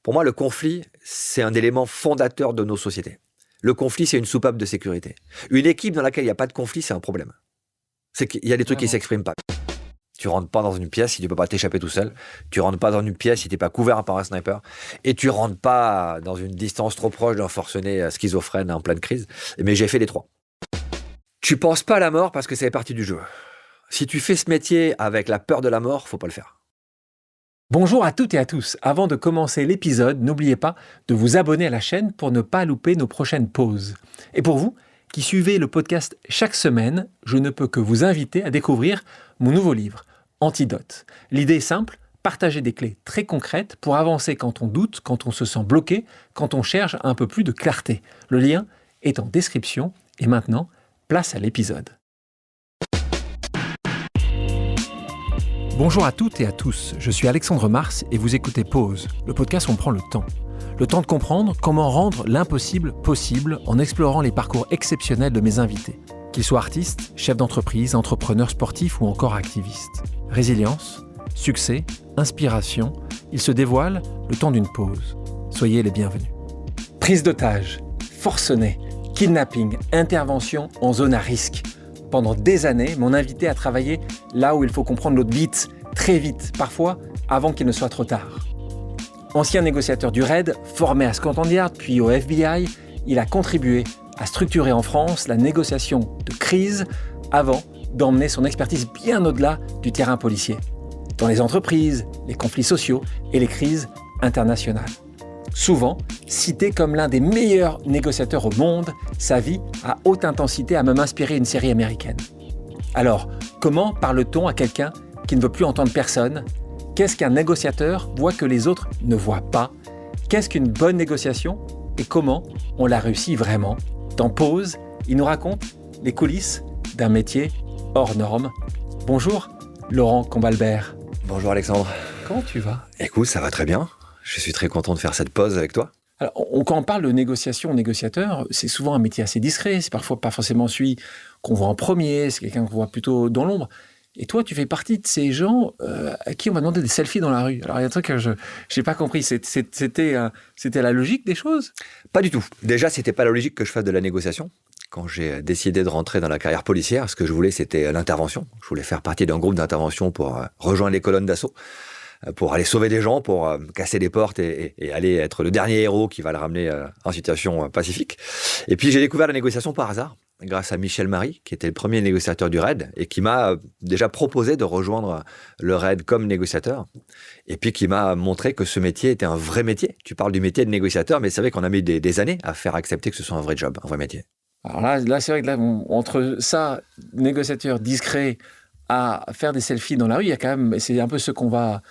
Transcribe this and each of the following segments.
Pour moi, le conflit, c'est un élément fondateur de nos sociétés. Le conflit, c'est une soupape de sécurité. Une équipe dans laquelle il n'y a pas de conflit, c'est un problème. C'est qu'il y a des trucs qui ne s'expriment pas. Tu rentres pas dans une pièce si tu ne peux pas t'échapper tout seul. Tu rentres pas dans une pièce si tu n'es pas couvert par un sniper. Et tu rentres pas dans une distance trop proche d'un forcené schizophrène en pleine crise. Mais j'ai fait les trois. Tu penses pas à la mort parce que ça fait partie du jeu. Si tu fais ce métier avec la peur de la mort, faut pas le faire. Bonjour à toutes et à tous. Avant de commencer l'épisode, n'oubliez pas de vous abonner à la chaîne pour ne pas louper nos prochaines pauses. Et pour vous, qui suivez le podcast chaque semaine, je ne peux que vous inviter à découvrir mon nouveau livre, Antidote. L'idée est simple, partager des clés très concrètes pour avancer quand on doute, quand on se sent bloqué, quand on cherche un peu plus de clarté. Le lien est en description et maintenant, place à l'épisode. Bonjour à toutes et à tous, je suis Alexandre Mars et vous écoutez Pause, le podcast où on prend le temps. Le temps de comprendre comment rendre l'impossible possible en explorant les parcours exceptionnels de mes invités. Qu'ils soient artistes, chefs d'entreprise, entrepreneurs sportifs ou encore activistes. Résilience, succès, inspiration, ils se dévoilent le temps d'une pause. Soyez les bienvenus. Prise d'otage, forcené, kidnapping, intervention en zone à risque. Pendant des années, mon invité a travaillé là où il faut comprendre l'autre vite, très vite, parfois avant qu'il ne soit trop tard. Ancien négociateur du RAID, formé à Scotland Yard puis au FBI, il a contribué à structurer en France la négociation de crise avant d'emmener son expertise bien au-delà du terrain policier, dans les entreprises, les conflits sociaux et les crises internationales. Souvent cité comme l'un des meilleurs négociateurs au monde, sa vie à haute intensité a même inspiré une série américaine. Alors, comment parle-t-on à quelqu'un qui ne veut plus entendre personne ? Qu'est-ce qu'un négociateur voit que les autres ne voient pas ? Qu'est-ce qu'une bonne négociation ? Et comment on la réussit vraiment ? Dans Pause, il nous raconte les coulisses d'un métier hors norme. Bonjour, Laurent Combalbert. Bonjour Alexandre. Comment tu vas ? Écoute, ça va très bien. Je suis très content de faire cette pause avec toi. Alors, quand on parle de négociation, négociateur, c'est souvent un métier assez discret. C'est parfois pas forcément celui qu'on voit en premier. C'est quelqu'un qu'on voit plutôt dans l'ombre. Et toi, tu fais partie de ces gens à qui on va demander des selfies dans la rue. Alors, il y a un truc que je n'ai pas compris. C'était la logique des choses ? Pas du tout. Déjà, c'était pas la logique que je fasse de la négociation. Quand j'ai décidé de rentrer dans la carrière policière, ce que je voulais, c'était l'intervention. Je voulais faire partie d'un groupe d'intervention pour rejoindre les colonnes d'assaut, pour aller sauver des gens, pour casser des portes et aller être le dernier héros qui va le ramener en situation pacifique. Et puis, j'ai découvert la négociation par hasard, grâce à Michel Marie, qui était le premier négociateur du RAID et qui m'a déjà proposé de rejoindre le RAID comme négociateur. Et puis qui m'a montré que ce métier était un vrai métier. Tu parles du métier de négociateur, mais c'est vrai qu'on a mis des années à faire accepter que ce soit un vrai job, un vrai métier. Alors là c'est vrai que entre ça, négociateur discret, à faire des selfies dans la rue, il y a quand même, c'est un peu ce qu'on va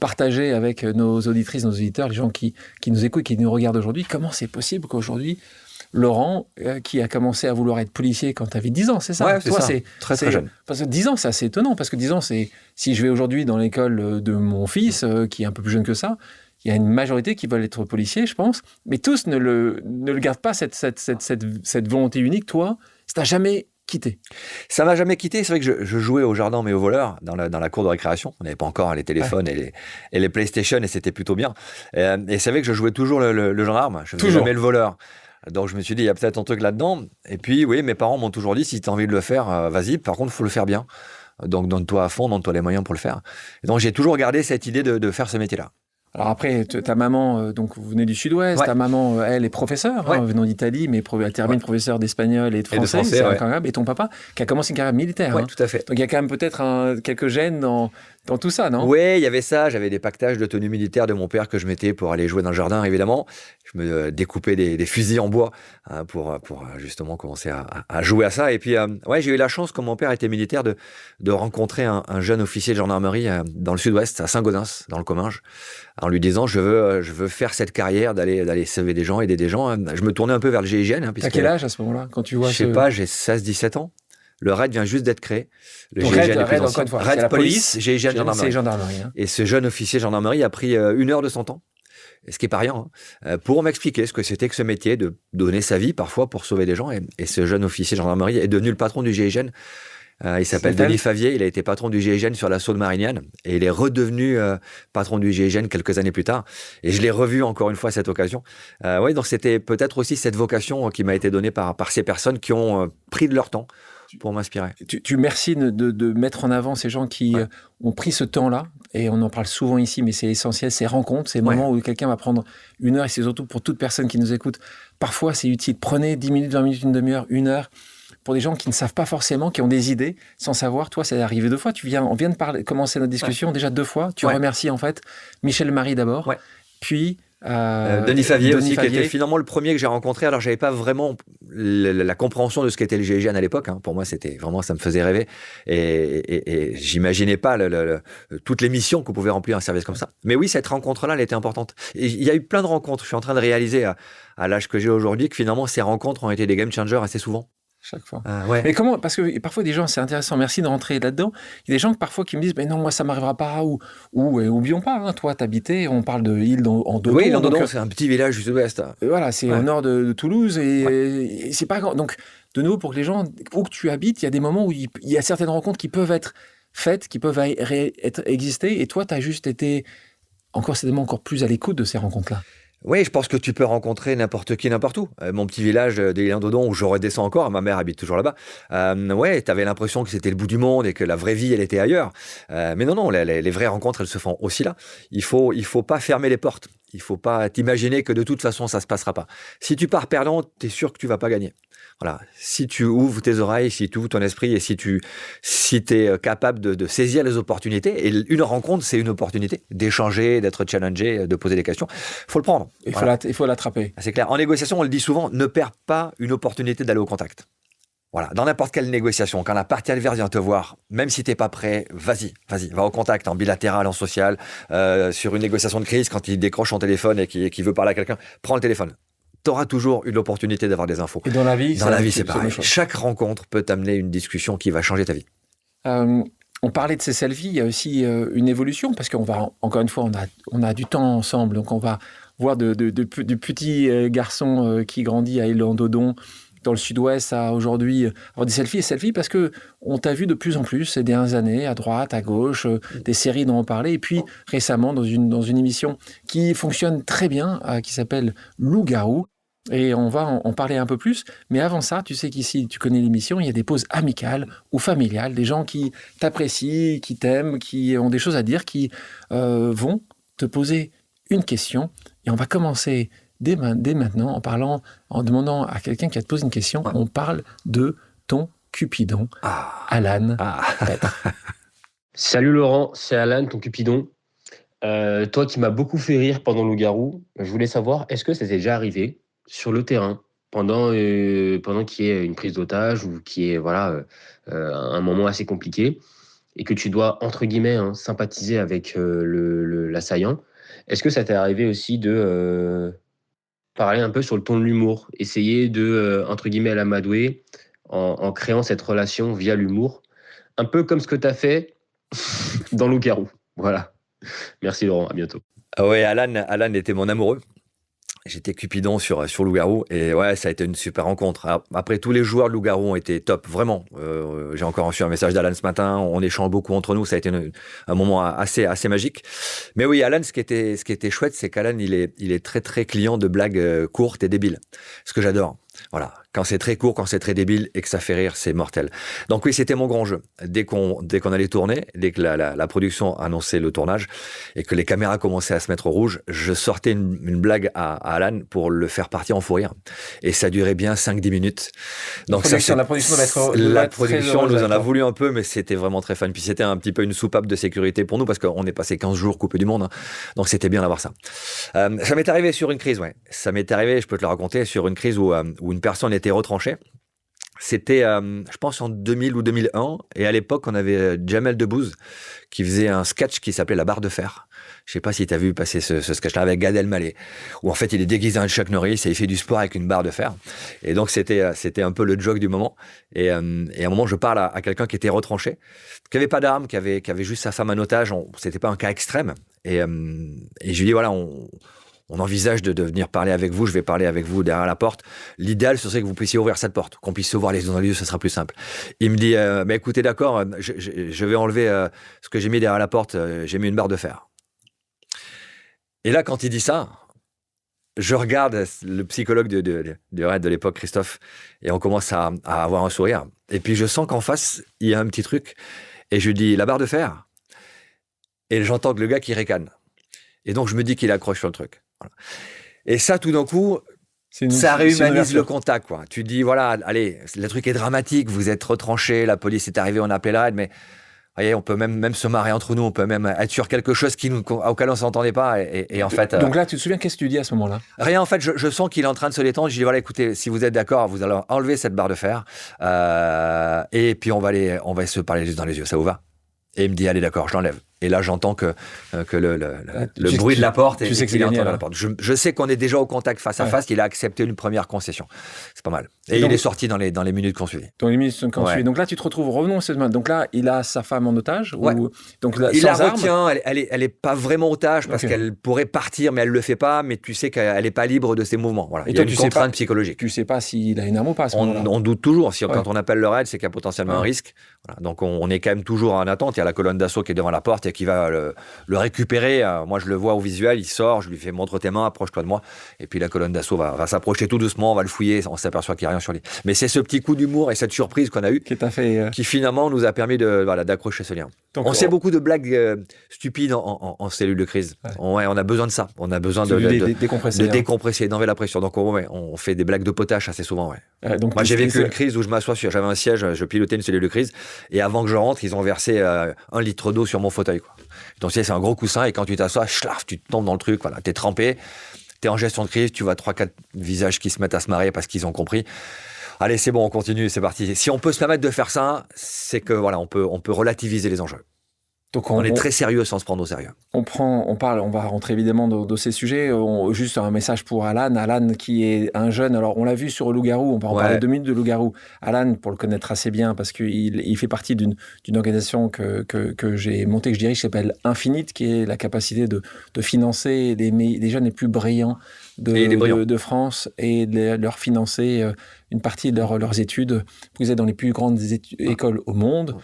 partager avec nos auditrices, nos auditeurs, les gens qui nous écoutent, qui nous regardent aujourd'hui. Comment c'est possible qu'aujourd'hui, Laurent, qui a commencé à vouloir être policier quand tu avais 10 ans, c'est ça ? Ouais, c'est toi, ça. Très jeune. Parce que 10 ans, c'est assez étonnant, parce que 10 ans, c'est... Si je vais aujourd'hui dans l'école de mon fils, qui est un peu plus jeune que ça, il y a une majorité qui veulent être policiers, je pense, mais tous ne le gardent pas, cette volonté unique. Toi, ça t'a jamais quitté ? Ça m'a jamais quitté. C'est vrai que je jouais au jardin mais au voleur dans la cour de récréation. On n'avait pas encore les téléphones et les PlayStation et c'était plutôt bien. Et c'est vrai que je jouais toujours le gendarme. Je faisais jamais le voleur. Donc je me suis dit, il y a peut-être un truc là-dedans. Et puis oui, mes parents m'ont toujours dit, si tu as envie de le faire, vas-y. Par contre, il faut le faire bien. Donc donne-toi à fond, donne-toi les moyens pour le faire. Et donc j'ai toujours gardé cette idée de faire ce métier-là. Alors après, ta maman, donc vous venez du Sud-Ouest, ta maman, elle est professeure, venant d'Italie, mais elle termine professeur d'espagnol et de français, c'est incroyable. Et ton papa, qui a commencé une carrière militaire. Oui, tout à fait. Donc il y a quand même peut-être quelques gènes dans tout ça, non ? Oui, il y avait ça. J'avais des pactages de tenue militaire de mon père que je mettais pour aller jouer dans le jardin, évidemment. Je me découpais des fusils en bois pour justement commencer à jouer à ça. Et puis, j'ai eu la chance, comme mon père était militaire, de rencontrer un jeune officier de gendarmerie dans le Sud-Ouest, à Saint-Gaudens, dans le Comminges, en lui disant, je veux faire cette carrière d'aller sauver des gens, aider des gens. Je me tournais un peu vers le GIGN. T'as quel âge à ce moment-là, quand tu vois ? Je sais pas, j'ai 16-17 ans. Le RAID vient juste d'être créé. Le GIGN RAID, encore une fois, RAID c'est la police, GIGN gendarmerie. C'est gendarmerie. Et ce jeune officier gendarmerie a pris 1 heure de son temps, ce qui est pas rien, pour m'expliquer ce que c'était que ce métier, de donner sa vie parfois pour sauver des gens. Et ce jeune officier gendarmerie est devenu le patron du GIGN Il s'appelle Denis Favier, il a été patron du GIGN sur l'assaut de Marignane et il est redevenu patron du GIGN quelques années plus tard. Et je l'ai revu encore une fois à cette occasion. Oui, donc c'était peut-être aussi cette vocation qui m'a été donnée par ces personnes qui ont pris de leur temps pour m'inspirer. Tu merci de mettre en avant ces gens qui ont pris ce temps-là, et on en parle souvent ici, mais c'est essentiel, ces rencontres, ces moments où quelqu'un va prendre 1 heure, et c'est surtout pour toute personne qui nous écoute. Parfois, c'est utile. Prenez 10 minutes, 20 minutes, une demi-heure, 1 heure, pour des gens qui ne savent pas forcément, qui ont des idées, sans savoir. Toi, c'est arrivé 2 fois. On vient de commencer notre discussion déjà 2 fois. Tu remercies en fait Michel Marie d'abord, puis Denis Favier aussi, qui était finalement le premier que j'ai rencontré. Alors, j'avais pas vraiment la compréhension de ce qu'était le GIGN à l'époque. Pour moi, c'était vraiment, ça me faisait rêver. Et j'imaginais pas toutes les missions qu'on pouvait remplir un service comme ça. Mais oui, cette rencontre-là, elle était importante. Et il y a eu plein de rencontres. Je suis en train de réaliser à l'âge que j'ai aujourd'hui que finalement, ces rencontres ont été des game changers assez souvent. Chaque fois. Mais comment, parce que parfois des gens, c'est intéressant, merci de rentrer là-dedans. Il y a des gens parfois qui me disent, mais non, moi ça m'arrivera pas, ou oublions pas, toi t'habitais, on parle de Hilde en Dodon. Oui, Hilde en Dodon, c'est un petit village du sud-ouest. Voilà, c'est au nord de Toulouse, et c'est pas grand. Donc, de nouveau, pour que les gens, où que tu habites, il y a des moments où il y a certaines rencontres qui peuvent être faites, qui peuvent exister, et toi t'as juste été certainement encore plus à l'écoute de ces rencontres-là. Oui, je pense que tu peux rencontrer n'importe qui, n'importe où. Mon petit village d'Île-en-Dodon, où je redescends encore, ma mère habite toujours là-bas. T'avais l'impression que c'était le bout du monde et que la vraie vie, elle était ailleurs. Mais non, les vraies rencontres, elles se font aussi là. Il faut pas fermer les portes. Il faut pas t'imaginer que de toute façon, ça se passera pas. Si tu pars perdant, t'es sûr que tu vas pas gagner. Voilà. Si tu ouvres tes oreilles, si tu ouvres ton esprit et si t'es capable de saisir les opportunités, et une rencontre, c'est une opportunité d'échanger, d'être challengé, de poser des questions. Faut le prendre. Il faut l'attraper. C'est clair. En négociation, on le dit souvent, ne perds pas une opportunité d'aller au contact. Voilà. Dans n'importe quelle négociation, quand la partie adverse vient te voir, même si t'es pas prêt, vas-y, va au contact, en bilatéral, en social, sur une négociation de crise, quand il décroche son téléphone et qu'il veut parler à quelqu'un, prends le téléphone. Tu auras toujours une opportunité d'avoir des infos. Et dans la vie, c'est pareil. Chaque rencontre peut t'amener une discussion qui va changer ta vie. On parlait de ces selfies, il y a aussi une évolution, parce qu'on va, encore une fois, on a du temps ensemble, donc on va voir du petit garçon qui grandit à Île-en-Dodon, dans le sud-ouest, à aujourd'hui avoir des selfies, parce que on t'a vu de plus en plus ces dernières années, à droite, à gauche, des séries dont on parlait, et puis récemment dans une émission qui fonctionne très bien, qui s'appelle Loup-garou, et on va en parler un peu plus. Mais avant ça, tu sais qu'ici, tu connais l'émission, il y a des pauses amicales ou familiales, des gens qui t'apprécient, qui t'aiment, qui ont des choses à dire, qui vont te poser une question, et on va commencer dès maintenant en demandant à quelqu'un qui va te poser une question. On parle de ton Cupidon, Alan Petre. Salut Laurent, c'est Alan, ton Cupidon. Toi qui m'as beaucoup fait rire pendant Loup-garou, je voulais savoir, est-ce que ça t'est déjà arrivé sur le terrain pendant qu'il y ait une prise d'otage ou qu'il y ait un moment assez compliqué et que tu dois, entre guillemets, sympathiser avec l'assaillant. Est-ce que ça t'est arrivé aussi de parler un peu sur le ton de l'humour, essayer de, entre guillemets, l'amadouer en créant cette relation via l'humour, un peu comme ce que tu as fait dans Loup-garou. Voilà. Merci Laurent, à bientôt. Oui, Alan était mon amoureux. J'étais Cupidon sur Loup-garou et ouais, ça a été une super rencontre. Alors, après, tous les joueurs de Loup-garou ont été top, vraiment. J'ai encore reçu un message d'Alan ce matin, on échange beaucoup entre nous, ça a été un moment assez magique. Mais oui, Alan, ce qui était chouette, c'est qu'Alan, il est très très client de blagues courtes et débiles. Ce que j'adore. Voilà, quand c'est très court, quand c'est très débile et que ça fait rire, c'est mortel. Donc oui, c'était mon grand jeu. Dès qu'on allait tourner, dès que la production annonçait le tournage et que les caméras commençaient à se mettre au rouge, je sortais une blague à Alan pour le faire partir en fou rire. Et ça durait bien 5-10 minutes. Donc la production nous en a voulu un peu, mais c'était vraiment très fun. Puis c'était un petit peu une soupape de sécurité pour nous parce qu'on est passé 15 jours coupés du monde. Donc c'était bien d'avoir ça. Ça m'est arrivé sur une crise, ouais. Ça m'est arrivé, je peux te le raconter, sur une crise où une personne était retranchée. C'était, je pense, en 2000 ou 2001. Et à l'époque, on avait Jamel Debbouze qui faisait un sketch qui s'appelait La Barre de Fer. Je sais pas si tu as vu passer ce sketch-là avec Gad Elmaleh, où en fait, il est déguisé en Chuck Norris et il fait du sport avec une barre de fer. Et donc, c'était un peu le joke du moment. Et à un moment, je parle à quelqu'un qui était retranché, qui avait pas d'armes, qui avait juste sa femme en otage. C'était pas un cas extrême. Et je lui dis, voilà, on envisage de venir parler avec vous, je vais parler avec vous derrière la porte. L'idéal, ce serait que vous puissiez ouvrir cette porte, qu'on puisse se voir les yeux dans les yeux, ce sera plus simple. » Il me dit « Mais écoutez, d'accord, je vais enlever ce que j'ai mis derrière la porte, j'ai mis une barre de fer. » Et là, quand il dit ça, je regarde le psychologue de Red de l'époque, Christophe, et on commence à avoir un sourire. Et puis je sens qu'en face, il y a un petit truc, et je lui dis « La barre de fer ?» Et j'entends que le gars qui ricane. Et donc, je me dis qu'il accroche sur le truc. Voilà. Et ça, tout d'un coup, ça réhumanise le contact, quoi. Tu dis, voilà, allez, le truc est dramatique, vous êtes retranchés, la police est arrivée, on a appelé la Red, mais voyez, on peut même se marrer entre nous, on peut même être sur quelque chose auquel on ne s'entendait pas. Et en fait, donc là, tu te souviens, qu'est-ce que tu dis à ce moment-là? Rien, en fait, je sens qu'il est en train de se détendre. Je dis, voilà, écoutez, si vous êtes d'accord, vous allez enlever cette barre de fer, et puis on va se parler les yeux dans les yeux, ça vous va? Et il me dit, allez, d'accord, je l'enlève. Et là, j'entends que le bruit de la porte tu sais que c'est gagné, la porte. Je sais qu'on est déjà au contact face à face, qu'il a accepté une première concession. C'est pas mal. Et donc, il est sorti dans les minutes qu'on suivit. Dans les minutes qu'on suivit. Donc là, tu te retrouves, revenons à cette main. Donc là, il a sa femme en otage donc là, il sans la retient, elle est pas vraiment otage parce qu'elle pourrait partir, mais elle le fait pas. Mais tu sais qu'elle est pas libre de ses mouvements. Voilà. Et il y a toi, une contrainte psychologique. Tu sais pas s'il a une arme ou pas à ce moment-là. On doute toujours. Quand on appelle le raid, c'est qu'il y a potentiellement un risque. Voilà. Donc on est quand même toujours en attente. Il y a la colonne d'assaut qui est devant la porte et qui va le récupérer. Moi, je le vois au visuel, il sort, je lui fais montre tes mains, approche-toi de moi. Et puis la colonne d'assaut va s'approcher tout doucement, on va le fouiller, on s'aperçoit qu'il n'y a rien sur lui. Mais c'est ce petit coup d'humour et cette surprise qu'on a eu qui finalement nous a permis d'accrocher ce lien. Donc, on sait beaucoup de blagues stupides en cellule de crise. Ouais. On a besoin de ça. On a besoin de décompresser, d'enlever la pression. Donc on fait des blagues de potache assez souvent. Donc, moi, j'ai vécu une crise où je m'assois, j'avais un siège, je pilotais une cellule de crise. Et avant que je rentre, ils ont versé 1 litre d'eau sur mon fauteuil, quoi. Donc, c'est un gros coussin et quand tu t'assois, tu tombes dans le truc, voilà, t'es trempé, t'es en gestion de crise, tu vois 3-4 visages qui se mettent à se marrer parce qu'ils ont compris. Allez, c'est bon, on continue, c'est parti. Si on peut se permettre de faire ça, c'est que voilà, on peut relativiser les enjeux. Donc on est très sérieux sans se prendre au sérieux. On va rentrer évidemment dans ces sujets. Juste un message pour Alan. Alan qui est un jeune, alors on l'a vu sur Loup-Garou, on va en parler 2 minutes de Loup-Garou. Alan, pour le connaître assez bien, parce qu'il fait partie d'une organisation que j'ai montée, que je dirige, qui s'appelle Infinite, qui est la capacité de financer les jeunes les plus brillants de France et de leur financer une partie de leurs études. Vous êtes dans les plus grandes écoles au monde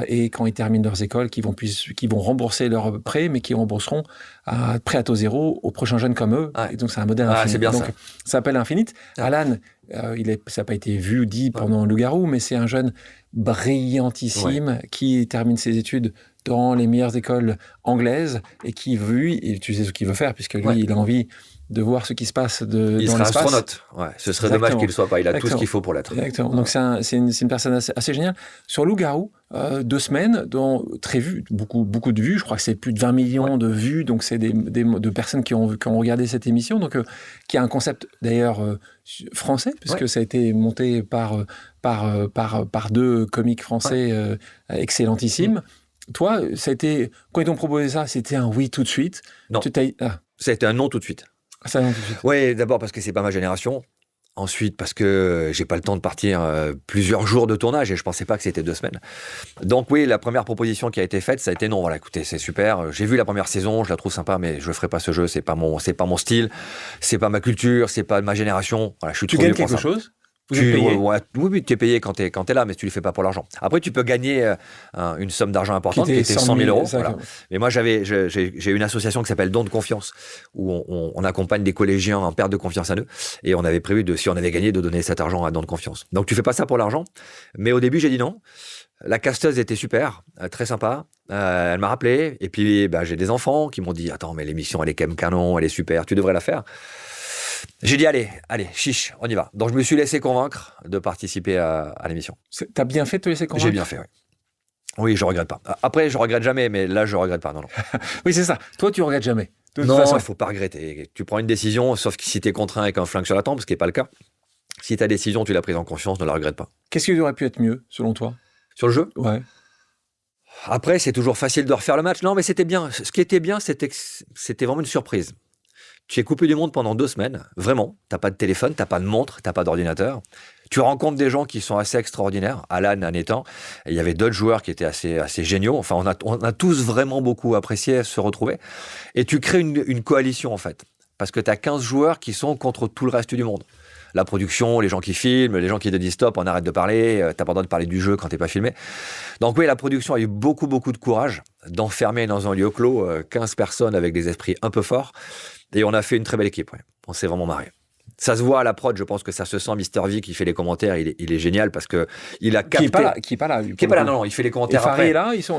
et quand ils terminent leurs écoles, qui vont rembourser leurs prêts, mais qui rembourseront prêt à taux zéro aux prochains jeunes comme eux. Et donc c'est un modèle infini. C'est bien donc, ça s'appelle Infinite. Alan, ça n'a pas été vu ou dit pendant Loup-Garou, mais c'est un jeune brillantissime qui termine ses études dans les meilleures écoles anglaises et qui veut, et tu sais ce qu'il veut faire, puisque lui, il a envie de voir ce qui se passe dans l'espace. Il sera astronaute. Ce serait dommage qu'il ne le soit pas. Il a tout ce qu'il faut pour l'être. Exactement. Donc c'est une personne assez géniale. Sur Loup-Garou, 2 semaines, dont très vues, beaucoup de vues. Je crois que c'est plus de 20 millions de vues. Donc c'est de personnes qui ont regardé cette émission. Donc qui a un concept d'ailleurs français, puisque ça a été monté par 2 comiques français excellentissimes. Toi, ça a été, quand ils t'ont proposé ça, c'était un oui tout de suite. Non. Ça a été un non tout de suite. Oui, d'abord parce que c'est pas ma génération. Ensuite, parce que j'ai pas le temps de partir plusieurs jours de tournage et je pensais pas que c'était 2 semaines. Donc oui, la première proposition qui a été faite, ça a été non. Voilà, écoutez, c'est super. J'ai vu la première saison, je la trouve sympa, mais je ferai pas ce jeu. C'est pas mon style, c'est pas ma culture, c'est pas ma génération. Voilà, je suis trop vieux pour ça. Tu gagnes quelque chose? Oui, tu es payé quand tu es là, mais tu ne le fais pas pour l'argent. Après, tu peux gagner une somme d'argent importante, qui était 100 000 euros. Voilà. Mais moi, j'ai une association qui s'appelle Don de Confiance, où on accompagne des collégiens en perte de confiance en eux. Et on avait prévu, si on avait gagné, de donner cet argent à Don de Confiance. Donc, tu ne fais pas ça pour l'argent. Mais au début, j'ai dit non. La casteuse était super, très sympa. Elle m'a rappelé. Et puis, j'ai des enfants qui m'ont dit « Attends, mais l'émission, elle est quand même canon, elle est super, tu devrais la faire. » J'ai dit allez, chiche, on y va. Donc je me suis laissé convaincre de participer à l'émission. T'as bien fait de te laisser convaincre? J'ai bien fait, oui. Oui, je regrette pas. Après, je regrette jamais, mais là, je regrette pas, non. Oui, c'est ça. Toi, tu regrettes jamais. Non, il faut pas regretter. Tu prends une décision, sauf que si t'es contraint avec un flingue sur la tempe, ce qui n'est pas le cas. Si ta décision, tu l'as prise en conscience, ne la regrette pas. Qu'est-ce qui aurait pu être mieux, selon toi? Sur le jeu? Ouais. Après, c'est toujours facile de refaire le match. Non, mais c'était bien. Ce qui était bien, c'était que c'était vraiment une surprise. Tu es coupé du monde pendant 2 semaines, vraiment. T'as pas de téléphone, t'as pas de montre, t'as pas d'ordinateur. Tu rencontres des gens qui sont assez extraordinaires, Alan en étant. Et il y avait d'autres joueurs qui étaient assez géniaux. Enfin, on a tous vraiment beaucoup apprécié se retrouver. Et tu crées une coalition, en fait. parce que tu as 15 joueurs qui sont contre tout le reste du monde. La production, les gens qui filment, les gens qui te disent stop, on arrête de parler, t'as pas le droit de parler du jeu quand t'es pas filmé. Donc oui, la production a eu beaucoup de courage d'enfermer dans un lieu clos 15 personnes avec des esprits un peu forts. Et on a fait une très belle équipe. Ouais. On s'est vraiment marré. Ça se voit à la prod, je pense que ça se sent. Mr V qui fait les commentaires, il est génial parce que il a capté. Qui est pas là. Non, il fait les commentaires après. Et là, ils sont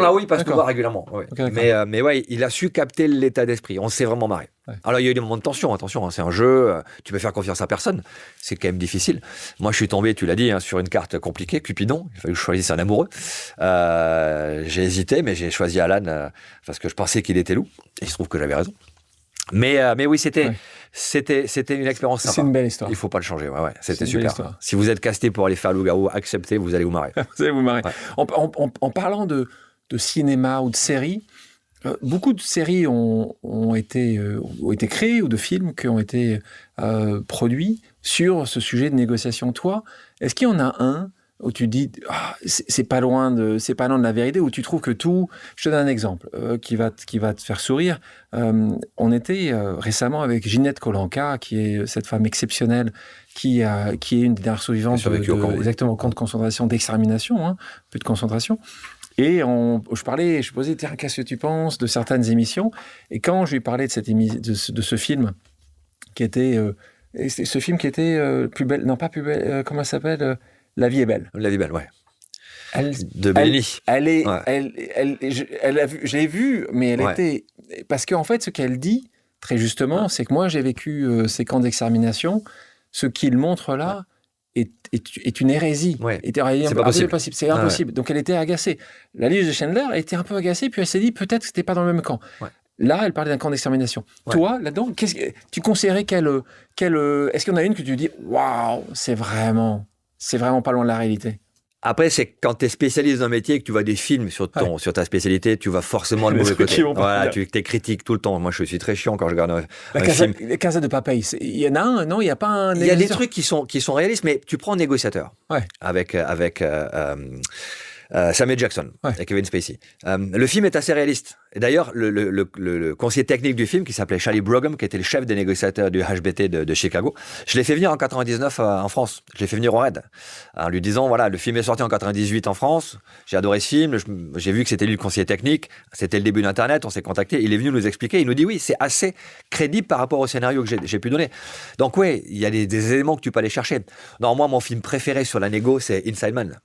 là où ils passent nous voir régulièrement. Ouais. Okay, mais ouais, il a su capter l'état d'esprit. On s'est vraiment marré. Ouais. Alors il y a eu des moments de tension. Attention, c'est un jeu. Tu peux faire confiance à personne. C'est quand même difficile. Moi, je suis tombé, tu l'as dit, sur une carte compliquée, Cupidon. Il fallait que je choisisse un amoureux. J'ai hésité, mais j'ai choisi Alan parce que je pensais qu'il était loup. Et il se trouve que j'avais raison. Mais oui, c'était une expérience sympa. C'est une belle histoire. Il ne faut pas le changer. Ouais, c'était super. Si vous êtes casté pour aller faire Loup-garou, acceptez, vous allez vous marrer. Vous allez vous marrer. Ouais. En parlant de cinéma ou de séries, beaucoup de séries ont été créées ou de films qui ont été produits sur ce sujet de négociation. Toi, est-ce qu'il y en a un où tu dis c'est pas loin de la vérité, où tu trouves que tout... Je te donne un exemple qui va te faire sourire. On était récemment avec Ginette Kolanka, qui est cette femme exceptionnelle qui est une des dernières survivantes exactement au camp de concentration, d'extermination, peu de concentration. Et je posais, tiens, qu'est-ce que tu penses de certaines émissions? Et quand je lui parlais de ce film qui était plus belle, non pas plus belle, comment ça s'appelle? La vie est belle. La vie est belle, ouais. De Bellini. Je l'ai vue, mais elle était... Parce qu'en fait, ce qu'elle dit, très justement, c'est que moi, j'ai vécu ces camps d'extermination. Ce qu'il montre là est une hérésie. Ouais. C'est pas possible. C'est impossible. Ouais. Donc, elle était agacée. La liste de Chandler, elle était un peu agacée, puis elle s'est dit, peut-être que c'était pas dans le même camp. Ouais. Là, elle parlait d'un camp d'extermination. Ouais. Toi, là-dedans, tu considérais est-ce qu'il y en a une que tu dis, waouh, c'est vraiment pas loin de la réalité? Après, c'est quand tu es spécialiste d'un métier et que tu vois des films sur ta spécialité, tu vas forcément le mauvais côté. Voilà, tu es critique tout le temps. Moi, je suis très chiant quand je regarde un film. La Casa de Papel, il y en a un, non? Il n'y a pas un... Il y a des trucs qui sont réalistes, mais tu prends un négociateur avec Samuel Jackson et Kevin Spacey. Le film est assez réaliste. Et d'ailleurs, le conseiller technique du film, qui s'appelait Charlie Brougham, qui était le chef des négociateurs du HBT de Chicago, je l'ai fait venir en 99 en France. Je l'ai fait venir au RAID, en lui disant, voilà, le film est sorti en 98 en France, j'ai adoré ce film, j'ai vu que c'était lui le conseiller technique, c'était le début d'Internet, on s'est contacté, il est venu nous expliquer, il nous dit, oui, c'est assez crédible par rapport au scénario que j'ai pu donner. Donc oui, il y a des éléments que tu peux aller chercher. Non, moi, mon film préféré sur la négo, c'est Inside Man.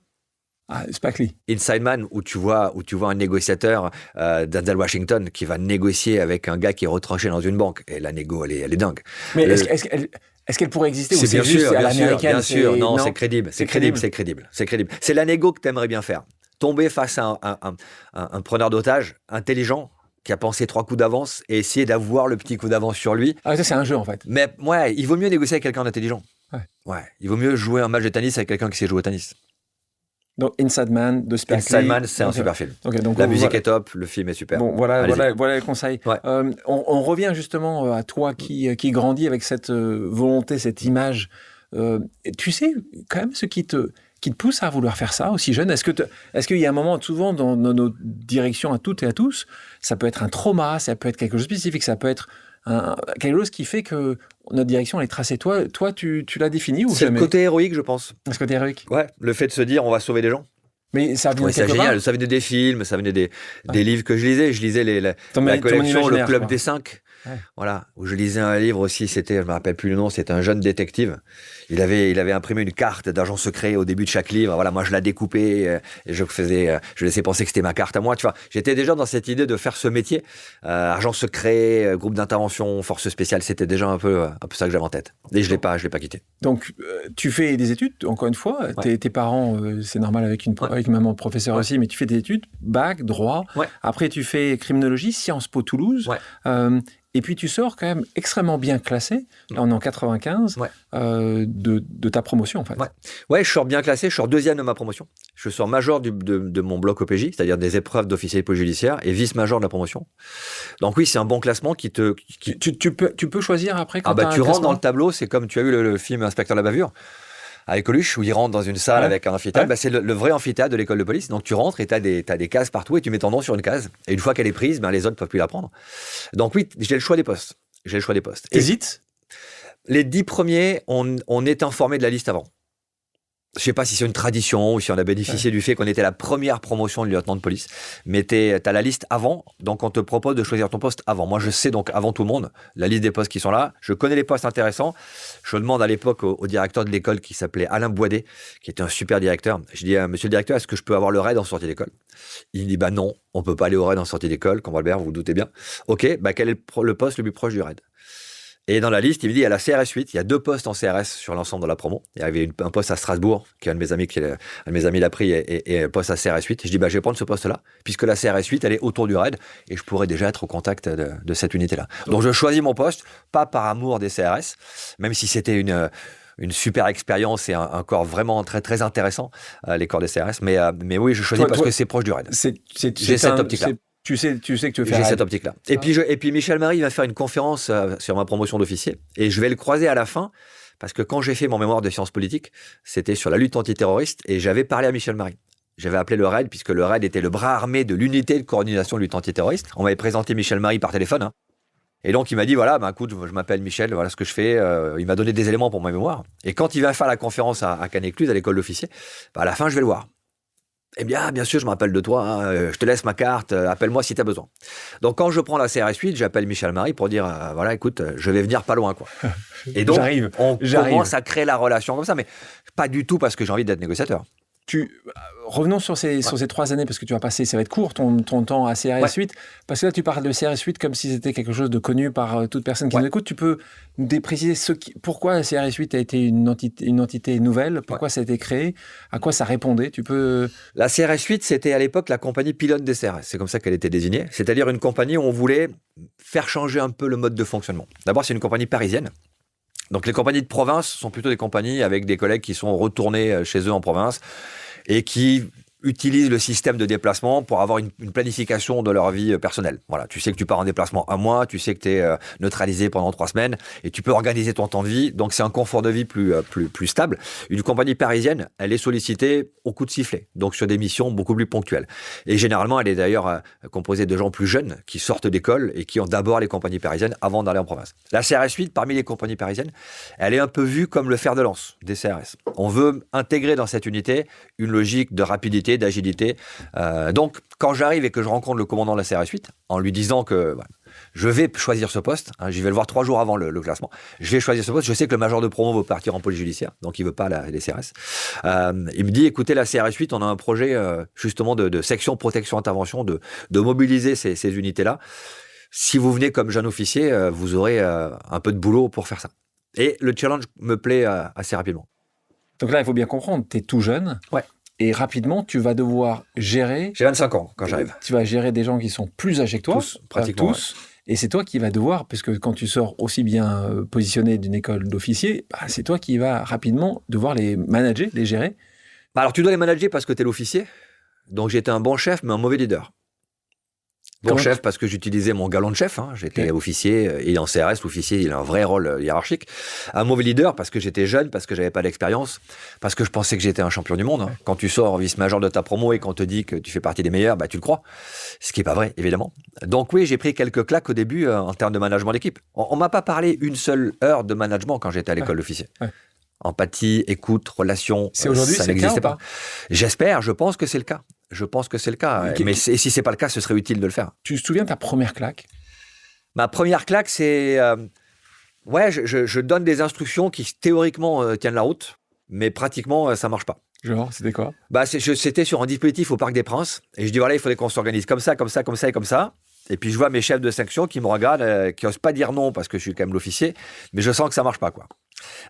Ah, Spike Lee. Inside Man, où tu vois un négociateur Denzel Washington qui va négocier avec un gars qui est retranché dans une banque. Et la négo, elle est dingue. Mais est-ce qu'elle pourrait exister? C'est bien sûr, bien sûr. Non, c'est crédible. C'est crédible. C'est la négo que tu aimerais bien faire. Tomber face à un preneur d'otages intelligent qui a pensé 3 coups d'avance et essayer d'avoir le petit coup d'avance sur lui. Ah, ça, c'est un jeu, en fait. Mais ouais, il vaut mieux négocier avec quelqu'un d'intelligent. Ouais. Il vaut mieux jouer un match de tennis avec quelqu'un qui sait jouer au tennis. Donc, Inside Man de Spike Lee. Inside Man, c'est un super film. Okay, donc la musique est top, le film est super. Bon, voilà les conseils. Ouais. On revient justement à toi qui grandis avec cette volonté, cette image. Tu sais quand même ce qui te pousse à vouloir faire ça aussi jeune? Est-ce qu'il y a un moment, souvent dans nos directions à toutes et à tous, ça peut être un trauma, ça peut être quelque chose de spécifique, ça peut être quelque chose qui fait que notre direction elle est tracée. Toi, tu l'as défini ou c'est jamais? Le côté héroïque, je pense. C'est le côté héroïque. Ouais, le fait de se dire on va sauver des gens. Mais ça vient c'est génial. Ça venait des films, ça venait des livres que je lisais. Je lisais la collection Le Club des 5. Ouais. Voilà, où je lisais un livre aussi, je me rappelle plus le nom, c'était un jeune détective. Il avait imprimé une carte d'agent secret au début de chaque livre. Voilà, moi je la découpais et je laissais penser que c'était ma carte à moi. Tu vois, j'étais déjà dans cette idée de faire ce métier, agent secret, groupe d'intervention, force spéciale. C'était déjà un peu ça que j'avais en tête. Et je l'ai pas quitté. Donc tu fais des études, encore une fois. Ouais. Tes parents, c'est normal avec maman professeur aussi, mais tu fais des études, bac, droit. Ouais. Après tu fais criminologie, Sciences Po Toulouse. Ouais. Et puis tu sors quand même extrêmement bien classé, là on est en 95, de ta promotion en fait. Ouais, je sors bien classé, je sors 2e de ma promotion. Je sors major de mon bloc OPJ, c'est-à-dire des épreuves d'officier de police judiciaire, et vice-major de la promotion. Donc oui, c'est un bon classement qui te... Tu peux choisir après quand tu rentres dans le tableau, c'est comme tu as vu le film Inspecteur la bavure, avec Coluche, où il rentre dans une salle avec un amphithéâtre. C'est le vrai amphithéâtre de l'école de police. Donc tu rentres et t'as des cases partout et tu mets ton nom sur une case. Et une fois qu'elle est prise, les autres ne peuvent plus la prendre. Donc oui, j'ai le choix des postes. j'ai le choix des postes. T'hésites ? Les 10 premiers, on est informé de la liste avant. Je ne sais pas si c'est une tradition ou si on a bénéficié du fait qu'on était la première promotion de lieutenant de police. Mais tu as la liste avant, donc on te propose de choisir ton poste avant. Moi, je sais donc avant tout le monde la liste des postes qui sont là. Je connais les postes intéressants. Je demande à l'époque au directeur de l'école qui s'appelait Alain Boidet, qui était un super directeur. Je dis monsieur le directeur, est-ce que je peux avoir le raid en sortie d'école ? Il me dit non, on ne peut pas aller au raid en sortie d'école, comme Albert, vous vous doutez bien. Ok, quel est le poste le plus proche du raid ? Et dans la liste, il me dit, il y a la CRS 8, il y a 2 postes en CRS sur l'ensemble de la promo. Il y avait un poste à Strasbourg, qui est un de mes amis l'a pris, et un poste à CRS 8. Je dis, je vais prendre ce poste-là, puisque la CRS 8, elle est autour du raid, et je pourrais déjà être au contact de cette unité-là. Donc je choisis mon poste, pas par amour des CRS, même si c'était une super expérience et un corps vraiment très, très intéressant, les corps des CRS. Mais oui, je choisis parce que c'est proche du raid. J'ai cette optique-là. Tu sais que tu veux faire. J'ai cette optique-là. Et puis Michel Marie va faire une conférence sur ma promotion d'officier. Et je vais le croiser à la fin, parce que quand j'ai fait mon mémoire de sciences politiques, c'était sur la lutte antiterroriste, et j'avais parlé à Michel Marie. J'avais appelé le RAID, puisque le RAID était le bras armé de l'unité de coordination de lutte antiterroriste. On m'avait présenté Michel Marie par téléphone. Et donc, il m'a dit, voilà, écoute, je m'appelle Michel, voilà ce que je fais. Il m'a donné des éléments pour ma mémoire. Et quand il va faire la conférence à Canet-Cluse, à l'école d'officier, à la fin, je vais le voir. Eh bien sûr, je me rappelle de toi, je te laisse ma carte, appelle-moi si tu as besoin. Donc, quand je prends la CRS 8, j'appelle Michel Marie pour dire, voilà, écoute, je vais venir pas loin, quoi. Et donc, on commence à créer la relation comme ça, mais pas du tout parce que j'ai envie d'être négociateur. Revenons sur ces 3 années, parce que tu vas passer, ça va être court, ton temps à CRS 8, parce que là, tu parles de CRS 8 comme si c'était quelque chose de connu par toute personne qui nous écoute. Tu peux nous préciser pourquoi la CRS 8 a été une entité nouvelle, pourquoi ça a été créé, à quoi ça répondait. La CRS 8, c'était à l'époque la compagnie pilote des CRS, c'est comme ça qu'elle était désignée, c'est-à-dire une compagnie où on voulait faire changer un peu le mode de fonctionnement. D'abord, c'est une compagnie parisienne. Donc les compagnies de province sont plutôt des compagnies avec des collègues qui sont retournés chez eux en province et qui utilisent le système de déplacement pour avoir une planification de leur vie personnelle. Voilà, tu sais que tu pars en déplacement un mois, tu sais que tu es neutralisé pendant 3 semaines et tu peux organiser ton temps de vie. Donc c'est un confort de vie plus stable. Une compagnie parisienne, elle est sollicitée au coup de sifflet, donc sur des missions beaucoup plus ponctuelles. Et généralement, elle est d'ailleurs composée de gens plus jeunes qui sortent d'école et qui ont d'abord les compagnies parisiennes avant d'aller en province. La CRS 8, parmi les compagnies parisiennes, elle est un peu vue comme le fer de lance des CRS. On veut intégrer dans cette unité une logique de rapidité, d'agilité. Donc, quand j'arrive et que je rencontre le commandant de la CRS 8, en lui disant que je vais choisir ce poste, j'y vais le voir 3 jours avant le classement, je vais choisir ce poste, je sais que le major de promo veut partir en police judiciaire, donc il ne veut pas les CRS. Il me dit, écoutez, la CRS 8, on a un projet justement de section protection-intervention, de mobiliser ces unités-là. Si vous venez comme jeune officier, vous aurez un peu de boulot pour faire ça. Et le challenge me plaît assez rapidement. Donc là, il faut bien comprendre, tu es tout jeune. Ouais. Et rapidement, tu vas devoir gérer... J'ai 25 ans quand j'arrive. Tu vas gérer des gens qui sont plus âgés que toi. Tous, pratiquement. Tous. Ouais. Et c'est toi qui vas devoir, parce que quand tu sors aussi bien positionné d'une école d'officier, c'est toi qui vas rapidement devoir les manager, les gérer. Alors, tu dois les manager parce que tu es l'officier. Donc, j'étais un bon chef, mais un mauvais leader. Bon chef parce que j'utilisais mon galon de chef, j'étais officier, et en CRS, l'officier, il a un vrai rôle hiérarchique. Un mauvais leader parce que j'étais jeune, parce que j'avais pas d'expérience, parce que je pensais que j'étais un champion du monde. Quand tu sors vice-major de ta promo et qu'on te dit que tu fais partie des meilleurs, tu le crois. Ce qui est pas vrai, évidemment. Donc oui, j'ai pris quelques claques au début en termes de management d'équipe. On m'a pas parlé une seule heure de management quand j'étais à l'école d'officier. Ouais. Empathie, écoute, relation, ça n'existait pas. J'espère, je pense que c'est le cas. Mais si c'est pas le cas, ce serait utile de le faire. Tu te souviens de ta première claque ? Ma première claque, c'est... je donne des instructions qui théoriquement tiennent la route, mais pratiquement, ça marche pas. Genre, c'était quoi ? C'était sur un dispositif au Parc des Princes, et je dis, voilà, il faudrait qu'on s'organise comme ça, comme ça, comme ça et comme ça. Et puis je vois mes chefs de section qui me regardent, qui n'osent pas dire non parce que je suis quand même l'officier, mais je sens que ça marche pas, quoi.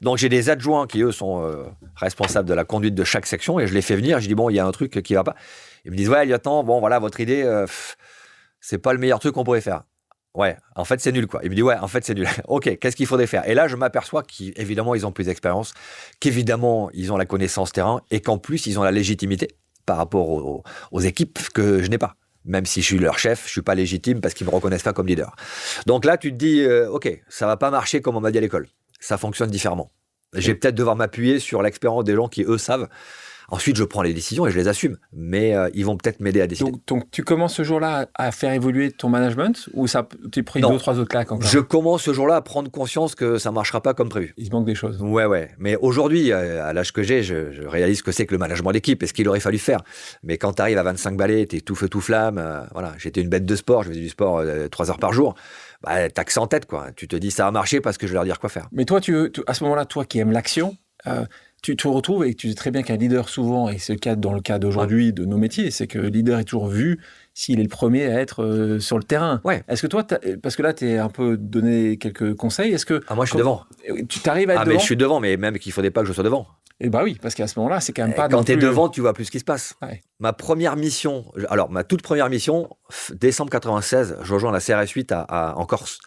Donc j'ai des adjoints qui, eux, sont responsables de la conduite de chaque section, et je les fais venir, je dis, bon, il y a un truc qui va pas. Ils me disent, ouais, lieutenant, bon, voilà, votre idée, c'est pas le meilleur truc qu'on pourrait faire. Ouais, en fait, c'est nul, quoi. Il me dit, ouais, en fait, c'est nul. Ok, qu'est-ce qu'il faudrait faire ? Et là, je m'aperçois qu'évidemment, ils ont plus d'expérience, qu'évidemment, ils ont la connaissance terrain, et qu'en plus, ils ont la légitimité par rapport aux équipes que je n'ai pas. Même si je suis leur chef, je suis pas légitime parce qu'ils me reconnaissent pas comme leader. Donc là, tu te dis, ok, ça va pas marcher comme on m'a dit à l'école. Ça fonctionne différemment. Je vais peut-être devoir m'appuyer sur l'expérience des gens qui, eux, savent. Ensuite, je prends les décisions et je les assume. Mais ils vont peut-être m'aider à décider. Donc, tu commences ce jour-là à faire évoluer ton management ou tu as pris Non. 2 ou 3 autres claques encore? Je commence ce jour-là à prendre conscience que ça ne marchera pas comme prévu. Il se manque des choses. Ouais. Mais aujourd'hui, à l'âge que j'ai, je réalise ce que c'est que le management d'équipe et ce qu'il aurait fallu faire. Mais quand tu arrives à 25 balais, tu es tout feu, tout flamme. Voilà, j'étais une bête de sport, je faisais du sport 3 heures par jour. Bah, t'as que ça en tête, quoi. Tu te dis, ça a marché parce que je vais leur dire quoi faire. Mais toi, à ce moment-là, toi qui aimes l'action, tu te retrouves et tu sais très bien qu'un leader, souvent, et c'est le cas dans le cas d'aujourd'hui de nos métiers, c'est que le leader est toujours vu s'il est le premier à être sur le terrain. Ouais. Est-ce que toi, parce que là, tu es un peu donné quelques conseils, est-ce que... Moi, je suis devant. Tu t'arrives à être devant? Mais je suis devant, mais même qu'il ne faudrait pas que je sois devant. Eh bah oui, parce qu'à ce moment-là, c'est quand même pas... Quand tu es devant, tu vois plus ce qui se passe. Ouais. Ma toute première mission, décembre 96, je rejoins la CRS 8 en Corse.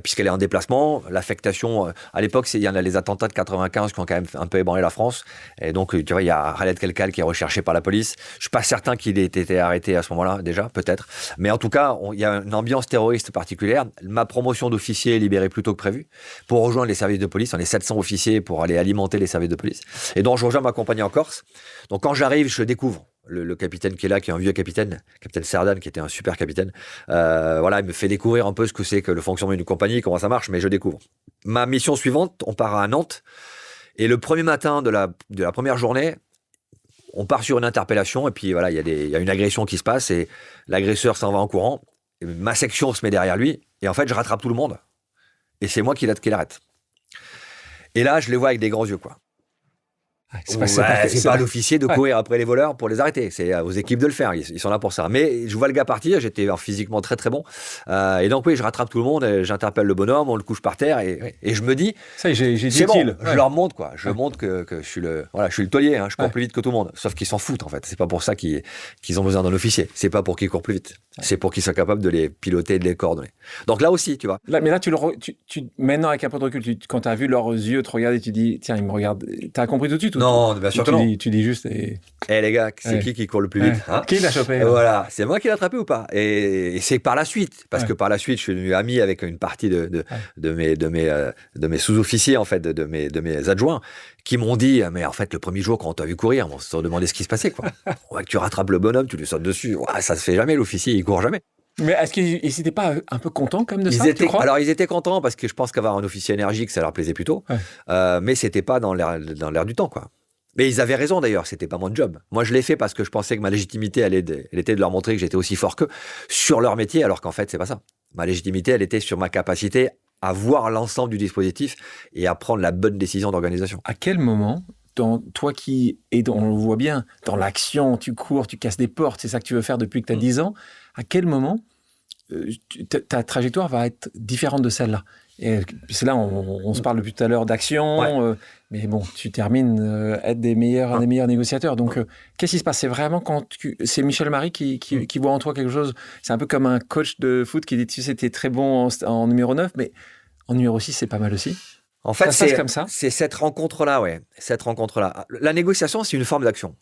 Puisqu'elle est en déplacement, l'affectation, à l'époque, il y en a les attentats de 95 qui ont quand même un peu ébranlé la France. Et donc, tu vois, il y a Khaled Kelkal qui est recherché par la police. Je suis pas certain qu'il ait été arrêté à ce moment-là, déjà, peut-être. Mais en tout cas, il y a une ambiance terroriste particulière. Ma promotion d'officier est libérée plus tôt que prévu pour rejoindre les services de police. On est 700 officiers pour aller alimenter les services de police. Et donc, je rejoins ma compagnie en Corse. Donc, quand j'arrive, je découvre le capitaine qui est là, qui est un vieux capitaine Serdan, qui était un super capitaine. Il me fait découvrir un peu ce que c'est que le fonctionnement d'une compagnie, comment ça marche, mais je découvre. Ma mission suivante, on part à Nantes, et le premier matin de la première journée, on part sur une interpellation, et puis voilà, il y a une agression qui se passe, et l'agresseur s'en va en courant, et ma section se met derrière lui, et en fait, je rattrape tout le monde, et c'est moi qui l'arrête. Et là, je les vois avec des grands yeux, quoi. C'est pas l'officier de courir après les voleurs pour les arrêter. C'est aux équipes de le faire. Ils sont là pour ça. Mais je vois le gars partir. J'étais physiquement très très bon. Et donc oui, je rattrape tout le monde. J'interpelle le bonhomme. On le couche par terre. Et je me dis, ça, j'ai c'est bon. Je leur montre quoi. Je montre que je suis le taulier. Hein, je cours plus vite que tout le monde. Sauf qu'ils s'en foutent en fait. C'est pas pour ça qu'ils ont besoin d'un officier. C'est pas pour qu'ils courent plus vite. C'est pour qu'ils soient capables de les piloter et de les coordonner. Donc là aussi, tu vois. Mais là, maintenant avec un peu de recul, quand tu as vu leurs yeux te regarder, tu dis, tiens, ils me regardent. T'as compris tout de suite? Non, bien sûr que non. Tu dis juste... Les gars, c'est qui court le plus vite hein? Qui l'a chopé? Voilà, c'est moi qui l'ai attrapé ou pas? Et c'est par la suite, parce que par la suite, je suis devenu ami avec une partie de mes sous-officiers, en fait, de mes adjoints, qui m'ont dit, mais en fait, le premier jour, quand on t'a vu courir, on se demandait ce qui se passait, quoi. Ouais, que tu rattrapes le bonhomme, tu lui sautes dessus. Ouais, ça se fait jamais, l'officier, il court jamais. Mais est-ce qu'ils n'étaient pas un peu contents quand même de ça, tu crois? Alors, ils étaient contents parce que je pense qu'avoir un officier énergique, ça leur plaisait plutôt. Mais c'était pas dans l'air du temps, quoi. Mais ils avaient raison d'ailleurs, c'était pas mon job. Moi, je l'ai fait parce que je pensais que ma légitimité, elle était de leur montrer que j'étais aussi fort qu'eux sur leur métier, alors qu'en fait, c'est pas ça. Ma légitimité, elle était sur ma capacité à voir l'ensemble du dispositif et à prendre la bonne décision d'organisation. À quel moment, toi qui on le voit bien, dans l'action, tu cours, tu casses des portes, c'est ça que tu veux faire depuis que tu as 10 ans, à quel moment ta trajectoire va être différente de celle-là? Et c'est là, on se parle depuis tout à l'heure d'action, mais bon, tu termines être un des meilleurs négociateurs. Donc, qu'est-ce qui se passe? C'est vraiment c'est Michel Marie qui voit en toi quelque chose. C'est un peu comme un coach de foot qui dit, tu sais, t'es très bon en numéro 9, mais en numéro 6, c'est pas mal aussi. En fait, ça se passe comme ça. C'est cette rencontre-là, ouais. Cette rencontre-là. La négociation, c'est une forme d'action.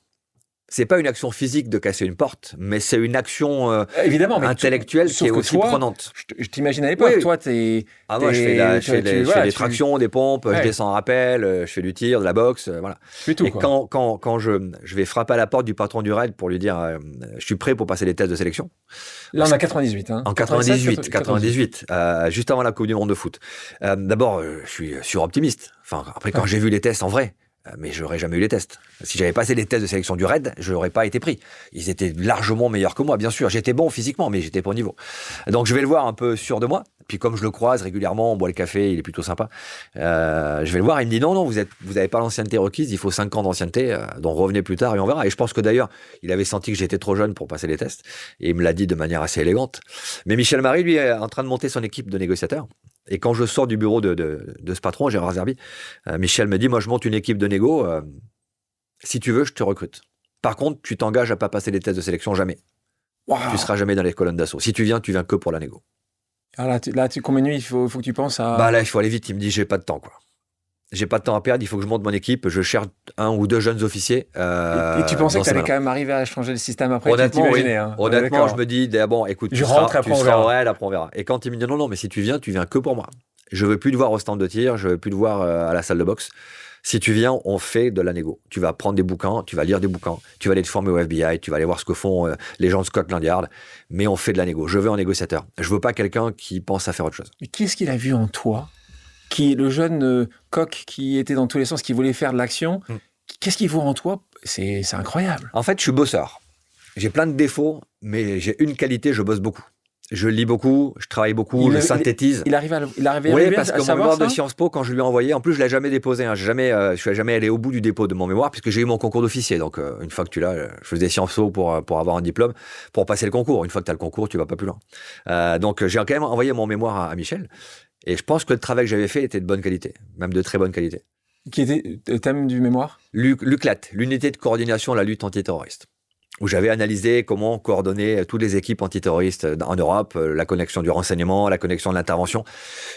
C'est pas une action physique de casser une porte, mais c'est une action évidemment, intellectuelle qui est aussi prenante. Je t'imagine à l'époque, toi, moi, je fais des tractions, des pompes, je descends en rappel, je fais du tir, de la boxe, voilà. Tout, et quand je vais frapper à la porte du patron du raid pour lui dire je suis prêt pour passer les tests de sélection. Là, on a 98. Hein. En 98, juste avant la Coupe du Monde de foot. D'abord, je suis suroptimiste. Enfin, après, quand j'ai vu les tests en vrai, mais je n'aurais jamais eu les tests. Si j'avais passé les tests de sélection du RAID, je n'aurais pas été pris. Ils étaient largement meilleurs que moi, bien sûr. J'étais bon physiquement, mais j'étais pas au niveau. Donc je vais le voir un peu sûr de moi. Puis comme je le croise régulièrement, on boit le café, il est plutôt sympa. Je vais le voir, il me dit non, vous n'avez pas l'ancienneté requise, il faut 5 ans d'ancienneté, donc revenez plus tard et on verra. Et je pense que d'ailleurs, il avait senti que j'étais trop jeune pour passer les tests. Et il me l'a dit de manière assez élégante. Mais Michel Marie, lui, est en train de monter son équipe de négociateurs. Et quand je sors du bureau de ce patron, Gérard Zerbi, Michel me dit, moi je monte une équipe de négo, si tu veux, je te recrute. Par contre, tu t'engages à pas passer les tests de sélection jamais. Wow. Tu seras jamais dans les colonnes d'assaut. Si tu viens que pour la négo. Ah là, combien de nuits il faut que tu penses à... Là, il faut aller vite. Il me dit, j'ai pas de temps, quoi. J'ai pas de temps à perdre, il faut que je monte mon équipe, je cherche 1 ou 2 jeunes officiers. Et tu pensais que tu allais quand même arriver à changer le système après? Honnêtement, oui. Honnêtement, je me dis, bon, écoute, tu seras au raid, après on verra. Et quand il me dit non, mais si tu viens que pour moi. Je veux plus te voir au stand de tir, je veux plus te voir à la salle de boxe. Si tu viens, on fait de la négo. Tu vas prendre des bouquins, tu vas lire des bouquins, tu vas aller te former au FBI, tu vas aller voir ce que font les gens de Scotland Yard, mais on fait de la négo. Je veux un négociateur. Je veux pas quelqu'un qui pense à faire autre chose. Mais qu'est-ce qu'il a vu en toi, qui est le jeune coq qui était dans tous les sens, qui voulait faire de l'action? Qu'est-ce qu'il voit en toi? C'est incroyable. En fait, je suis bosseur. J'ai plein de défauts, mais j'ai une qualité, je bosse beaucoup. Je lis beaucoup, je travaille beaucoup, je synthétise. Il arrivait Oui, parce que mon mémoire ça de Sciences Po, quand je lui ai envoyé, en plus, je ne l'ai jamais déposé. Je suis jamais allé au bout du dépôt de mon mémoire, puisque j'ai eu mon concours d'officier. Donc, une fois que tu l'as, je faisais Sciences Po pour avoir un diplôme, pour passer le concours. Une fois que tu as le concours, tu ne vas pas plus loin. Donc, j'ai quand même envoyé mon mémoire à Michel. Et je pense que le travail que j'avais fait était de bonne qualité, même de très bonne qualité. Qui était le thème du mémoire? L'UCLAT, l'unité de coordination de la lutte antiterroriste, où j'avais analysé comment coordonner toutes les équipes antiterroristes en Europe, la connexion du renseignement, la connexion de l'intervention.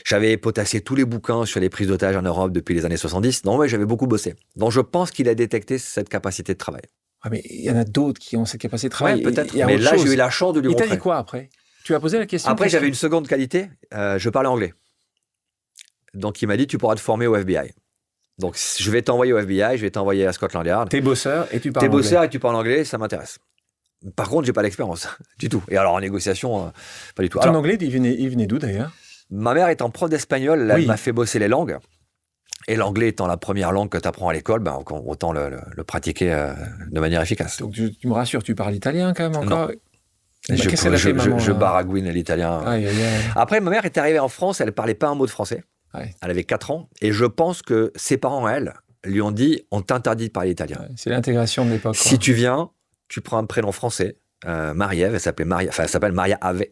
J'avais potassé tous les bouquins sur les prises d'otages en Europe depuis les années 70. Donc, ouais, j'avais beaucoup bossé. Donc, je pense qu'il a détecté cette capacité de travail. Ah, mais il y en a d'autres qui ont cette capacité de travail. Ouais, peut-être. Mais là, j'ai eu la chance de lui montrer. Il t'a dit quoi après? Tu as posé la question? Après, j'avais une seconde qualité. Je parlais anglais. Donc, il m'a dit, tu pourras te former au FBI. Donc, je vais t'envoyer au FBI, je vais t'envoyer à Scotland Yard. T'es bosseur et tu parles anglais. T'es bosseur et tu parles anglais, ça m'intéresse. Par contre, j'ai pas l'expérience du tout. Et alors, en négociation, pas du tout. Ton anglais, il venait d'où d'ailleurs? Ma mère étant prof d'espagnol, elle m'a fait bosser les langues. Et l'anglais étant la première langue que tu apprends à l'école, ben, autant le pratiquer de manière efficace. Donc, tu me rassures, tu parles italien quand même encore? Non. Je baragouine l'italien. Aïe. Après, ma mère est arrivée en France, elle parlait pas un mot de français. Ouais. Elle avait 4 ans. Et je pense que ses parents, elle, lui ont dit, on t'interdit de parler italien. Ouais, c'est l'intégration de l'époque. Si tu viens, tu prends un prénom français. Marie-Ève, elle s'appelle Maria Ave.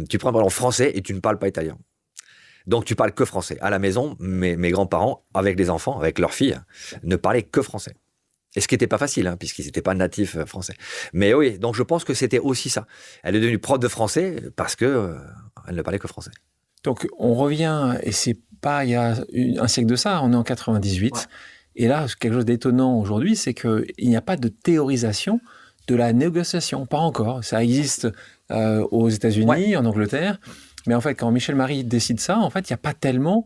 Tu prends un prénom français et tu ne parles pas italien. Donc, tu parles que français. À la maison, mes grands-parents, avec les enfants, avec leurs filles, ne parlaient que français. Et ce qui n'était pas facile, puisqu'ils n'étaient pas natifs français. Mais oui, donc je pense que c'était aussi ça. Elle est devenue prof de français parce qu'elle ne parlait que français. Donc, on revient, et c'est pas il y a un siècle de ça, on est en 98. Ouais. Et là, quelque chose d'étonnant aujourd'hui, c'est qu'il n'y a pas de théorisation de la négociation. Pas encore. Ça existe aux États-Unis, en Angleterre. Mais en fait, quand Michel Marie décide ça, en fait, il n'y a pas tellement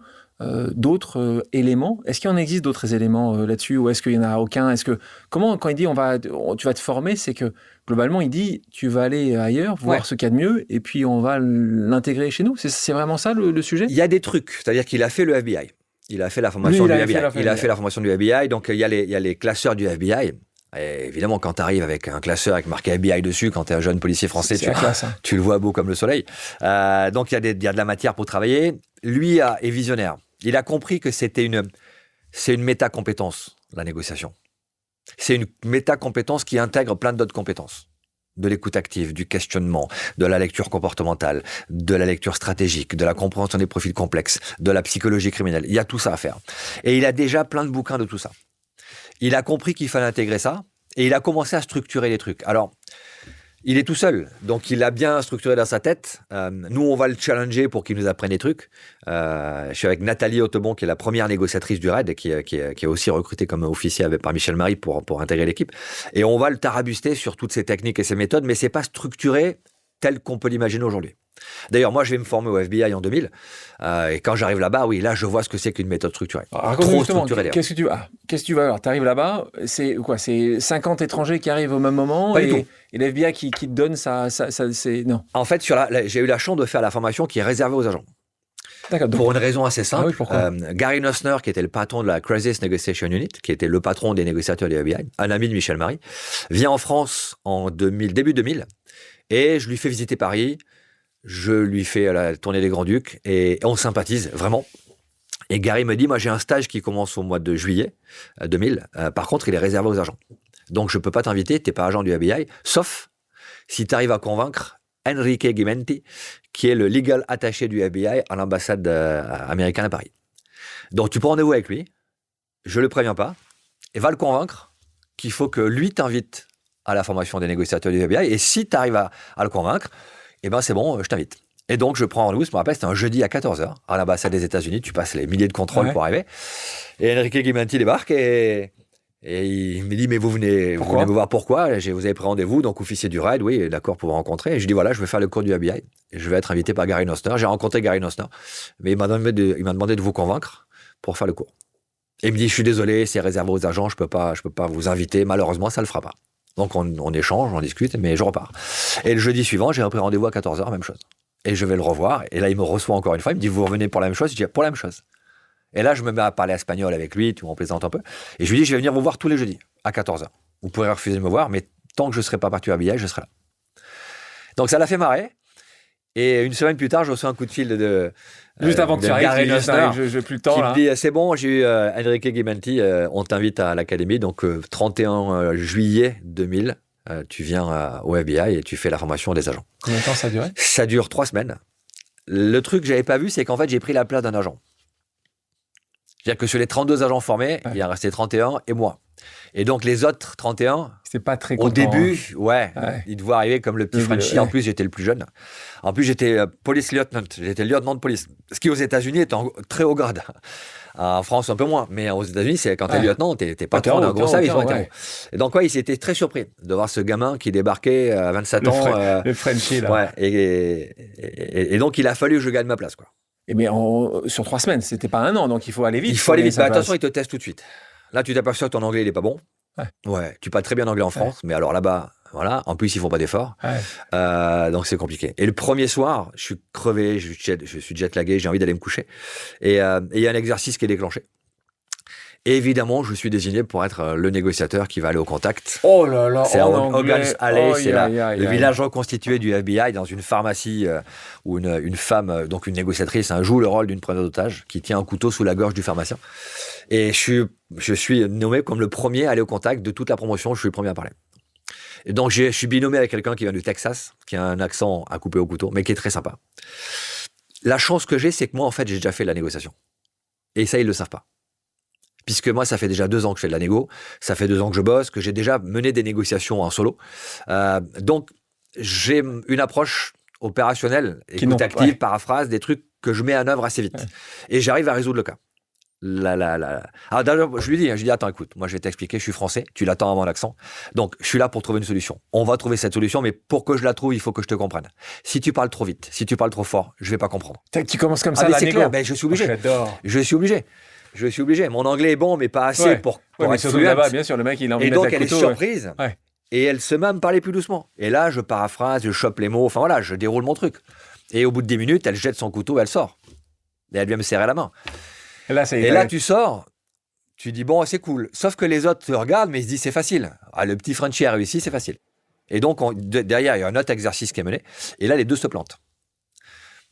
d'autres éléments. Est-ce qu'il en existe d'autres éléments là-dessus, ou est-ce qu'il n'y en a aucun? Quand il dit tu vas te former, c'est que globalement, il dit tu vas aller ailleurs, voir ce qu'il y a de mieux, et puis on va l'intégrer chez nous. C'est vraiment ça le sujet? Il y a des trucs, c'est-à-dire qu'il a fait le FBI. Il a fait la formation du FBI. Il a fait la formation du FBI, donc il y a les classeurs du FBI. Et évidemment, quand tu arrives avec un classeur avec marqué FBI dessus, quand tu es un jeune policier français, tu le vois beau comme le soleil. Donc, il y a de la matière pour travailler. Lui est visionnaire. Il a compris que c'est une méta-compétence, la négociation. C'est une méta-compétence qui intègre plein d'autres compétences. De l'écoute active, du questionnement, de la lecture comportementale, de la lecture stratégique, de la compréhension des profils complexes, de la psychologie criminelle. Il y a tout ça à faire. Et il a déjà plein de bouquins de tout ça. Il a compris qu'il fallait intégrer ça et il a commencé à structurer les trucs. Alors, il est tout seul, donc il a bien structuré dans sa tête. Nous, on va le challenger pour qu'il nous apprenne des trucs. Je suis avec Nathalie Hautebon, qui est la première négociatrice du RAID, qui est aussi recrutée comme officier par Michel Marie pour intégrer l'équipe. Et on va le tarabuster sur toutes ces techniques et ces méthodes, mais c'est pas structuré tel qu'on peut l'imaginer aujourd'hui. D'ailleurs, moi, je vais me former au FBI en 2000. Et quand j'arrive là-bas, oui, là, je vois ce que c'est qu'une méthode structurée. Trop structurée. Qu'est-ce que tu vas alors? Tu arrives là-bas, c'est quoi? C'est 50 étrangers qui arrivent au même moment et l'FBI qui te donne ça c'est... Non. En fait, j'ai eu la chance de faire la formation qui est réservée aux agents. D'accord. Pour une raison assez simple. Ah oui, pourquoi? Gary Nossner, qui était le patron de la Crisis Negotiation Unit, qui était le patron des négociateurs du FBI, un ami de Michel Marie, vient en France en début 2000 et je lui fais visiter Paris. Je lui fais la tournée des Grands-Ducs et on sympathise vraiment. Et Gary me dit, moi j'ai un stage qui commence au mois de juillet 2000. Par contre, il est réservé aux agents. Donc je ne peux pas t'inviter, tu n'es pas agent du FBI, sauf si tu arrives à convaincre Enrique Gimenti, qui est le legal attaché du FBI à l'ambassade américaine à Paris. Donc tu prends rendez-vous avec lui, je ne le préviens pas, et va le convaincre qu'il faut que lui t'invite à la formation des négociateurs du FBI. Et si tu arrives à le convaincre, eh ben c'est bon, je t'invite. Et donc, je prends rendez-vous, je me rappelle, c'était un jeudi à 14h, à l'ambassade des États-Unis, tu passes les milliers de contrôles pour arriver. Et Enrique Gimenti débarque et il me dit, mais vous venez me voir pourquoi? Vous avez pris rendez-vous, donc officier du RAID, oui, d'accord pour vous rencontrer. Et je dis, voilà, je vais faire le cours du FBI. Et je vais être invité par Gary Nossner. J'ai rencontré Gary Nossner, mais il m'a demandé de vous convaincre pour faire le cours. Et il me dit, je suis désolé, c'est réservé aux agents, je peux pas vous inviter. Malheureusement, ça le fera pas. Donc, on échange, on discute, mais je repars. Et le jeudi suivant, j'ai repris rendez-vous à 14h, même chose. Et je vais le revoir. Et là, il me reçoit encore une fois. Il me dit, vous revenez pour la même chose? Je dis, pour la même chose. Et là, je me mets à parler espagnol avec lui, on plaisante un peu. Et je lui dis, je vais venir vous voir tous les jeudis, à 14h. Vous pourrez refuser de me voir, mais tant que je ne serai pas parti à habillage, je serai là. Donc, ça l'a fait marrer. Et une semaine plus tard, je reçois un coup de fil de juste avant que tu arrives, je n'ai plus le temps. Qui là. me dit, c'est bon, j'ai eu Enrique Guimenti, on t'invite à l'académie. Donc, 31 juillet 2000, tu viens au FBI et tu fais la formation des agents. Combien de temps ça a duré? Ça dure 3 semaines. Le truc que je n'avais pas vu, c'est qu'en fait, j'ai pris la place d'un agent. C'est-à-dire que sur les 32 agents formés, il en restait 31 et moi. Et donc, les autres 31, c'est pas très content, au début, ils devaient arriver comme le petit Frenchie. En plus, j'étais le plus jeune. En plus, j'étais police lieutenant. J'étais lieutenant de police. Ce qui, aux États-Unis, est en très haut grade. En France, un peu moins. Mais aux États-Unis, c'est quand t'es lieutenant, t'es patron d'un gros service. Et donc, ils étaient très surpris de voir ce gamin qui débarquait à 27 ans. Le Frenchie, là. Ouais, et donc, il a fallu que je gagne ma place, quoi. Mais sur 3 semaines, c'était pas un an, donc il faut aller vite. Il faut aller vite. Attention, ils te testent tout de suite. Là, tu t'aperçois que ton anglais, il est pas bon. Ouais, tu parles très bien anglais en France, mais alors là-bas, voilà, en plus, ils font pas d'efforts. Donc, c'est compliqué. Et le premier soir, je suis crevé, je suis jet-lagué, j'ai envie d'aller me coucher. Et il y a un exercice qui est déclenché. Et évidemment, je suis désigné pour être le négociateur qui va aller au contact. Oh là là, c'est Hogan's Alley, c'est le village reconstitué du FBI dans une pharmacie où une femme, donc une négociatrice, joue le rôle d'une preneuse d'otage qui tient un couteau sous la gorge du pharmacien. Et je suis nommé comme le premier à aller au contact de toute la promotion. Je suis le premier à parler. Et donc, je suis binômé avec quelqu'un qui vient du Texas, qui a un accent à couper au couteau, mais qui est très sympa. La chance que j'ai, c'est que moi, en fait, j'ai déjà fait de la négociation. Et ça, ils le savent pas. Puisque moi, ça fait déjà 2 ans que je fais de la négo, ça fait 2 ans que je bosse, que j'ai déjà mené des négociations en solo. Donc, j'ai une approche opérationnelle, écoute active, paraphrase, des trucs que je mets en œuvre assez vite. Et j'arrive à résoudre le cas. Alors, d'ailleurs, je lui dis, attends, écoute, moi je vais t'expliquer, je suis français, tu l'attends avant l'accent, donc je suis là pour trouver une solution. On va trouver cette solution, mais pour que je la trouve, il faut que je te comprenne. Si tu parles trop vite, si tu parles trop fort, je vais pas comprendre. Tu commences comme ça la négo. Clair, je suis obligé. J'adore. Je suis obligé. Mon anglais est bon, mais pas assez pour mais être surtout fluent. là-bas, bien sûr, le mec, il a envie de mettre le couteau. Et donc, elle est surprise. Ouais. Et elle se met à me parler plus doucement. Et là, je paraphrase, je chope les mots. Enfin, voilà, je déroule mon truc. Et au bout de 10 minutes, elle jette son couteau et elle sort. Et elle vient me serrer la main. Et là, tu sors. Tu dis, bon, c'est cool. Sauf que les autres te regardent, mais ils se disent, c'est facile. Ah, le petit Frenchie a réussi, c'est facile. Et donc, derrière, il y a un autre exercice qui est mené. Et là, les deux se plantent.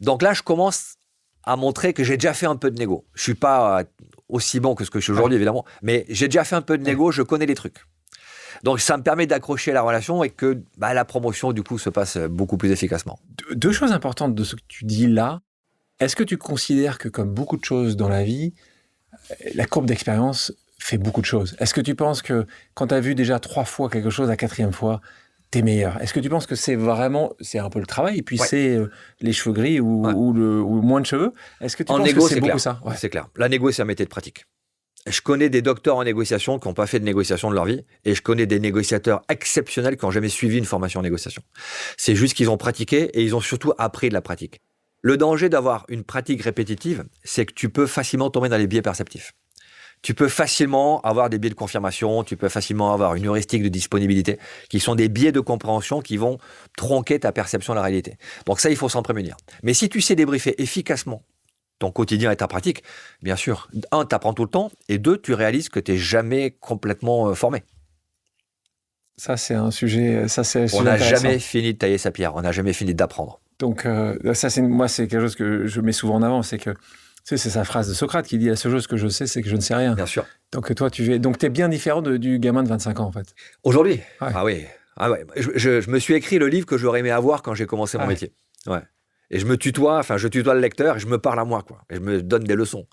Donc là, je commence à montrer que j'ai déjà fait un peu de négo. Je suis pas aussi bon que ce que je suis aujourd'hui, évidemment, mais j'ai déjà fait un peu de négo, je connais les trucs. Donc ça me permet d'accrocher la relation et que la promotion, du coup, se passe beaucoup plus efficacement. 2 choses importantes de ce que tu dis là. Est-ce que tu considères que, comme beaucoup de choses dans la vie, la courbe d'expérience fait beaucoup de choses? Est-ce que tu penses que quand tu as vu déjà 3 fois quelque chose, la 4e fois, t'es meilleur? Est-ce que tu penses que c'est un peu le travail, et puis c'est les cheveux gris ou moins de cheveux? Est-ce que tu penses que c'est beaucoup ça? C'est clair. La négo, c'est un métier de pratique. Je connais des docteurs en négociation qui n'ont pas fait de négociation de leur vie, et je connais des négociateurs exceptionnels qui n'ont jamais suivi une formation en négociation. C'est juste qu'ils ont pratiqué et ils ont surtout appris de la pratique. Le danger d'avoir une pratique répétitive, c'est que tu peux facilement tomber dans les biais perceptifs. Tu peux facilement avoir des biais de confirmation, tu peux facilement avoir une heuristique de disponibilité, qui sont des biais de compréhension qui vont tronquer ta perception de la réalité. Donc ça, il faut s'en prémunir. Mais si tu sais débriefer efficacement ton quotidien et ta pratique, bien sûr, 1, tu apprends tout le temps, et 2, tu réalises que tu n'es jamais complètement formé. Ça, c'est un sujet on n'a jamais fini de tailler sa pierre, on n'a jamais fini d'apprendre. Donc ça, c'est quelque chose que je mets souvent en avant, c'est que c'est sa phrase de Socrate qui dit « La seule chose que je sais, c'est que je ne sais rien ». Bien sûr. Donc toi, t'es bien différent du gamin de 25 ans, en fait. Aujourd'hui ? Ah oui. Je me suis écrit le livre que j'aurais aimé avoir quand j'ai commencé mon métier. Ouais. Et je tutoie le lecteur et je me parle à moi, quoi. Et je me donne des leçons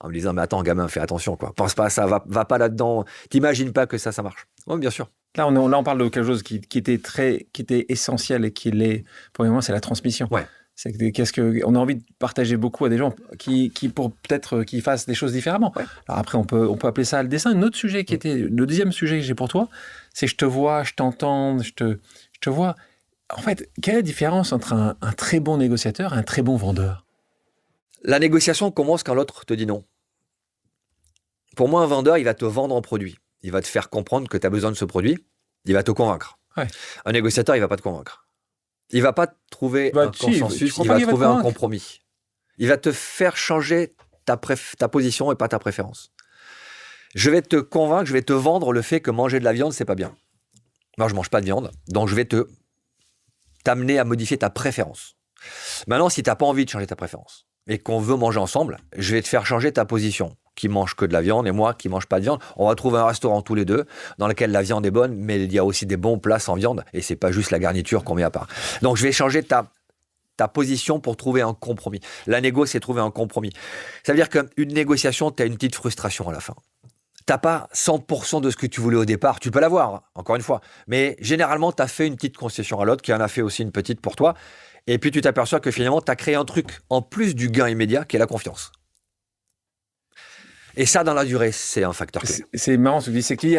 en me disant « Mais attends, gamin, fais attention, quoi. Pense pas à ça, va pas là-dedans. T'imagines pas que ça marche. » Oui, bien sûr. Là, on parle de quelque chose qui était essentiel et qui l'est, pour le moment, c'est la transmission. Ouais. C'est on a envie de partager beaucoup à des gens qui pour peut-être qu'ils fassent des choses différemment. Ouais. Alors après, on peut appeler ça le dessin. Un autre sujet le 2e sujet que j'ai pour toi, c'est je te vois, je t'entends, je te vois. En fait, quelle est la différence entre un très bon négociateur et un très bon vendeur? La négociation commence quand l'autre te dit non. Pour moi, un vendeur, il va te vendre un produit. Il va te faire comprendre que tu as besoin de ce produit. Il va te convaincre. Ouais. Un négociateur, il va pas te convaincre. Il va pas trouver un consensus, il va trouver un compromis. Il va te faire changer ta position et pas ta préférence. Je vais te convaincre, je vais te vendre le fait que manger de la viande, c'est pas bien. Moi, je mange pas de viande, donc je vais t'amener à modifier ta préférence. Maintenant, si tu n'as pas envie de changer ta préférence et qu'on veut manger ensemble, je vais te faire changer ta position. Qui mange que de la viande et moi qui mange pas de viande. On va trouver un restaurant tous les deux dans lequel la viande est bonne, mais il y a aussi des bons plats sans viande et c'est pas juste la garniture qu'on met à part. Donc je vais changer ta position pour trouver un compromis. La négo, c'est trouver un compromis. Ça veut dire qu'une négociation, tu as une petite frustration à la fin. T'as pas 100% de ce que tu voulais au départ. Tu peux l'avoir, encore une fois. Mais généralement, tu as fait une petite concession à l'autre qui en a fait aussi une petite pour toi. Et puis tu t'aperçois que finalement, tu as créé un truc en plus du gain immédiat qui est la confiance. Et ça, dans la durée, c'est un facteur clé. C'est marrant ce que tu dis. C'est que tu dis,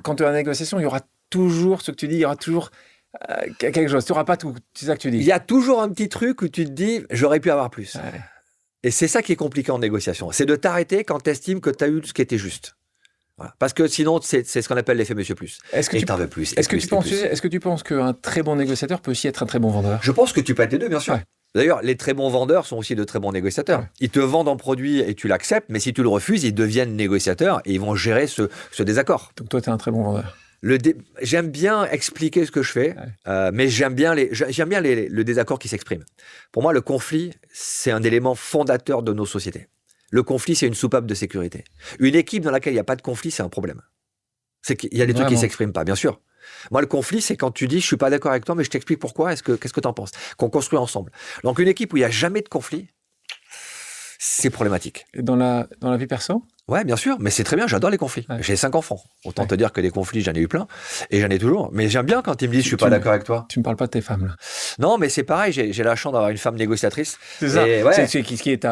quand tu es en négociation, il y aura toujours ce que tu dis, il y aura toujours quelque chose. Tu n'auras pas tout. C'est ça que tu dis. Il y a toujours un petit truc où tu te dis, j'aurais pu avoir plus. Ouais. Et c'est ça qui est compliqué en négociation. C'est de t'arrêter quand tu estimes que tu as eu ce qui était juste. Voilà. Parce que sinon, c'est ce qu'on appelle l'effet Monsieur Plus. Et t'en veux plus. Est-ce que tu penses qu'un très bon négociateur peut aussi être un très bon vendeur ? Je pense que tu peux être les deux, bien sûr. Ouais. D'ailleurs, les très bons vendeurs sont aussi de très bons négociateurs. Ouais. Ils te vendent un produit et tu l'acceptes, mais si tu le refuses, ils deviennent négociateurs et ils vont gérer ce désaccord. Donc toi, tu es un très bon vendeur. J'aime bien expliquer ce que je fais, mais j'aime bien le désaccord qui s'exprime. Pour moi, le conflit, c'est un élément fondateur de nos sociétés. Le conflit, c'est une soupape de sécurité. Une équipe dans laquelle il n'y a pas de conflit, c'est un problème. C'est qu'il y a des trucs qui ne s'expriment pas, bien sûr. Moi, le conflit, c'est quand tu dis « je ne suis pas d'accord avec toi, mais je t'explique pourquoi, qu'est-ce que tu en penses ?» Qu'on construit ensemble. Donc, une équipe où il n'y a jamais de conflit, c'est problématique. Et dans la vie perso ? Ouais, bien sûr, mais c'est très bien, j'adore les conflits. Ouais. J'ai 5 enfants. Autant te dire que des conflits, j'en ai eu plein, et j'en ai toujours. Mais j'aime bien quand ils me disent « je suis pas d'accord avec toi ». Tu me parles pas de tes femmes, là. Non, mais c'est pareil, j'ai la chance d'avoir une femme négociatrice. C'est ça, ouais. c'est qui est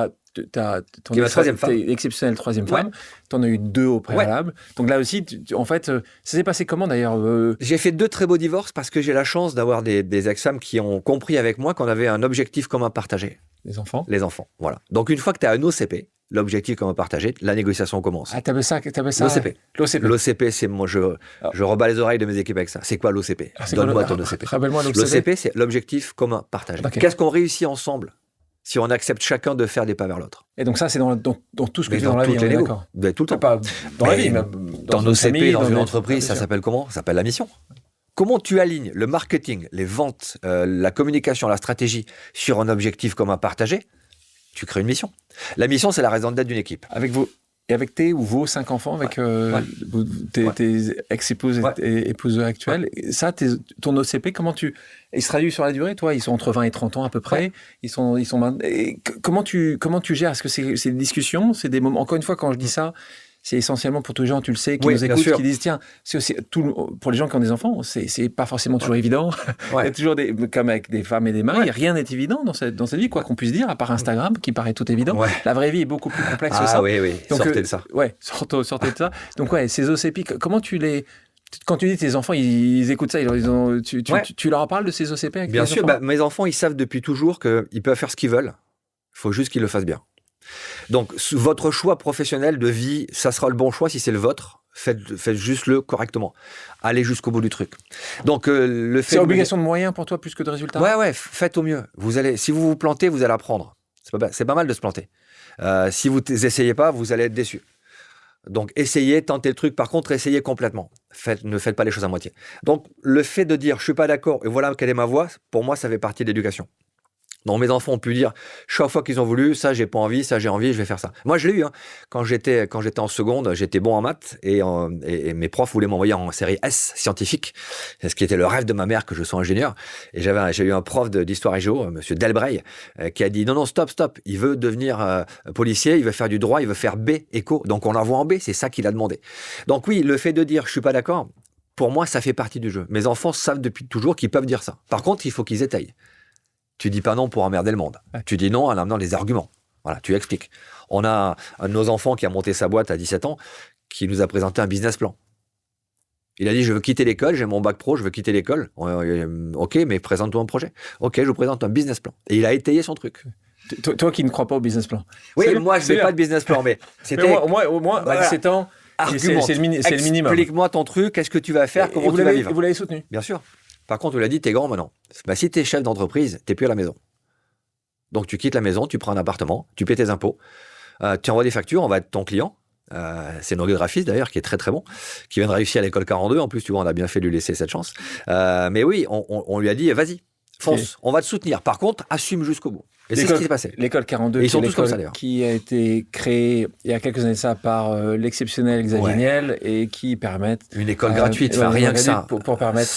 ton ma troisième femme. Exceptionnelle troisième femme. Tu en as eu 2 au préalable. Ouais. Donc là aussi, en fait, ça s'est passé comment d'ailleurs J'ai fait 2 très beaux divorces parce que j'ai la chance d'avoir des ex-femmes qui ont compris avec moi qu'on avait un objectif commun partagé. Les enfants ? Les enfants, voilà. Donc une fois que tu as un OCP, l'objectif commun partagé, la négociation commence. Ah, t'avais ça L'OCP. L'OCP, c'est moi, je rebats les oreilles de mes équipes avec ça. C'est quoi l'OCP ? Donne-moi ton OCP. Rappelle-moi l'OCP. L'OCP, c'est l'objectif commun partagé. Okay. Qu'est-ce qu'on réussit ensemble si on accepte chacun de faire des pas vers l'autre? Et donc ça, c'est dans tout ce que tu fais dans la vie, d'accord ? Tout le temps. Pas dans la vie, mais dans nos CP, dans une entreprise, ça s'appelle comment ? Ça s'appelle la mission. Comment tu alignes le marketing, les ventes, la communication, la stratégie sur un objectif commun partagé ? Tu crées une mission. La mission, c'est la raison d'être d'une équipe. Avec tes ou vos 5 enfants, avec tes ex-épouses et épouses actuelles, ça, ton OCP, il se traduit sur la durée, toi, ils sont entre 20 et 30 ans à peu près, ils sont comment tu gères ? Est-ce que c'est des discussions, c'est des moments, encore une fois, quand je dis ça, c'est essentiellement pour tous les gens, tu le sais, qui nous écoutent, qui disent tiens, c'est aussi pour les gens qui ont des enfants, c'est pas forcément toujours évident. Il y a toujours comme avec des femmes et des maris, rien n'est évident dans cette vie, quoi qu'on puisse dire, à part Instagram, qui paraît tout évident. Ouais. La vraie vie est beaucoup plus complexe que ça. Ah oui, donc, sortez de ça. Ouais, sortez de ça. Donc ces OCP, comment tu les... Quand tu dis tes enfants, ils écoutent ça, tu leur parles de ces OCP avec bien sûr, mes enfants, ils savent depuis toujours qu'ils peuvent faire ce qu'ils veulent. Il faut juste qu'ils le fassent bien. Donc, votre choix professionnel de vie, ça sera le bon choix si c'est le vôtre. Faites juste le correctement. Allez jusqu'au bout du truc. Donc, c'est obligation de moyens pour toi plus que de résultats. Ouais, faites au mieux. Si vous vous plantez, vous allez apprendre. C'est pas mal de se planter. Si vous n'essayez pas, vous allez être déçu. Donc, essayez, tentez le truc. Par contre, essayez complètement. Ne faites pas les choses à moitié. Donc, le fait de dire « je suis pas d'accord » et voilà quelle est ma voix, pour moi, ça fait partie de l'éducation. Donc mes enfants ont pu dire chaque fois qu'ils ont voulu, ça j'ai pas envie, ça j'ai envie, je vais faire ça. Moi je l'ai eu. Quand j'étais en seconde, j'étais bon en maths et mes profs voulaient m'envoyer en série S scientifique, ce qui était le rêve de ma mère que je sois ingénieur. Et j'ai eu un prof d'histoire et géo, monsieur Delbray, qui a dit non stop, il veut devenir policier, il veut faire du droit, il veut faire B éco, donc on l'envoie en B, c'est ça qu'il a demandé. Donc oui, le fait de dire je suis pas d'accord, pour moi ça fait partie du jeu. Mes enfants savent depuis toujours qu'ils peuvent dire ça. Par contre, il faut qu'ils étayent. Tu dis pas non pour emmerder le monde. Ouais. Tu dis non en amenant des arguments. Voilà, tu expliques. On a un de nos enfants qui a monté sa boîte à 17 ans, qui nous a présenté un business plan. Il a dit, je veux quitter l'école, j'ai mon bac pro, je veux quitter l'école. Ok, mais présente-toi un projet. Ok, je vous présente un business plan. Et il a étayé son truc. Toi qui ne crois pas au business plan. Oui, moi, je n'ai pas de business plan, mais c'était... Mais au moins, à 17 ans, c'est le minimum. Explique-moi ton truc, qu'est-ce que tu vas faire, comment tu vas vivre. Et vous l'avez soutenu? Bien sûr. Par contre, on lui a dit, t'es grand maintenant. Bah, si t'es chef d'entreprise, t'es plus à la maison. Donc, tu quittes la maison, tu prends un appartement, tu paies tes impôts, tu envoies des factures, on va être ton client. C'est notre graphiste d'ailleurs, qui est très très bon, qui vient de réussir à l'école 42. En plus, tu vois, on a bien fait de lui laisser cette chance. Mais oui, on lui a dit, vas-y, fonce, on va te soutenir. Par contre, assume jusqu'au bout. Et c'est ce qui s'est passé. L'école 42, ils sont tous comme ça, d'ailleurs. Qui a été créée il y a quelques années de ça par l'exceptionnel Xavier et qui permettent... Une école gratuite, enfin rien que ça. Pour permettre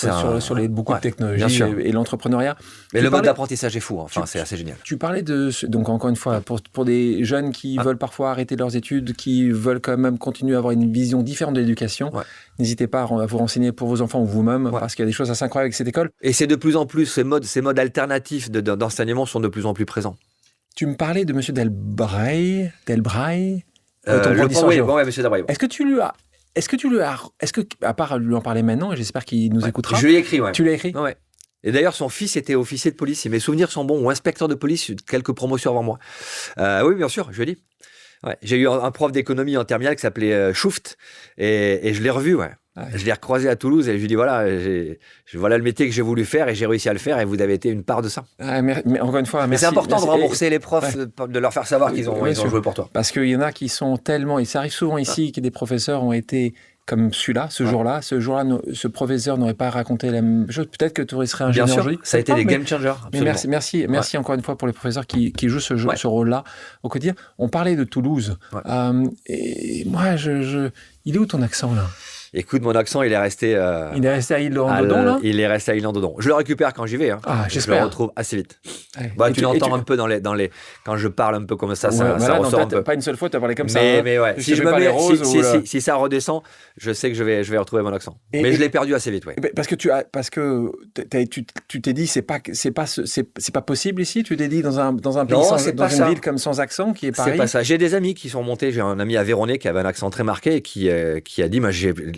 sur beaucoup de technologies et l'entrepreneuriat. Mais le mode d'apprentissage est fou, enfin, c'est assez génial. Tu parlais donc encore une fois, pour des jeunes qui veulent parfois arrêter leurs études, qui veulent quand même continuer à avoir une vision différente de l'éducation, n'hésitez pas à vous renseigner pour vos enfants ou vous-même, parce qu'il y a des choses assez incroyables avec cette école. Et c'est de plus en plus, ces modes alternatifs d'enseignement sont de plus en plus présents. Tu me parlais de M. Delbray, Monsieur Delbray. Est-ce que, à part lui en parler maintenant, et j'espère qu'il nous écoutera. Je lui ai écrit, Tu l'as écrit? Ouais. Et d'ailleurs, son fils était officier de police. Et mes souvenirs sont bons, ou inspecteur de police, quelques promotions avant moi. Oui, bien sûr, je lui ai dit. Ouais. J'ai eu un prof d'économie en terminale qui s'appelait Schouft, et je l'ai revu, Je l'ai recroisé à Toulouse et je lui ai dit voilà le métier que j'ai voulu faire et j'ai réussi à le faire et vous avez été une part de ça. Mais encore une fois, merci. Mais c'est important de rembourser les profs, de leur faire savoir qu'ils ont joué pour toi. Parce qu'il y en a qui sont tellement, et ça arrive souvent ici, que des professeurs ont été comme celui-là, ce jour-là, ce professeur n'aurait pas raconté la même chose. Peut-être que tu serais ingénieur. Bien sûr, ça a été des game changers. Mais merci encore une fois pour les professeurs qui jouent ce rôle-là au quotidien. On parlait de Toulouse. Et moi, il est où ton accent là? Écoute, mon accent, il est resté à Île-en-Dodon, là? Il est resté à Île-en-Dodon. Je le récupère quand j'y vais. J'espère. Je le retrouve assez vite. Tu l'entends un peu quand je parle un peu comme ça, ça ressort un peu. Pas une seule fois, tu as parlé comme ça. Mais ouais. Si ça redescend, je sais que je vais retrouver mon accent. Mais je l'ai perdu assez vite, Parce que tu t'es dit, c'est pas possible ici. Tu t'es dit dans un pays, dans une ville comme sans accent, qui est Paris. C'est pas ça. J'ai des amis qui sont montés. J'ai un ami à Véronée qui avait un accent très marqué et qui a dit,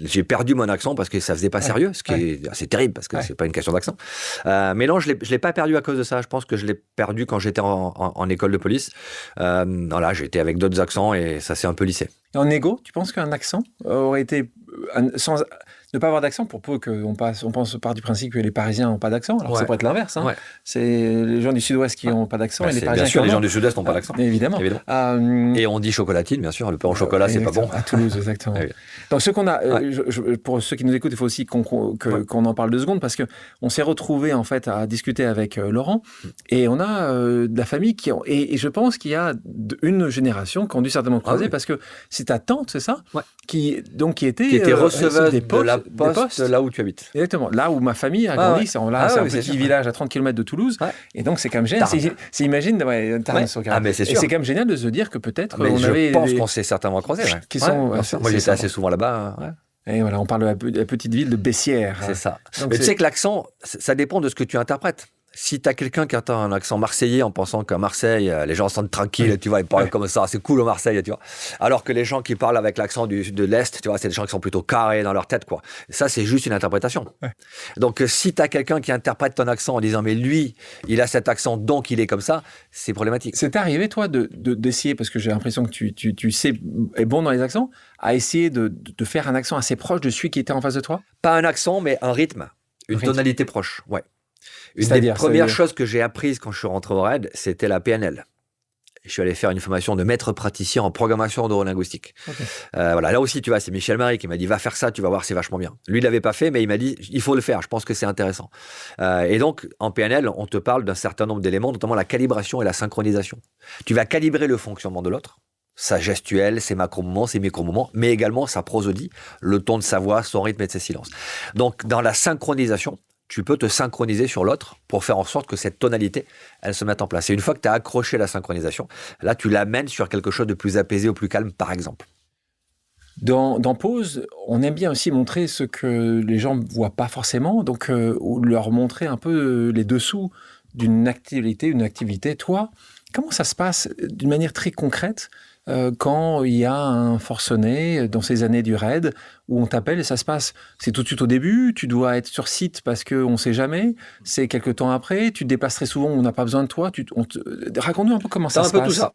j'ai perdu mon accent parce que ça faisait pas sérieux, ce qui est assez terrible parce que c'est pas une question d'accent. Mais non, je l'ai pas perdu à cause de ça. Je pense que je l'ai perdu quand j'étais en école de police. J'étais avec d'autres accents et ça s'est un peu lissé. Et en égo, tu penses qu'un accent aurait été sans ne pas avoir d'accent, pour peu qu'on part du principe que les Parisiens n'ont pas d'accent. Alors ça pourrait être l'inverse. C'est les gens du Sud-Ouest qui n'ont pas d'accent et les Parisiens. Bien sûr, les gens du Sud-Est n'ont pas d'accent. Évidemment. Et on dit chocolatine, bien sûr. Le pain au chocolat, c'est pas bon. À Toulouse, exactement. Donc ce qu'on a, pour ceux qui nous écoutent, il faut aussi qu'on en parle 2 secondes parce que on s'est retrouvés en fait à discuter avec Laurent et on a de la famille et je pense qu'il y a une génération qui ont dû certainement croiser parce que c'est ta tante, c'est ça, qui était receveuse de la poste là où tu habites. Exactement, là où ma famille a grandi. C'est un petit village à 30 km de Toulouse. Et donc, c'est quand même génial. Imagine, mais c'est sûr. Et c'est quand même génial de se dire que peut-être je pense qu'on s'est certainement croisés. Moi, j'étais assez souvent là-bas. Et voilà, on parle de la petite ville de Bessières. C'est ça. Mais tu sais que l'accent, ça dépend de ce que tu interprètes. Si tu as quelqu'un qui a un accent marseillais en pensant qu'à Marseille, les gens sont tranquilles, tu vois, ils parlent comme ça, c'est cool au Marseille, tu vois. Alors que les gens qui parlent avec l'accent de l'Est, tu vois, c'est des gens qui sont plutôt carrés dans leur tête, quoi. Ça, c'est juste une interprétation. Donc, si tu as quelqu'un qui interprète ton accent en disant, mais lui, il a cet accent, donc il est comme ça, c'est problématique. C'est arrivé, toi, d'essayer, parce que j'ai l'impression que tu sais, est bon dans les accents, à essayer de faire un accent assez proche de celui qui était en face de toi? Pas un accent, mais un rythme, une tonalité proche, Une des premières choses que j'ai apprises quand je suis rentré au RAID, c'était la PNL. Je suis allé faire une formation de maître praticien en programmation neurolinguistique. Là aussi, tu vois, c'est Michel Marie qui m'a dit, va faire ça, tu vas voir, c'est vachement bien. Lui, il l'avait pas fait, mais il m'a dit, il faut le faire, je pense que c'est intéressant. Et donc, en PNL, on te parle d'un certain nombre d'éléments, notamment la calibration et la synchronisation. Tu vas calibrer le fonctionnement de l'autre, sa gestuelle, ses macro-moments, ses micro-moments, mais également sa prosodie, le ton de sa voix, son rythme et de ses silences. Donc, dans la synchronisation, tu peux te synchroniser sur l'autre pour faire en sorte que cette tonalité, elle se mette en place. Et une fois que tu as accroché la synchronisation, là, tu l'amènes sur quelque chose de plus apaisé ou plus calme, par exemple. Dans Pause, on aime bien aussi montrer ce que les gens ne voient pas forcément, donc leur montrer un peu les dessous d'une activité, Toi, comment ça se passe d'une manière très concrète quand il y a un forcené dans ces années du raid où on t'appelle et ça se passe? C'est tout de suite au début, tu dois être sur site parce qu'on ne sait jamais, c'est quelques temps après, tu te déplaces très souvent, on n'a pas besoin de toi. Raconte-nous un peu comment ça se passe. C'est un peu tout ça.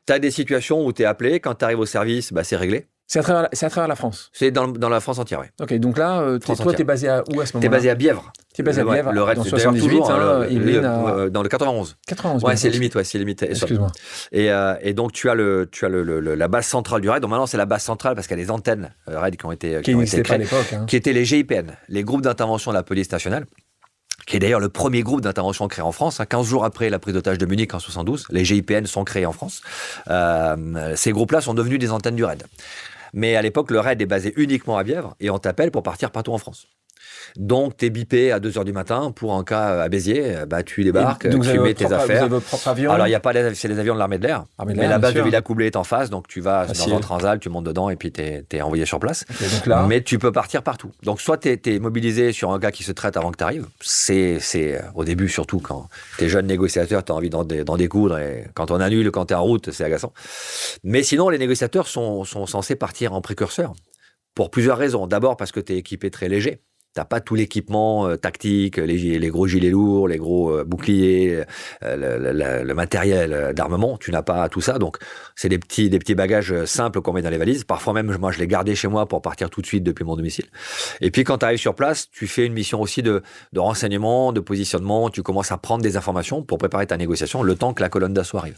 Tu as des situations où tu es appelé, quand tu arrives au service, c'est réglé. C'est à travers la France. C'est dans la France entière, oui. Ok, donc là, toi, tu es basé où à ce moment-là? Tu es basé à Bièvre. Tu es basé à Bièvre, le raid, dans c'est 78, toujours, dans le 91. 91, ouais, c'est limite. Excuse-moi. Et donc, tu as la base centrale du raid. Donc maintenant, c'est la base centrale parce qu'il y a des antennes raid qui ont été n'existaient pas à créées, l'époque. Hein. Qui étaient les GIPN, les groupes d'intervention de la police nationale, qui est d'ailleurs le premier groupe d'intervention créé en France. 15 jours après la prise d'otage de Munich en 72, les GIPN sont créés en France. Ces groupes-là sont devenus des antennes du raid. Mais à l'époque, le raid est basé uniquement à Bièvre et on t'appelle pour partir partout en France. Donc, tu es bipé à 2h du matin pour un cas à Béziers, tu débarques, tu mets tes affaires. Vous avez votre propre avion? Alors, il n'y a pas c'est les avions de l'armée de l'air, mais la base de Villacoublay est en face, donc tu vas dans un transal, tu montes dedans et puis tu es envoyé sur place. Okay, donc là... Mais tu peux partir partout. Donc, soit tu es mobilisé sur un cas qui se traite avant que tu arrives. C'est au début, surtout quand tu es jeune négociateur, tu as envie d'en découdre et quand on annule, quand tu es en route, c'est agaçant. Mais sinon, les négociateurs sont censés partir en précurseur pour plusieurs raisons. D'abord parce que tu es équipé très léger. T'as pas tout l'équipement tactique, les gros gilets lourds, les gros boucliers, le matériel d'armement. Tu n'as pas tout ça, donc c'est des petits bagages simples qu'on met dans les valises. Parfois même, moi, je les gardais chez moi pour partir tout de suite depuis mon domicile. Et puis quand tu arrives sur place, tu fais une mission aussi de renseignement, de positionnement. Tu commences à prendre des informations pour préparer ta négociation le temps que la colonne d'assaut arrive.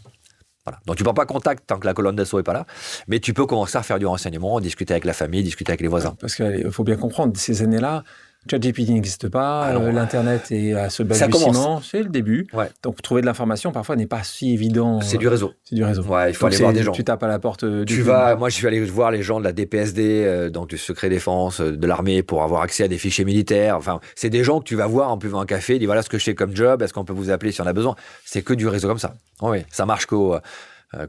Voilà. Donc tu ne prends pas contact tant que la colonne d'assaut n'est pas là, mais tu peux commencer à faire du renseignement, discuter avec la famille, discuter avec les voisins. Parce qu'il faut bien comprendre, ces années-là, ChatGPT n'existe pas, l'Internet est à ce balbutiement, c'est le début. Ouais. Donc trouver de l'information parfois n'est pas si évident. C'est du réseau. Ouais, il faut aller voir des gens. Tu tapes à la porte moi je suis allé voir les gens de la DPSD, donc du secret défense, de l'armée, pour avoir accès à des fichiers militaires. Enfin, c'est des gens que tu vas voir en buvant un café, dis voilà ce que je fais comme job, est-ce qu'on peut vous appeler si on a besoin. C'est que du réseau comme ça. Oui, ça marche qu'au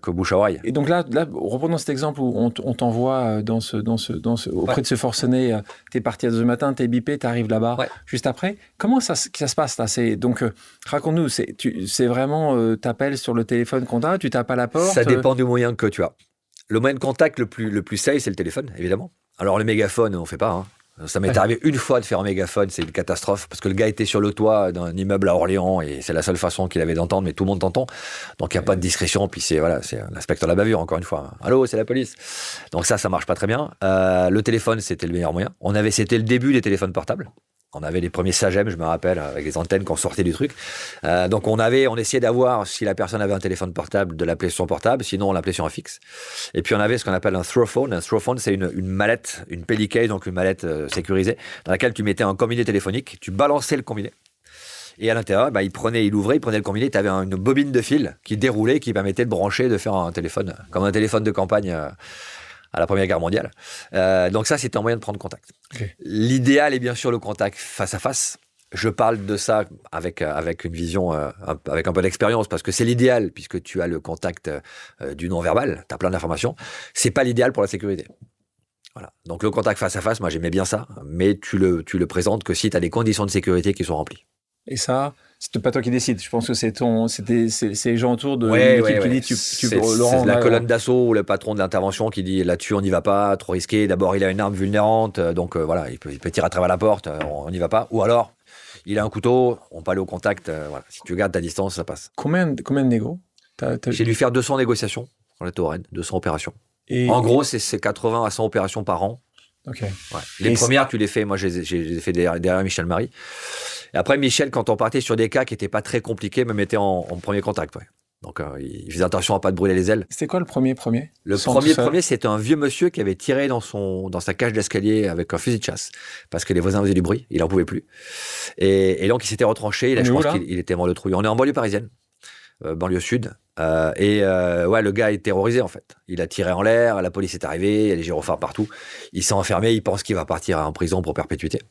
bouche à oreille. Et donc là, reprenons cet exemple où on t'envoie auprès de ce forcené, t'es parti à 2h du matin, t'es bipé, t'arrives là-bas juste après. Comment ça se passe là? Donc, raconte-nous, c'est vraiment, t'appelles sur le téléphone qu'on t'a, tu tapes à la porte? Ça dépend du moyen que tu as. Le moyen de contact le plus safe, c'est le téléphone, évidemment. Alors, le mégaphone, on ne fait pas, hein. Ça m'est arrivé une fois de faire un mégaphone, c'est une catastrophe, parce que le gars était sur le toit d'un immeuble à Orléans, et c'est la seule façon qu'il avait d'entendre, mais tout le monde t'entend. Donc il n'y a pas de discrétion, puis c'est l'inspecteur de la bavure, encore une fois. Allô, c'est la police. Donc ça marche pas très bien. Le téléphone, c'était le meilleur moyen. C'était le début des téléphones portables. On avait les premiers Sagem, je me rappelle, avec les antennes qu'on sortait du truc. Donc on essayait d'avoir, si la personne avait un téléphone portable, de l'appeler sur son portable, sinon on l'appelait sur un fixe. Et puis on avait ce qu'on appelle un throwphone. Un throwphone, c'est une mallette, une pellicase, donc une mallette sécurisée, dans laquelle tu mettais un combiné téléphonique, tu balançais le combiné. Et à l'intérieur, il ouvrait le combiné, tu avais une bobine de fil qui déroulait, qui permettait de brancher, de faire un téléphone, comme un téléphone de campagne à la Première Guerre mondiale. Donc ça, c'était un moyen de prendre contact. Okay. L'idéal est bien sûr le contact face à face. Je parle de ça avec une vision, avec un peu d'expérience, parce que c'est l'idéal, puisque tu as le contact du non-verbal, tu as plein d'informations. C'est pas l'idéal pour la sécurité. Voilà. Donc le contact face à face, moi j'aimais bien ça, mais tu le présentes que si tu as des conditions de sécurité qui sont remplies. Et ça, c'est pas toi qui décides. Je pense que c'est les gens autour de l'équipe qui dit c'est la colonne d'assaut ou le patron de l'intervention qui dit là-dessus on n'y va pas, trop risqué. D'abord il a une arme vulnérante, donc voilà, il peut tirer à travers la porte, on n'y va pas. Ou alors il a un couteau, on peut aller au contact. Voilà. Si tu gardes ta distance, ça passe. Combien de négos? J'ai dû faire 200 négociations sur la Touraine, 200 opérations. En gros, c'est 80 à 100 opérations par an. Okay. Ouais. Les premières, tu les fais. Moi, j'ai fait derrière Michel Marie. Et après, Michel, quand on partait sur des cas qui n'étaient pas très compliqués, me mettait en premier contact. Ouais. Donc, il faisait attention à ne pas te brûler les ailes. C'était quoi le premier? Le premier, c'était un vieux monsieur qui avait tiré dans sa cage d'escalier avec un fusil de chasse. Parce que les voisins faisaient du bruit. Il n'en pouvait plus. Et donc, il s'était retranché. Je pense qu'il était mort de trouille. On est en banlieue parisienne, banlieue sud. Le gars est terrorisé en fait. Il a tiré en l'air, la police est arrivée, il y a des gyrophares partout. Il s'est enfermé, il pense qu'il va partir en prison pour perpétuité.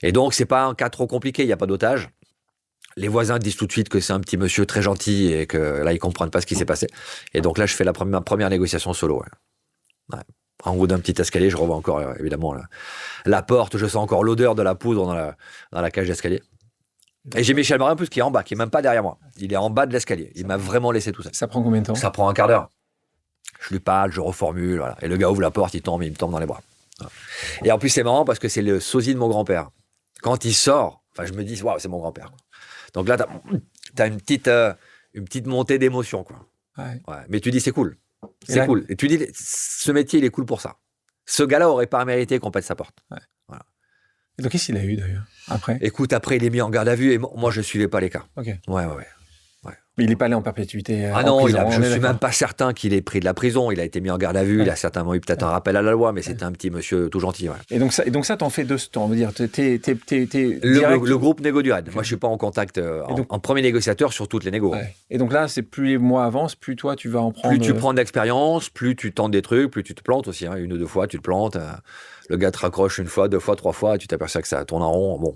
Et donc c'est pas un cas trop compliqué, il n'y a pas d'otage. Les voisins disent tout de suite que c'est un petit monsieur très gentil et que là ils comprennent pas ce qui s'est passé. Et donc là je fais ma première négociation solo. Ouais. En haut d'un petit escalier, je revois encore évidemment la porte, je sens encore l'odeur de la poudre dans la cage d'escalier. Et j'ai Michel Marin, en plus, qui est en bas, qui est même pas derrière moi. Il est en bas de l'escalier. Il m'a vraiment laissé tout seul. Ça prend combien de temps? Ça prend un quart d'heure. Je lui parle, je reformule, voilà. Et le gars ouvre la porte, il me tombe dans les bras. Voilà. Et en plus, c'est marrant parce que c'est le sosie de mon grand-père. Quand il sort, je me dis, waouh, c'est mon grand-père, quoi. Donc là, t'as une petite montée d'émotion, quoi. Ouais. Ouais. Mais tu dis, c'est cool. Et C'est là- cool. Et tu dis, ce métier, il est cool pour ça. Ce gars-là aurait pas mérité qu'on pète sa porte. Et donc, qu'est-ce qu'il a eu d'ailleurs après? Écoute, après, il est mis en garde à vue et moi, je suivais pas les cas. Ok. Ouais. Mais il n'est pas allé en perpétuité. Ah en non, prison, je on est suis d'accord. même pas certain qu'il ait pris de la prison. Il a été mis en garde à vue. Ouais. Il a certainement eu peut-être un rappel à la loi, mais c'était un petit monsieur tout gentil. Ouais. Et donc ça, t'en fais deux temps. On veut dire, t'es direct. Le groupe Négo du Raid. Moi, je suis pas en contact donc- en premier négociateur sur toutes les négos. Ouais. Et donc là, c'est plus les mois avancent, plus toi, tu vas en prendre. Plus tu prends d'expérience, plus tu tentes des trucs, plus tu te plantes aussi. Hein. 1 ou 2 fois, tu te plantes. Le gars te raccroche 1 fois, 2 fois, 3 fois, et tu t'aperçois que ça tourne en rond. Bon,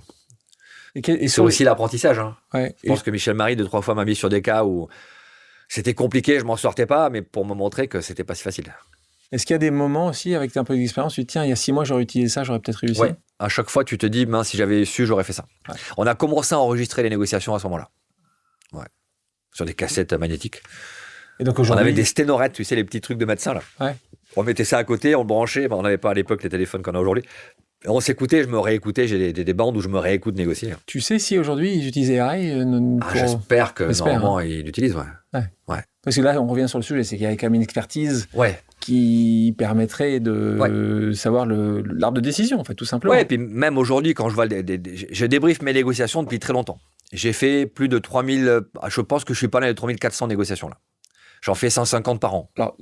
Et c'est aussi l'apprentissage. Hein. Ouais. Je pense que Michel Marie, 2-3 fois, m'a mis sur des cas où c'était compliqué, je m'en sortais pas, mais pour me montrer que c'était pas si facile. Est-ce qu'il y a des moments aussi, avec un peu d'expérience, tu te dis, tiens, il y a 6 mois, j'aurais utilisé ça, j'aurais peut-être réussi? Ouais. À chaque fois, tu te dis, mince, si j'avais su, j'aurais fait ça. Ouais. On a commencé à enregistrer les négociations à ce moment-là. Ouais. Sur des cassettes magnétiques. Et donc On aujourd'hui. avait des sténorettes, tu sais, les petits trucs de médecin, là. Ouais. On mettait ça à côté, on le branchait. On n'avait pas à l'époque les téléphones qu'on a aujourd'hui. Et on s'écoutait, je me réécoutais. J'ai des bandes où je me réécoute négocier. Tu sais si aujourd'hui, ils utilisent AI J'espère que J'espère, normalement, ils l'utilisent, ouais. Parce que là, on revient sur le sujet, c'est qu'il y a quand même une expertise Ouais. qui permettrait de savoir l'arbre de décision, en fait, tout simplement. Ouais, et puis même aujourd'hui, quand je vois je débriefe mes négociations depuis très longtemps. J'ai fait plus de 3000, je pense que je suis pas là les 3400 négociations là. J'en fais 150 par an. Alors,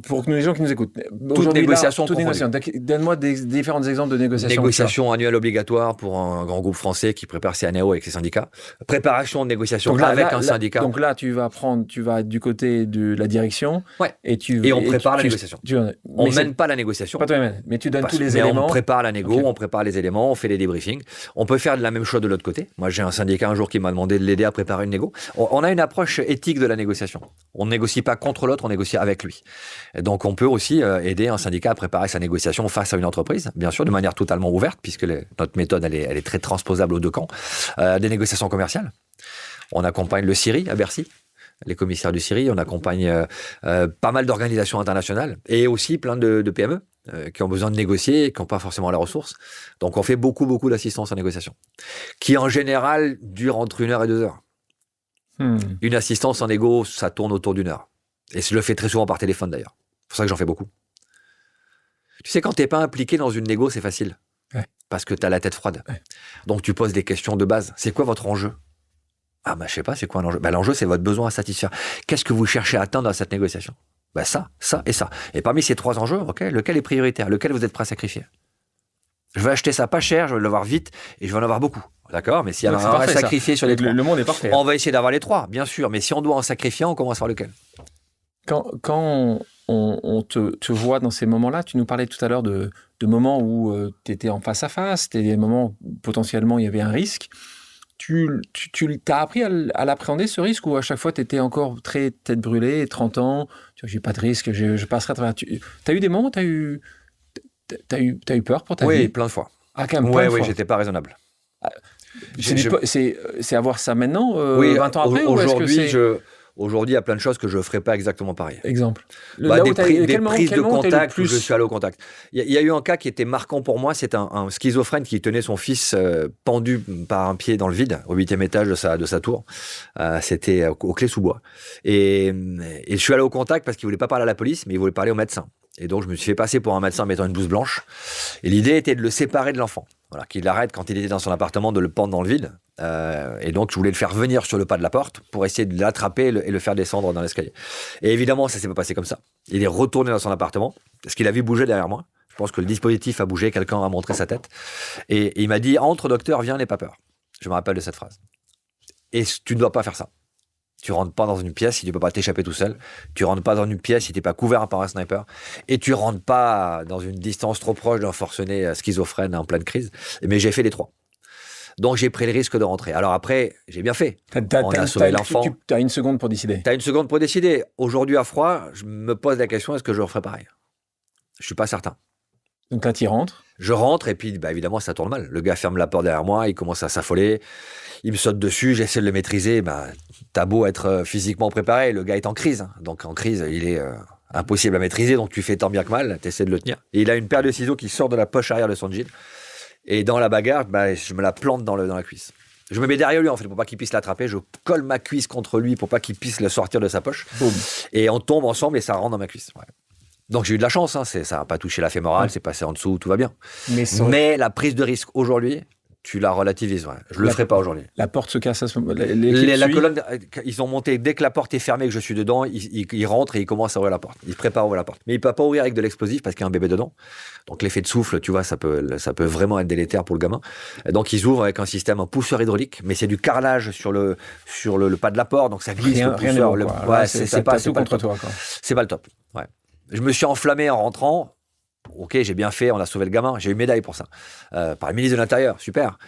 pour les gens qui nous écoutent, Toutes négociations toutes négociations. Donne-moi des différents exemples de négociations. Négociation annuelle obligatoire pour un grand groupe français qui prépare ses ANEO avec ses syndicats. Préparation de négociation Donc là, avec un syndicat. Donc là, tu vas être du côté de la direction. Ouais. Et on prépare la négociation. On mène pas la négociation. Pas toi-même, mais tu donnes tous les mais éléments. on prépare la négo, Ok. on prépare les éléments, on fait les débriefings. On peut faire de la même chose de l'autre côté. Moi, j'ai un syndicat un jour qui m'a demandé de l'aider à préparer une négo. On a une approche éthique de la négociation. On négocie pas contre l'autre, on négocie avec lui. Et donc, on peut aussi aider un syndicat à préparer sa négociation face à une entreprise, bien sûr, de manière totalement ouverte, puisque notre méthode, elle est très transposable aux deux camps. Des négociations commerciales. On accompagne le CIRI à Bercy, les commissaires du CIRI. On accompagne pas mal d'organisations internationales et aussi plein de PME qui ont besoin de négocier et qui n'ont pas forcément les ressources. Donc, on fait beaucoup d'assistance en négociation, qui en général dure entre 1 heure et 2 heures. Une assistance en négo, ça tourne autour d'1 heure. Et je le fais très souvent par téléphone d'ailleurs. C'est pour ça que j'en fais beaucoup. Tu sais, quand t'es pas impliqué dans une négo, c'est facile. Ouais. Parce que t'as la tête froide. Ouais. Donc tu poses des questions de base. C'est quoi votre enjeu? Ah je sais pas, c'est quoi un enjeu? L'enjeu, c'est votre besoin à satisfaire. Qu'est-ce que vous cherchez à atteindre dans cette négociation? Ça et ça. Et parmi ces 3 enjeux, lequel est prioritaire? Lequel vous êtes prêt à sacrifier? Je vais acheter ça pas cher, je vais l'avoir vite et je vais en avoir beaucoup. D'accord? Mais s'il y a un à sacrifier sur les 3, le monde est parfait. on va essayer d'avoir les 3, bien sûr. Mais si on doit en sacrifier, on commence par lequel? Quand on te voit dans ces moments-là, tu nous parlais tout à l'heure de moments où tu étais en face à face, c'était des moments où potentiellement il y avait un risque. Tu t'as appris à l'appréhender, ce risque, ou à chaque fois tu étais encore très tête brûlée, 30 ans, tu vois, j'ai pas de risque, je passerai à travers. Tu as eu des moments où tu as eu peur pour ta vie? Oui, plein de fois. Ah, quand même, plein de fois. J'étais pas raisonnable. C'est avoir ça maintenant, 20 ans après, Aujourd'hui, il y a plein de choses que je ne ferais pas exactement pareil. Exemple. Des prises de contact où je suis allé au contact. Il y a eu un cas qui était marquant pour moi, c'est un schizophrène qui tenait son fils pendu par un pied dans le vide, au 8e étage de sa tour. C'était au Clé-sous-Bois. Et je suis allé au contact parce qu'il ne voulait pas parler à la police, mais il voulait parler au médecin. Et donc, je me suis fait passer pour un médecin mettant une blouse blanche. Et l'idée était de le séparer de l'enfant. Voilà, qu'il l'arrête quand il était dans son appartement, de le pendre dans le vide. Et donc, je voulais le faire venir sur le pas de la porte pour essayer de l'attraper et le faire descendre dans l'escalier. Et évidemment, ça ne s'est pas passé comme ça. Il est retourné dans son appartement parce qu'il a vu bouger derrière moi. Je pense que le dispositif a bougé, quelqu'un a montré sa tête. Et il m'a dit, entre docteur, viens, n'aie pas peur. Je me rappelle de cette phrase. Et tu ne dois pas faire ça. Tu rentres pas dans une pièce si tu peux pas t'échapper tout seul. Tu rentres pas dans une pièce si t'es pas couvert par un sniper. Et tu rentres pas dans une distance trop proche d'un forcené schizophrène en pleine crise. Mais j'ai fait les 3. Donc j'ai pris le risque de rentrer. Alors après, j'ai bien fait. On a sauvé l'enfant. Tu as 1 seconde pour décider. Tu as 1 seconde pour décider. Aujourd'hui, à froid, je me pose la question, est-ce que je referais pareil? Je suis pas certain. Donc là, tu y rentres. Je rentre et puis évidemment, ça tourne mal. Le gars ferme la porte derrière moi, il commence à s'affoler. Il me saute dessus, j'essaie de le maîtriser. T'as beau être physiquement préparé, le gars est en crise. Donc en crise, il est impossible à maîtriser, donc tu fais tant bien que mal, tu essaies de le tenir. Et il a une paire de ciseaux qui sort de la poche arrière de son jean. Et dans la bagarre, je me la plante dans la cuisse. Je me mets derrière lui, en fait, pour pas qu'il puisse l'attraper. Je colle ma cuisse contre lui pour pas qu'il puisse le sortir de sa poche. Boum. Et on tombe ensemble et ça rentre dans ma cuisse. Ouais. Donc j'ai eu de la chance, hein. Ça n'a pas touché la fémorale, c'est passé en dessous, tout va bien. Mais la prise de risque aujourd'hui, tu la relativises. Ouais. Je le ferai pas aujourd'hui. La porte se casse à ce moment. La colonne, ils ont monté, dès que la porte est fermée, que je suis dedans, ils rentrent et ils commencent à ouvrir la porte. Ils se préparent à ouvrir la porte. Mais ils ne peuvent pas ouvrir avec de l'explosif parce qu'il y a un bébé dedans. Donc l'effet de souffle, tu vois, ça peut vraiment être délétère pour le gamin. Donc ils ouvrent avec un système, un pousseur hydraulique, mais c'est du carrelage sur le pas de la porte, donc ça glisse le pousseur. C'est pas contre toi. C'est pas le top. Ouais. Je me suis enflammé en rentrant. Ok, j'ai bien fait, on a sauvé le gamin, j'ai eu une médaille pour ça. Par le ministre de l'Intérieur, super.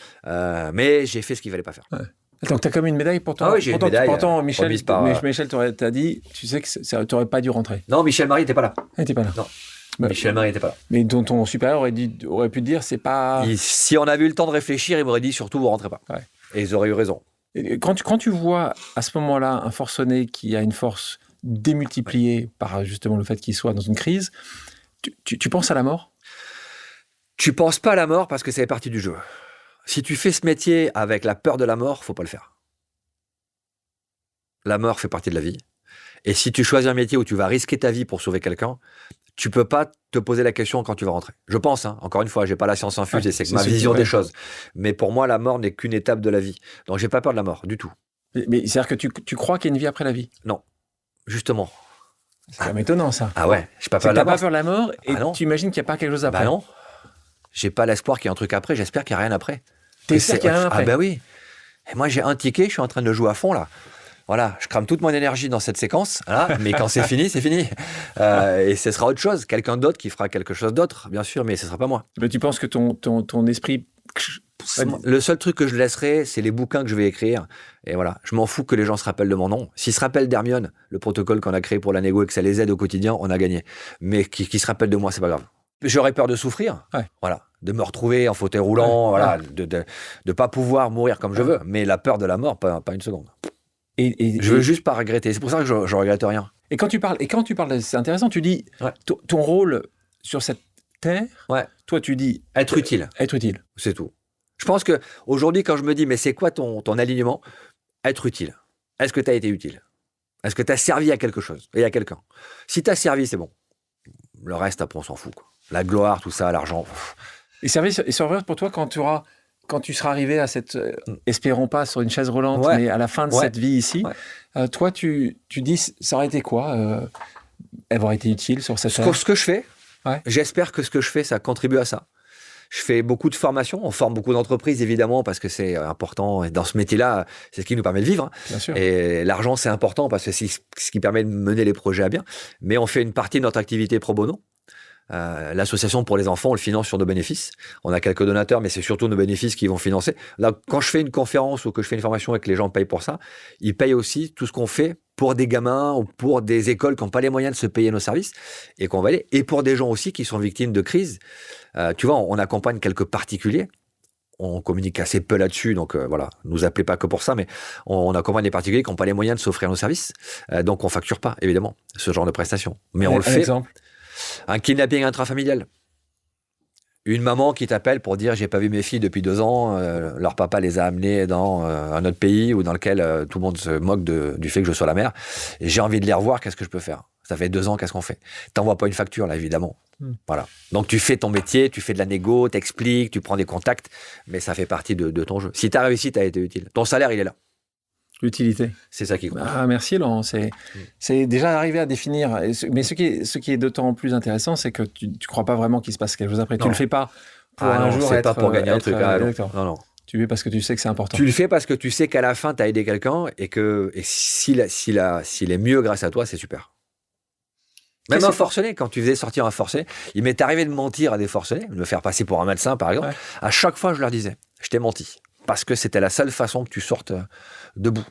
Mais j'ai fait ce qu'il ne fallait pas faire. Ouais. Donc, tu as comme une médaille pour toi. Ah oui, j'ai une médaille. Pourtant, Michel t'a dit, tu sais que tu n'aurais pas dû rentrer. Non, Michel Marie n'était pas là. Il n'était pas là. Non. Michel Marie n'était pas là. Mais dont ton supérieur aurait pu te dire, c'est pas. Si on avait eu le temps de réfléchir, il m'aurait dit surtout, vous rentrez pas. Ouais. Et ils auraient eu raison. Et quand tu vois à ce moment-là un forcené qui a une force démultipliée par justement le fait qu'il soit dans une crise, tu penses à la mort ? Tu penses pas à la mort parce que ça fait partie du jeu. Si tu fais ce métier avec la peur de la mort, faut pas le faire. La mort fait partie de la vie. Et si tu choisis un métier où tu vas risquer ta vie pour sauver quelqu'un, tu peux pas te poser la question quand tu vas rentrer. Je pense, hein, encore une fois, j'ai pas la science infuse et c'est ma vision des choses. Mais pour moi, la mort n'est qu'une étape de la vie. Donc j'ai pas peur de la mort, du tout. Mais c'est-à-dire que tu crois qu'il y a une vie après la vie ? Non, justement. C'est quand même étonnant, ça. Ah ouais, j'ai pas peur de la mort. T'as pas peur de la mort et tu imagines qu'il n'y a pas quelque chose après. Bah non. J'ai pas l'espoir qu'il y ait un truc après, j'espère qu'il n'y a rien après. T'espères qu'il n'y a rien après ? Ah bah oui. Et moi, j'ai un ticket, je suis en train de le jouer à fond, là. Voilà, je crame toute mon énergie dans cette séquence, là, mais quand c'est fini, c'est fini. Et ce sera autre chose, quelqu'un d'autre qui fera quelque chose d'autre, bien sûr, mais ce ne sera pas moi. Mais tu penses que ton esprit... Le seul truc que je laisserai, c'est les bouquins que je vais écrire. Et voilà, je m'en fous que les gens se rappellent de mon nom. S'ils se rappellent d'Hermione, le protocole qu'on a créé pour la négo et que ça les aide au quotidien, on a gagné. Mais qu'ils se rappellent de moi, c'est pas grave. J'aurais peur de souffrir, voilà, de me retrouver en fauteuil roulant, voilà, de pas pouvoir mourir comme je veux. Mais la peur de la mort, pas une seconde. Je veux juste pas regretter. C'est pour ça que je regrette rien. Et quand tu parles, c'est intéressant. Tu dis ton rôle sur cette terre. Toi, tu dis être utile. Être utile. C'est tout. Je pense que aujourd'hui, quand je me dis, mais c'est quoi ton alignement ? Être utile. Est-ce que tu as été utile ? Est-ce que tu as servi à quelque chose et à quelqu'un ? Si tu as servi, c'est bon. Le reste, après, on s'en fout, quoi. La gloire, tout ça, l'argent. Et servir pour toi quand tu seras arrivé à cette, espérons pas sur une chaise roulante, mais à la fin de cette vie ici, toi, tu dis, ça aurait été quoi avoir été utile sur cette terre ? Ce que je fais, j'espère que ce que je fais, ça contribue à ça. Je fais beaucoup de formations, on forme beaucoup d'entreprises évidemment parce que c'est important et dans ce métier-là, c'est ce qui nous permet de vivre. Hein. Bien sûr. Et l'argent, c'est important parce que c'est ce qui permet de mener les projets à bien. Mais on fait une partie de notre activité pro bono. L'association pour les enfants, on le finance sur nos bénéfices. On a quelques donateurs, mais c'est surtout nos bénéfices qui vont financer. Là, quand je fais une conférence ou que je fais une formation et que les gens payent pour ça, ils payent aussi tout ce qu'on fait pour des gamins ou pour des écoles qui n'ont pas les moyens de se payer nos services et qu'on va aller. Et pour des gens aussi qui sont victimes de crise. Tu vois, on accompagne quelques particuliers. On communique assez peu là-dessus, donc voilà, nous appelez pas que pour ça, mais on accompagne des particuliers qui n'ont pas les moyens de s'offrir nos services. Donc on facture pas, évidemment, ce genre de prestations. Mais on le fait. Exemple. Un kidnapping intrafamilial. Une maman qui t'appelle pour dire j'ai pas vu mes filles depuis 2 ans, leur papa les a amenées dans un autre pays ou dans lequel tout le monde se moque du fait que je sois la mère. Et j'ai envie de les revoir, qu'est-ce que je peux faire ? Ça fait 2 ans, qu'est-ce qu'on fait ? T'envoies pas une facture là, évidemment. Voilà. Donc tu fais ton métier, tu fais de la négo, t'expliques, tu prends des contacts, mais ça fait partie de ton jeu. Si t'as réussi, t'as été utile. Ton salaire, il est là. L'utilité. C'est ça qui compte. Ah, merci Laurent. C'est déjà arrivé à définir. Mais ce qui est d'autant plus intéressant, c'est que tu ne crois pas vraiment qu'il se passe quelque chose après. Non. Tu ne le fais pas pour un jour c'est être, pas pour gagner un truc. Non. Tu le fais parce que tu sais que c'est important. Tu le fais parce que tu sais qu'à la fin, tu as aidé quelqu'un et s'il est mieux grâce à toi, c'est super. Même un forcené, quand tu faisais sortir un forcené, il m'est arrivé de mentir à des forcenés, de me faire passer pour un médecin par exemple. À chaque fois, je leur disais, je t'ai menti. Parce que c'était la seule façon que tu sortes debout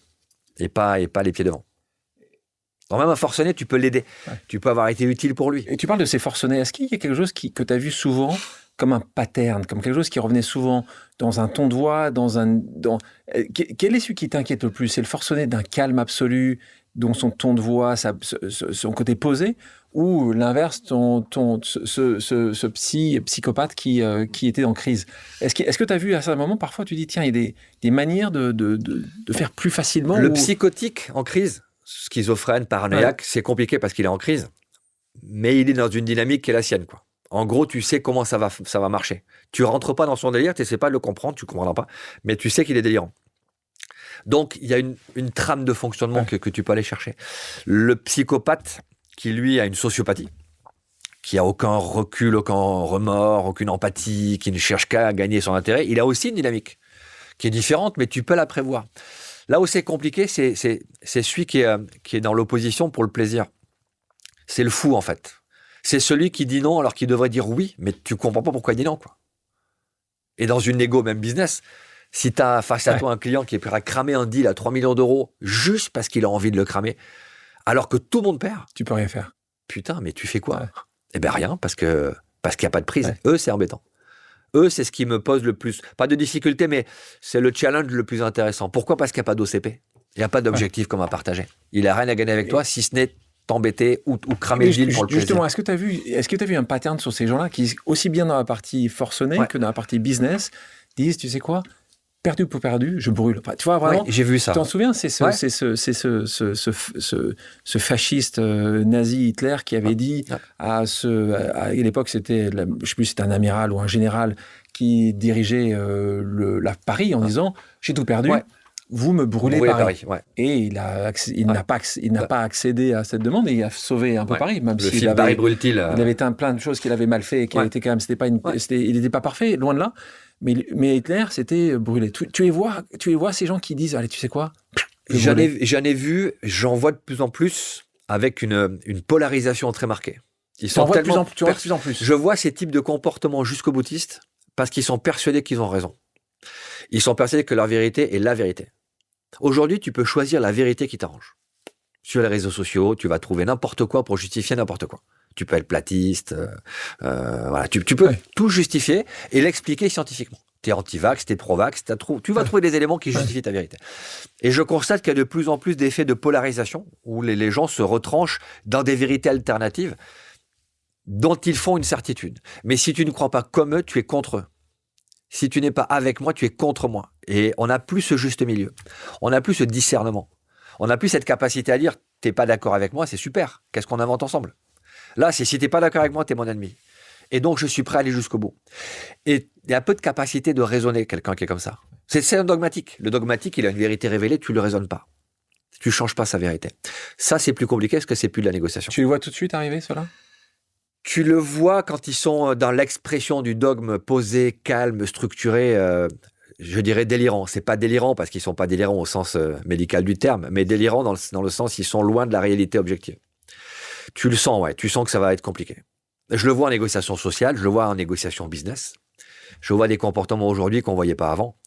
et pas les pieds devant. Donc même un forcené, tu peux l'aider. Tu peux avoir été utile pour lui. Et tu parles de ces forcenés. Est-ce qu'il y a quelque chose que tu as vu souvent comme un pattern, comme quelque chose qui revenait souvent dans un ton de voix, quel est celui qui t'inquiète le plus ? C'est le forcené d'un calme absolu, dont son ton de voix, son côté posé, ou l'inverse, ce psychopathe qui était en crise. Est-ce que tu as vu à certains moments, parfois tu dis, tiens, il y a des manières de faire plus facilement. Le psychotique en crise, schizophrène, paranoïaque, c'est compliqué parce qu'il est en crise, mais il est dans une dynamique qui est la sienne, quoi. En gros, tu sais comment ça va marcher. Tu rentres pas dans son délire, tu n'essaies pas de le comprendre, tu ne comprendras pas, mais tu sais qu'il est délirant. Donc, il y a une trame de fonctionnement que tu peux aller chercher. Le psychopathe, qui lui a une sociopathie, qui a aucun recul, aucun remords, aucune empathie, qui ne cherche qu'à gagner son intérêt, il a aussi une dynamique qui est différente, mais tu peux la prévoir. Là où c'est compliqué, c'est celui qui est dans l'opposition pour le plaisir. C'est le fou, en fait. C'est celui qui dit non alors qu'il devrait dire oui, mais tu ne comprends pas pourquoi il dit non, quoi. Et dans une négo, même business, si tu as face à toi un client qui est prêt à cramer un deal à 3 millions d'euros juste parce qu'il a envie de le cramer, alors que tout le monde perd. Tu peux rien faire. Putain, mais tu fais quoi? Eh bien rien, parce qu'il n'y a pas de prise. Eux, c'est embêtant. Eux, c'est ce qui me pose le plus, pas de difficulté, mais c'est le challenge le plus intéressant. Pourquoi? Parce qu'il n'y a pas d'OCP. Il n'y a pas d'objectif comme à partager. Il n'a rien à gagner avec toi, si ce n'est t'embêter ou cramer le deal pour le plaisir. Justement, est-ce que tu as vu un pattern sur ces gens-là qui, aussi bien dans la partie forcenée que dans la partie business, disent, tu sais quoi, perdu pour perdu, je brûle. Enfin, tu vois, vraiment, j'ai vu ça. Tu t'en souviens, c'est ce fasciste nazi Hitler qui avait dit à l'époque, c'était, je ne sais plus si c'était un amiral ou un général qui dirigeait Paris en disant, j'ai tout perdu. Vous me brûlez Paris. Et il n'a pas accédé à cette demande et il a sauvé un peu Paris, même si Paris brûle-t-il. Il avait plein de choses qu'il avait mal fait et qui était quand même, il n'était pas parfait, loin de là. Mais Hitler, c'était brûlé. Tu les vois ces gens qui disent, allez, tu sais quoi, j'en ai vu, j'en vois de plus en plus avec une polarisation très marquée. Tu en vois de plus en plus. Je vois ces types de comportements jusqu'au boutiste parce qu'ils sont persuadés qu'ils ont raison. Ils sont persuadés que leur vérité est la vérité. Aujourd'hui, tu peux choisir la vérité qui t'arrange. Sur les réseaux sociaux, tu vas trouver n'importe quoi pour justifier n'importe quoi. Tu peux être platiste, tu peux tout justifier et l'expliquer scientifiquement. T'es anti-vax, t'es pro-vax, tu vas trouver des éléments qui justifient ta vérité. Et je constate qu'il y a de plus en plus d'effets de polarisation où les gens se retranchent dans des vérités alternatives dont ils font une certitude. Mais si tu ne crois pas comme eux, tu es contre eux. Si tu n'es pas avec moi, tu es contre moi. Et on n'a plus ce juste milieu. On n'a plus ce discernement. On n'a plus cette capacité à dire « t'es pas d'accord avec moi, c'est super. Qu'est-ce qu'on invente ensemble ?» Là, c'est « si t'es pas d'accord avec moi, t'es mon ennemi. » Et donc, je suis prêt à aller jusqu'au bout. Et il y a peu de capacité de raisonner quelqu'un qui est comme ça. C'est un dogmatique. Le dogmatique, il a une vérité révélée, tu le raisonnes pas. Tu changes pas sa vérité. Ça, c'est plus compliqué parce que c'est plus de la négociation. Tu les vois tout de suite arriver, ceux-là ? Tu le vois quand ils sont dans l'expression du dogme posé, calme, structuré, je dirais délirant. C'est pas délirant parce qu'ils sont pas délirants au sens médical du terme, mais délirant dans le sens ils sont loin de la réalité objective. Tu le sens, tu sens que ça va être compliqué. Je le vois en négociation sociale, je le vois en négociation business. Je vois des comportements aujourd'hui qu'on voyait pas avant.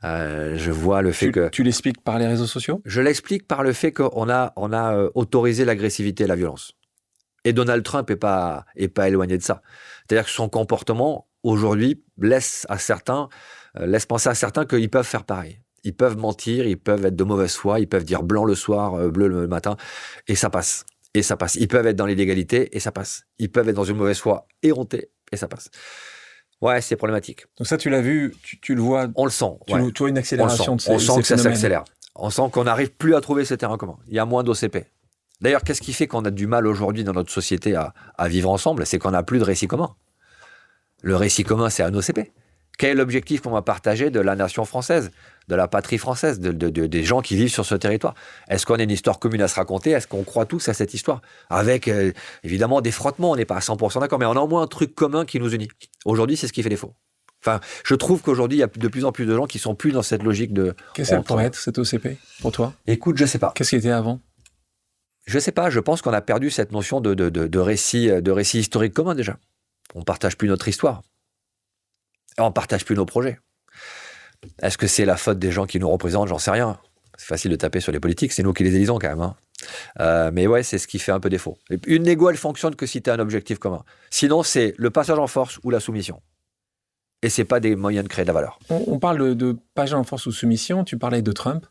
Je vois le fait que... Tu l'expliques par les réseaux sociaux ? Je l'explique par le fait qu'on a autorisé l'agressivité et la violence. Et Donald Trump est pas éloigné de ça. C'est-à-dire que son comportement, aujourd'hui, laisse penser à certains qu'ils peuvent faire pareil. Ils peuvent mentir, ils peuvent être de mauvaise foi, ils peuvent dire blanc le soir, bleu le matin, et ça passe. Et ça passe. Ils peuvent être dans l'illégalité, et ça passe. Ils peuvent être dans une mauvaise foi éhontée, et ça passe. Ouais, c'est problématique. Donc ça, tu l'as vu, tu le vois. On le sent. Tu vois une accélération de ces phénomènes. On sent que ça s'accélère. On sent qu'on n'arrive plus à trouver ce terrain commun. Il y a moins d'OCP. D'ailleurs, qu'est-ce qui fait qu'on a du mal aujourd'hui dans notre société à vivre ensemble? C'est qu'on n'a plus de récit commun. Le récit commun, c'est un OCP. Quel est l'objectif qu'on va partager de la nation française, de la patrie française, des gens qui vivent sur ce territoire? Est-ce qu'on a une histoire commune à se raconter? Est-ce qu'on croit tous à cette histoire? Avec, évidemment, des frottements, on n'est pas à 100% d'accord, mais on a au moins un truc commun qui nous unit. Aujourd'hui, c'est ce qui fait défaut. Enfin, je trouve qu'aujourd'hui, il y a de plus en plus de gens qui sont plus dans cette logique de... Qu'est-ce que ça pourrait être, cet OCP, pour toi? Écoute, je sais pas. Qu'est-ce qui était avant? Je sais pas, je pense qu'on a perdu cette notion de récit historique commun déjà. On partage plus notre histoire. Et on partage plus nos projets. Est-ce que c'est la faute des gens qui nous représentent? J'en sais rien. C'est facile de taper sur les politiques, c'est nous qui les élisons quand même. Mais ouais, c'est ce qui fait un peu défaut. Une négo, elle fonctionne que si tu as un objectif commun. Sinon, c'est le passage en force ou la soumission. Et c'est pas des moyens de créer de la valeur. On parle de passage en force ou soumission, tu parlais de Trump.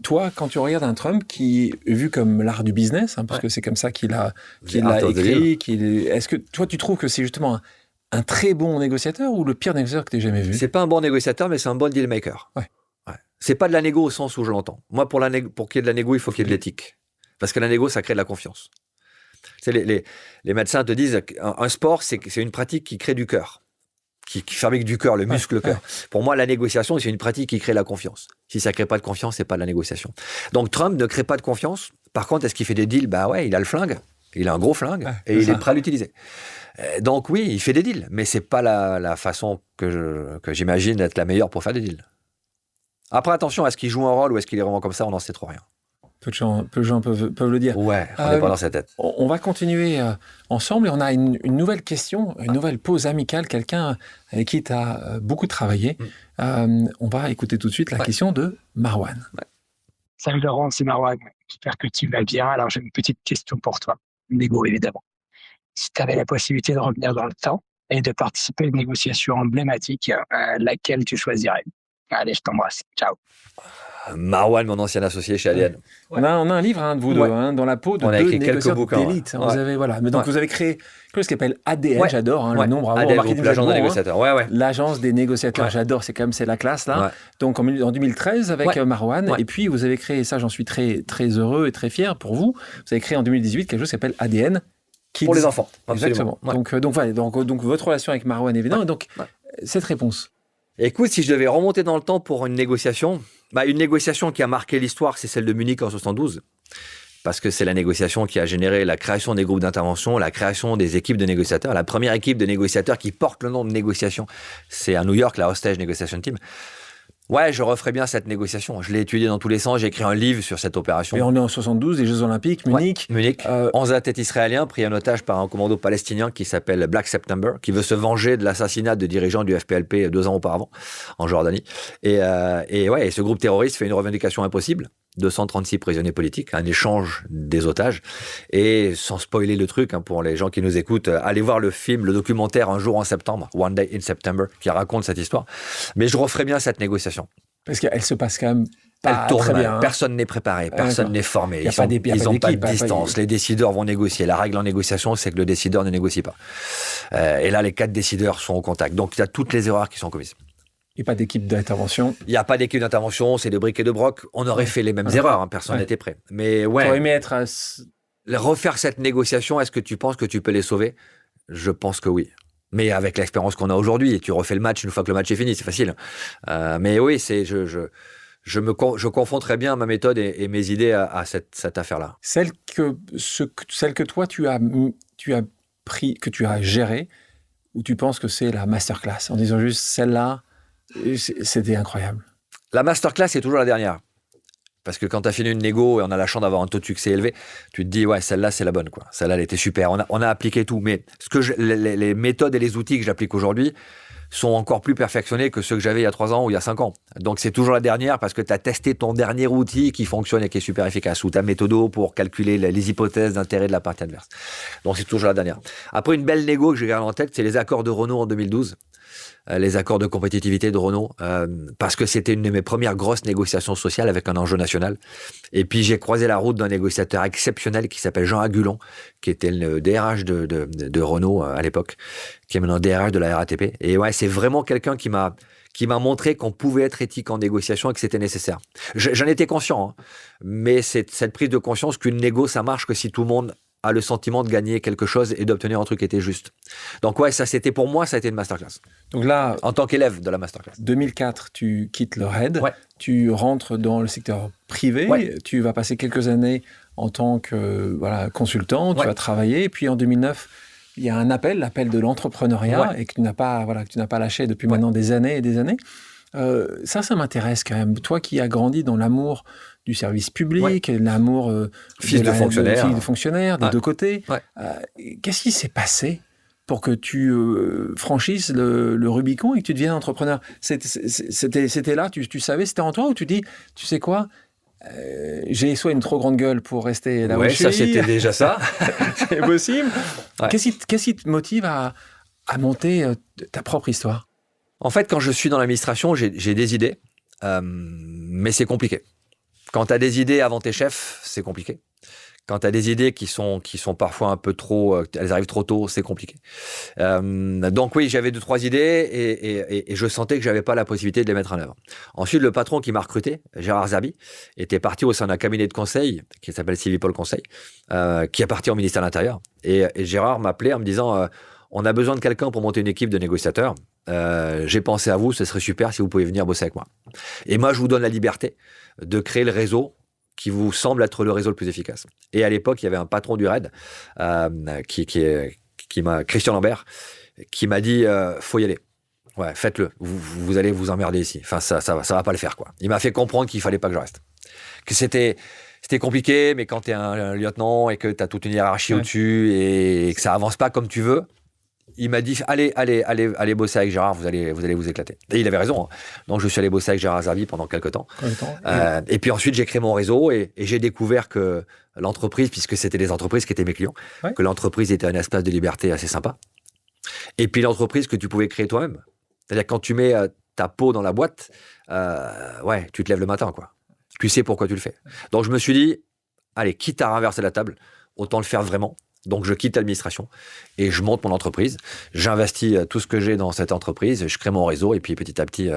Toi, quand tu regardes un Trump qui est vu comme l'art du business, hein, parce que c'est comme ça qu'il l'a écrit, est-ce que toi, tu trouves que c'est justement un très bon négociateur ou le pire négociateur que tu aies jamais vu? C'est pas un bon négociateur, mais c'est un bon deal maker. Ouais. C'est pas de la négo au sens où je l'entends. Moi, pour qu'il y ait de la négo, il faut qu'il y ait de l'éthique. Parce que la négo, ça crée de la confiance. Tu sais, les médecins te disent qu'un sport, c'est une pratique qui crée du cœur. Qui fabrique du cœur, le muscle cœur. Pour moi, la négociation, c'est une pratique qui crée la confiance. Si ça crée pas de confiance, c'est pas de la négociation. Donc Trump ne crée pas de confiance. Par contre, est-ce qu'il fait des deals? Bah ouais, il a le flingue. Il a un gros flingue et il est prêt à l'utiliser. Donc oui, il fait des deals, mais c'est pas la façon que j'imagine être la meilleure pour faire des deals. Après, attention, est-ce qu'il joue un rôle ou est-ce qu'il est vraiment comme ça? On n'en sait trop rien. Peu de gens peuvent le dire. Ouais, on n'est pas dans sa tête. On va continuer ensemble et on a une nouvelle question, une nouvelle pause amicale, quelqu'un avec qui tu as beaucoup travaillé. On va écouter tout de suite la question de Marwan. Ouais. Salut Laurent, c'est Marwan. J'espère que tu vas bien. Alors j'ai une petite question pour toi. Négo, évidemment. Si tu avais la possibilité de revenir dans le temps et de participer à une négociation emblématique, laquelle tu choisirais? Allez, je t'embrasse. Ciao. Marwan, mon ancien associé chez ADN. Ouais. On a un livre de vous deux, dans la peau de on a deux écrit quelques bouquins d'élite. Vous avez, mais donc vous avez créé quelque chose qui s'appelle ADN, j'adore le nom, bravo. ADN, l'agence des négociateurs. L'agence des négociateurs, j'adore, c'est la classe là. Ouais. Donc en 2013 avec Marwan, et puis vous avez créé, ça j'en suis très, très heureux et très fier pour vous, vous avez créé en 2018 quelque chose qui s'appelle ADN. Kids. Pour les enfants, absolument. Donc votre relation avec Marwan, évidemment, et donc cette réponse. Écoute, si je devais remonter dans le temps pour une négociation qui a marqué l'histoire, c'est celle de Munich en 72. Parce que c'est la négociation qui a généré la création des groupes d'intervention, la création des équipes de négociateurs. La première équipe de négociateurs qui porte le nom de négociation, c'est à New York, la Hostage Negotiation Team. Ouais, je referais bien cette négociation. Je l'ai étudiée dans tous les sens. J'ai écrit un livre sur cette opération. Et on est en 72, les Jeux Olympiques, Munich. Munich. 11 athlètes israéliens pris en otage par un commando palestinien qui s'appelle Black September, qui veut se venger de l'assassinat de dirigeants du FPLP 2 ans auparavant, en Jordanie. Et ce groupe terroriste fait une revendication impossible. 236 prisonniers politiques, un échange des otages. Et sans spoiler le truc, pour les gens qui nous écoutent, allez voir le film, le documentaire Un jour en septembre, One Day in September, qui raconte cette histoire. Mais je referais bien cette négociation. Parce qu'elle se passe quand même pas Elle tourne très bien. Personne n'est préparé, personne n'est formé. Ils n'ont pas de distance. Les décideurs vont négocier. La règle en négociation, c'est que le décideur ne négocie pas. Et là, les 4 décideurs sont au contact. Donc, il y a toutes les erreurs qui sont commises. Il n'y a pas d'équipe d'intervention. Il n'y a pas d'équipe d'intervention, c'est de briques et de broc. On aurait fait les mêmes erreurs, personne n'était prêt. Mais ouais. Tu aurais aimé être refaire cette négociation, est-ce que tu penses que tu peux les sauver? Je pense que oui. Mais avec l'expérience qu'on a aujourd'hui, tu refais le match une fois que le match est fini, c'est facile. Mais oui, je confonds très bien ma méthode et mes idées à cette affaire-là. Celle que toi tu as pris, que tu as gérée, où tu penses que c'est la masterclass, en disant juste celle-là, c'était incroyable. La masterclass, c'est toujours la dernière. Parce que quand tu as fini une négo et on a la chance d'avoir un taux de succès élevé, tu te dis, ouais, celle-là, c'est la bonne, quoi. Celle-là, elle était super. On a appliqué tout. Mais les méthodes et les outils que j'applique aujourd'hui sont encore plus perfectionnés que ceux que j'avais il y a 3 ans ou il y a 5 ans. Donc, c'est toujours la dernière parce que tu as testé ton dernier outil qui fonctionne et qui est super efficace, ou ta méthode pour calculer les hypothèses d'intérêt de la partie adverse. Donc, c'est toujours la dernière. Après, une belle négo que j'ai gardée en tête, c'est les accords de Renault en 2012. Les accords de compétitivité de Renault, parce que c'était une de mes premières grosses négociations sociales avec un enjeu national. Et puis j'ai croisé la route d'un négociateur exceptionnel qui s'appelle Jean Agulon, qui était le DRH de Renault à l'époque, qui est maintenant DRH de la RATP. Et ouais, c'est vraiment quelqu'un qui m'a montré qu'on pouvait être éthique en négociation et que c'était nécessaire. J'en étais conscient, mais c'est cette prise de conscience qu'une négo, ça marche que si tout le monde a le sentiment de gagner quelque chose et d'obtenir un truc qui était juste. Donc ouais, pour moi, ça a été une masterclass. Donc là, en tant qu'élève de la masterclass. 2004, tu quittes le RAID, tu rentres dans le secteur privé, tu vas passer quelques années en tant que consultant, tu vas travailler, et puis en 2009, il y a un l'appel de l'entrepreneuriat, et que tu n'as pas lâché depuis maintenant des années et des années. Ça m'intéresse quand même. Toi qui as grandi dans l'amour du service public, l'amour fils de fonctionnaire, des deux côtés. Qu'est-ce qui s'est passé pour que tu franchisses le Rubicon et que tu deviennes entrepreneur? C'était là, tu savais, c'était en toi, ou tu dis, tu sais quoi, j'ai soit une trop grande gueule pour rester là où je suis. Ça c'était déjà ça. C'est possible. Qu'est-ce qui te motive à monter ta propre histoire? En fait, quand je suis dans l'administration, j'ai des idées, mais c'est compliqué. Quand tu as des idées avant tes chefs, c'est compliqué. Quand tu as des idées qui sont parfois un peu trop, elles arrivent trop tôt, c'est compliqué. Donc oui, j'avais 2-3 idées et je sentais que j'avais pas la possibilité de les mettre en œuvre. Ensuite, le patron qui m'a recruté, Gérard Zerbi, était parti au sein d'un cabinet de conseil qui s'appelle Civipol Conseil, qui est parti au ministère de l'Intérieur. Et Gérard m'appelait en me disant on a besoin de quelqu'un pour monter une équipe de négociateurs. J'ai pensé à vous, ce serait super si vous pouviez venir bosser avec moi. Et moi, je vous donne la liberté de créer le réseau qui vous semble être le réseau le plus efficace. Et à l'époque, il y avait un patron du RAID, Christian Lambert, qui m'a dit faut y aller. Ouais, faites-le. Vous allez vous emmerder ici. Enfin, ça va pas le faire, quoi. Il m'a fait comprendre qu'il fallait pas que je reste. Que c'était compliqué, mais quand tu es un lieutenant et que tu as toute une hiérarchie au-dessus et que ça avance pas comme tu veux, il m'a dit allez bosser avec Gérard, vous allez vous éclater. Et il avait raison. Hein. Donc je suis allé bosser avec Gérard Zerbi pendant quelques temps. Et puis ensuite j'ai créé mon réseau et j'ai découvert que l'entreprise, puisque c'était les entreprises qui étaient mes clients, que l'entreprise était un espace de liberté assez sympa. Et puis l'entreprise que tu pouvais créer toi-même. C'est-à-dire quand tu mets ta peau dans la boîte, tu te lèves le matin, quoi. Tu sais pourquoi tu le fais. Donc je me suis dit allez, quitte à renverser la table, autant le faire vraiment. Donc, je quitte l'administration et je monte mon entreprise. J'investis tout ce que j'ai dans cette entreprise, je crée mon réseau et puis petit à petit,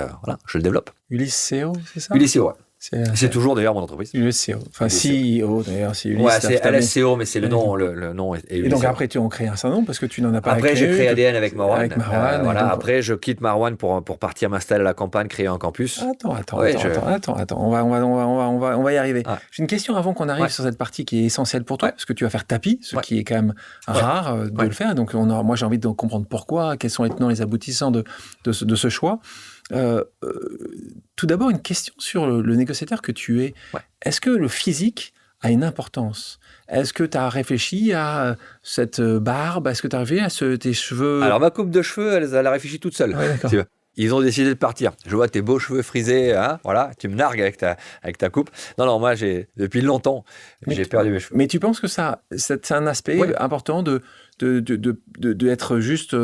je le développe. Ulysse CEO, c'est ça? Ulysse CEO, ouais. C'est toujours d'ailleurs mon entreprise. Ulysse CEO. Enfin, CEO d'ailleurs, c'est Ulysse. Ouais, c'est LSCO, mais c'est le nom. Le nom est Ulysse. Et donc après, tu en crées un certain nom parce que tu n'en as pas Après, j'ai créé ADN avec Marwan. Donc... Après, je quitte Marwan pour partir m'installer à la campagne, créer un campus. Attends. On va y arriver. Ah. J'ai une question avant qu'on arrive sur cette partie qui est essentielle pour toi, parce que tu vas faire tapis, ce qui est quand même rare de le faire. Donc, moi, j'ai envie de comprendre pourquoi, quels sont les tenants, les aboutissants de ce choix. Tout d'abord, une question sur le négociateur que tu es. Est-ce que le physique a une importance? Est-ce que tu as réfléchi à cette barbe? Est-ce que tu as réfléchi à tes cheveux? Alors, ma coupe de cheveux, elle a réfléchi toute seule. Ouais, ils ont décidé de partir. Je vois tes beaux cheveux frisés, hein, voilà, tu me nargues avec ta coupe. Non, moi, depuis longtemps, j'ai perdu mes cheveux. Mais tu penses que c'est un aspect important d'être juste...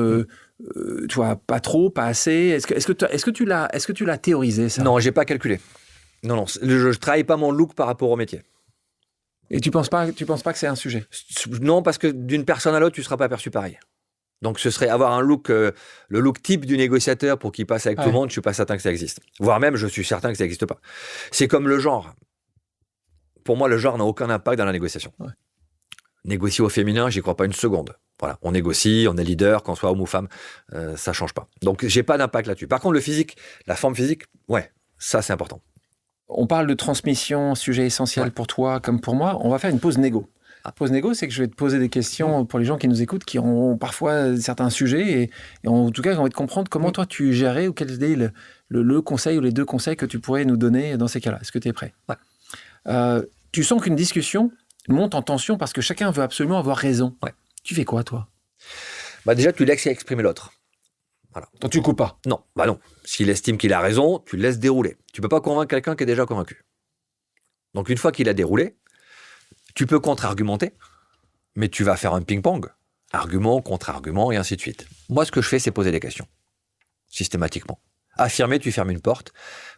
tu vois, pas trop, pas assez. Est-ce que tu l'as théorisé, ça? Non, j'ai pas calculé. Non, je travaille pas mon look par rapport au métier. Et tu penses pas que c'est un sujet? Non, parce que d'une personne à l'autre, tu seras pas perçu pareil. Donc, ce serait avoir un look, le look type du négociateur pour qu'il passe avec tout le monde. Je suis pas certain que ça existe. Voire même, je suis certain que ça n'existe pas. C'est comme le genre. Pour moi, le genre n'a aucun impact dans la négociation. Négocier au féminin, j'y crois pas une seconde. Voilà, on négocie, on est leader, qu'on soit homme ou femme, ça change pas. Donc, j'ai pas d'impact là-dessus. Par contre, le physique, la forme physique, ça, c'est important. On parle de transmission, sujet essentiel pour toi comme pour moi. On va faire une pause négo. Pause négo, c'est que je vais te poser des questions pour les gens qui nous écoutent, qui ont parfois certains sujets et en tout cas, j'ai envie de comprendre comment toi, tu gérais ou quel est le conseil ou les 2 conseils que tu pourrais nous donner dans ces cas-là. Est-ce que tu es prêt? Tu sens qu'une discussion monte en tension parce que chacun veut absolument avoir raison. Tu fais quoi, toi? Déjà, tu laisses exprimer l'autre. Voilà. Donc, tu coupes pas? Non, non. S'il estime qu'il a raison, tu le laisses dérouler. Tu peux pas convaincre quelqu'un qui est déjà convaincu. Donc, une fois qu'il a déroulé, tu peux contre-argumenter, mais tu vas faire un ping-pong. Argument, contre-argument, et ainsi de suite. Moi, ce que je fais, c'est poser des questions. Systématiquement. Affirmer, tu fermes une porte.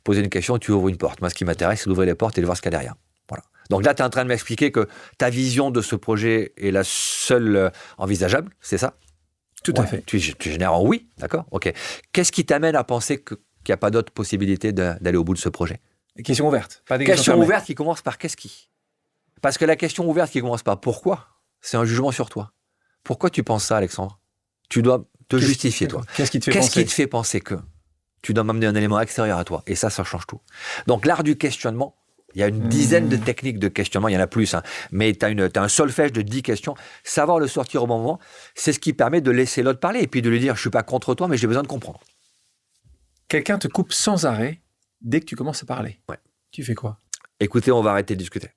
Poser une question, tu ouvres une porte. Moi, ce qui m'intéresse, c'est d'ouvrir les portes et de voir ce qu'il y a derrière. Voilà. Donc là, tu es en train de m'expliquer que ta vision de ce projet est la seule envisageable, c'est ça? Tout à fait. Tu génères en oui, d'accord? Ok. Qu'est-ce qui t'amène à penser qu'il n'y a pas d'autre possibilité d'aller au bout de ce projet? Question ouverte. Pas des questions ouvertes qui commencent par qu'est-ce qui? Parce que la question ouverte qui commence par pourquoi, c'est un jugement sur toi. Pourquoi tu penses ça, Alexandre? Tu dois te justifier, toi. Qu'est-ce qui te fait penser que? Tu dois m'amener un élément extérieur à toi. Et ça change tout. Donc l'art du questionnement, il y a une dizaine de techniques de questionnement, il y en a plus, mais tu as un solfège de 10 questions. Savoir le sortir au bon moment, c'est ce qui permet de laisser l'autre parler et puis de lui dire, je ne suis pas contre toi, mais j'ai besoin de comprendre. Quelqu'un te coupe sans arrêt dès que tu commences à parler. Tu fais quoi? Écoutez, on va arrêter de discuter.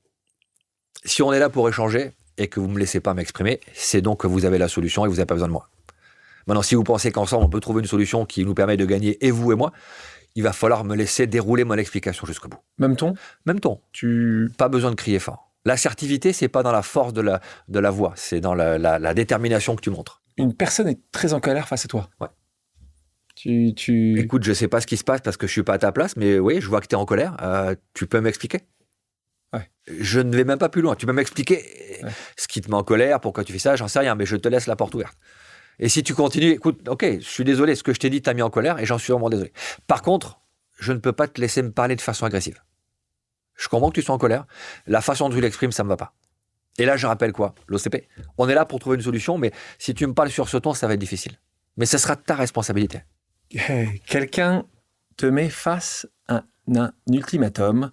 Si on est là pour échanger et que vous ne me laissez pas m'exprimer, c'est donc que vous avez la solution et vous n'avez pas besoin de moi. Maintenant, si vous pensez qu'ensemble, on peut trouver une solution qui nous permet de gagner, et vous et moi, il va falloir me laisser dérouler mon explication jusqu'au bout. Même ton? Même ton. Pas besoin de crier fort. L'assertivité, c'est pas dans la force de la voix, c'est dans la détermination que tu montres. Une personne est très en colère face à toi. Écoute, je sais pas ce qui se passe parce que je suis pas à ta place, mais oui, je vois que tu es en colère. Tu peux m'expliquer? Ouais. Je ne vais même pas plus loin. Tu peux m'expliquer ce qui te met en colère, pourquoi tu fais ça, j'en sais rien, mais je te laisse la porte ouverte. Et si tu continues, écoute, ok, je suis désolé, ce que je t'ai dit t'a mis en colère et j'en suis vraiment désolé. Par contre, je ne peux pas te laisser me parler de façon agressive. Je comprends que tu sois en colère. La façon dont tu l'exprimes, ça ne me va pas. Et là, je rappelle quoi? L'OCP. On est là pour trouver une solution, mais si tu me parles sur ce ton, ça va être difficile. Mais ce sera ta responsabilité. Quelqu'un te met face à un ultimatum.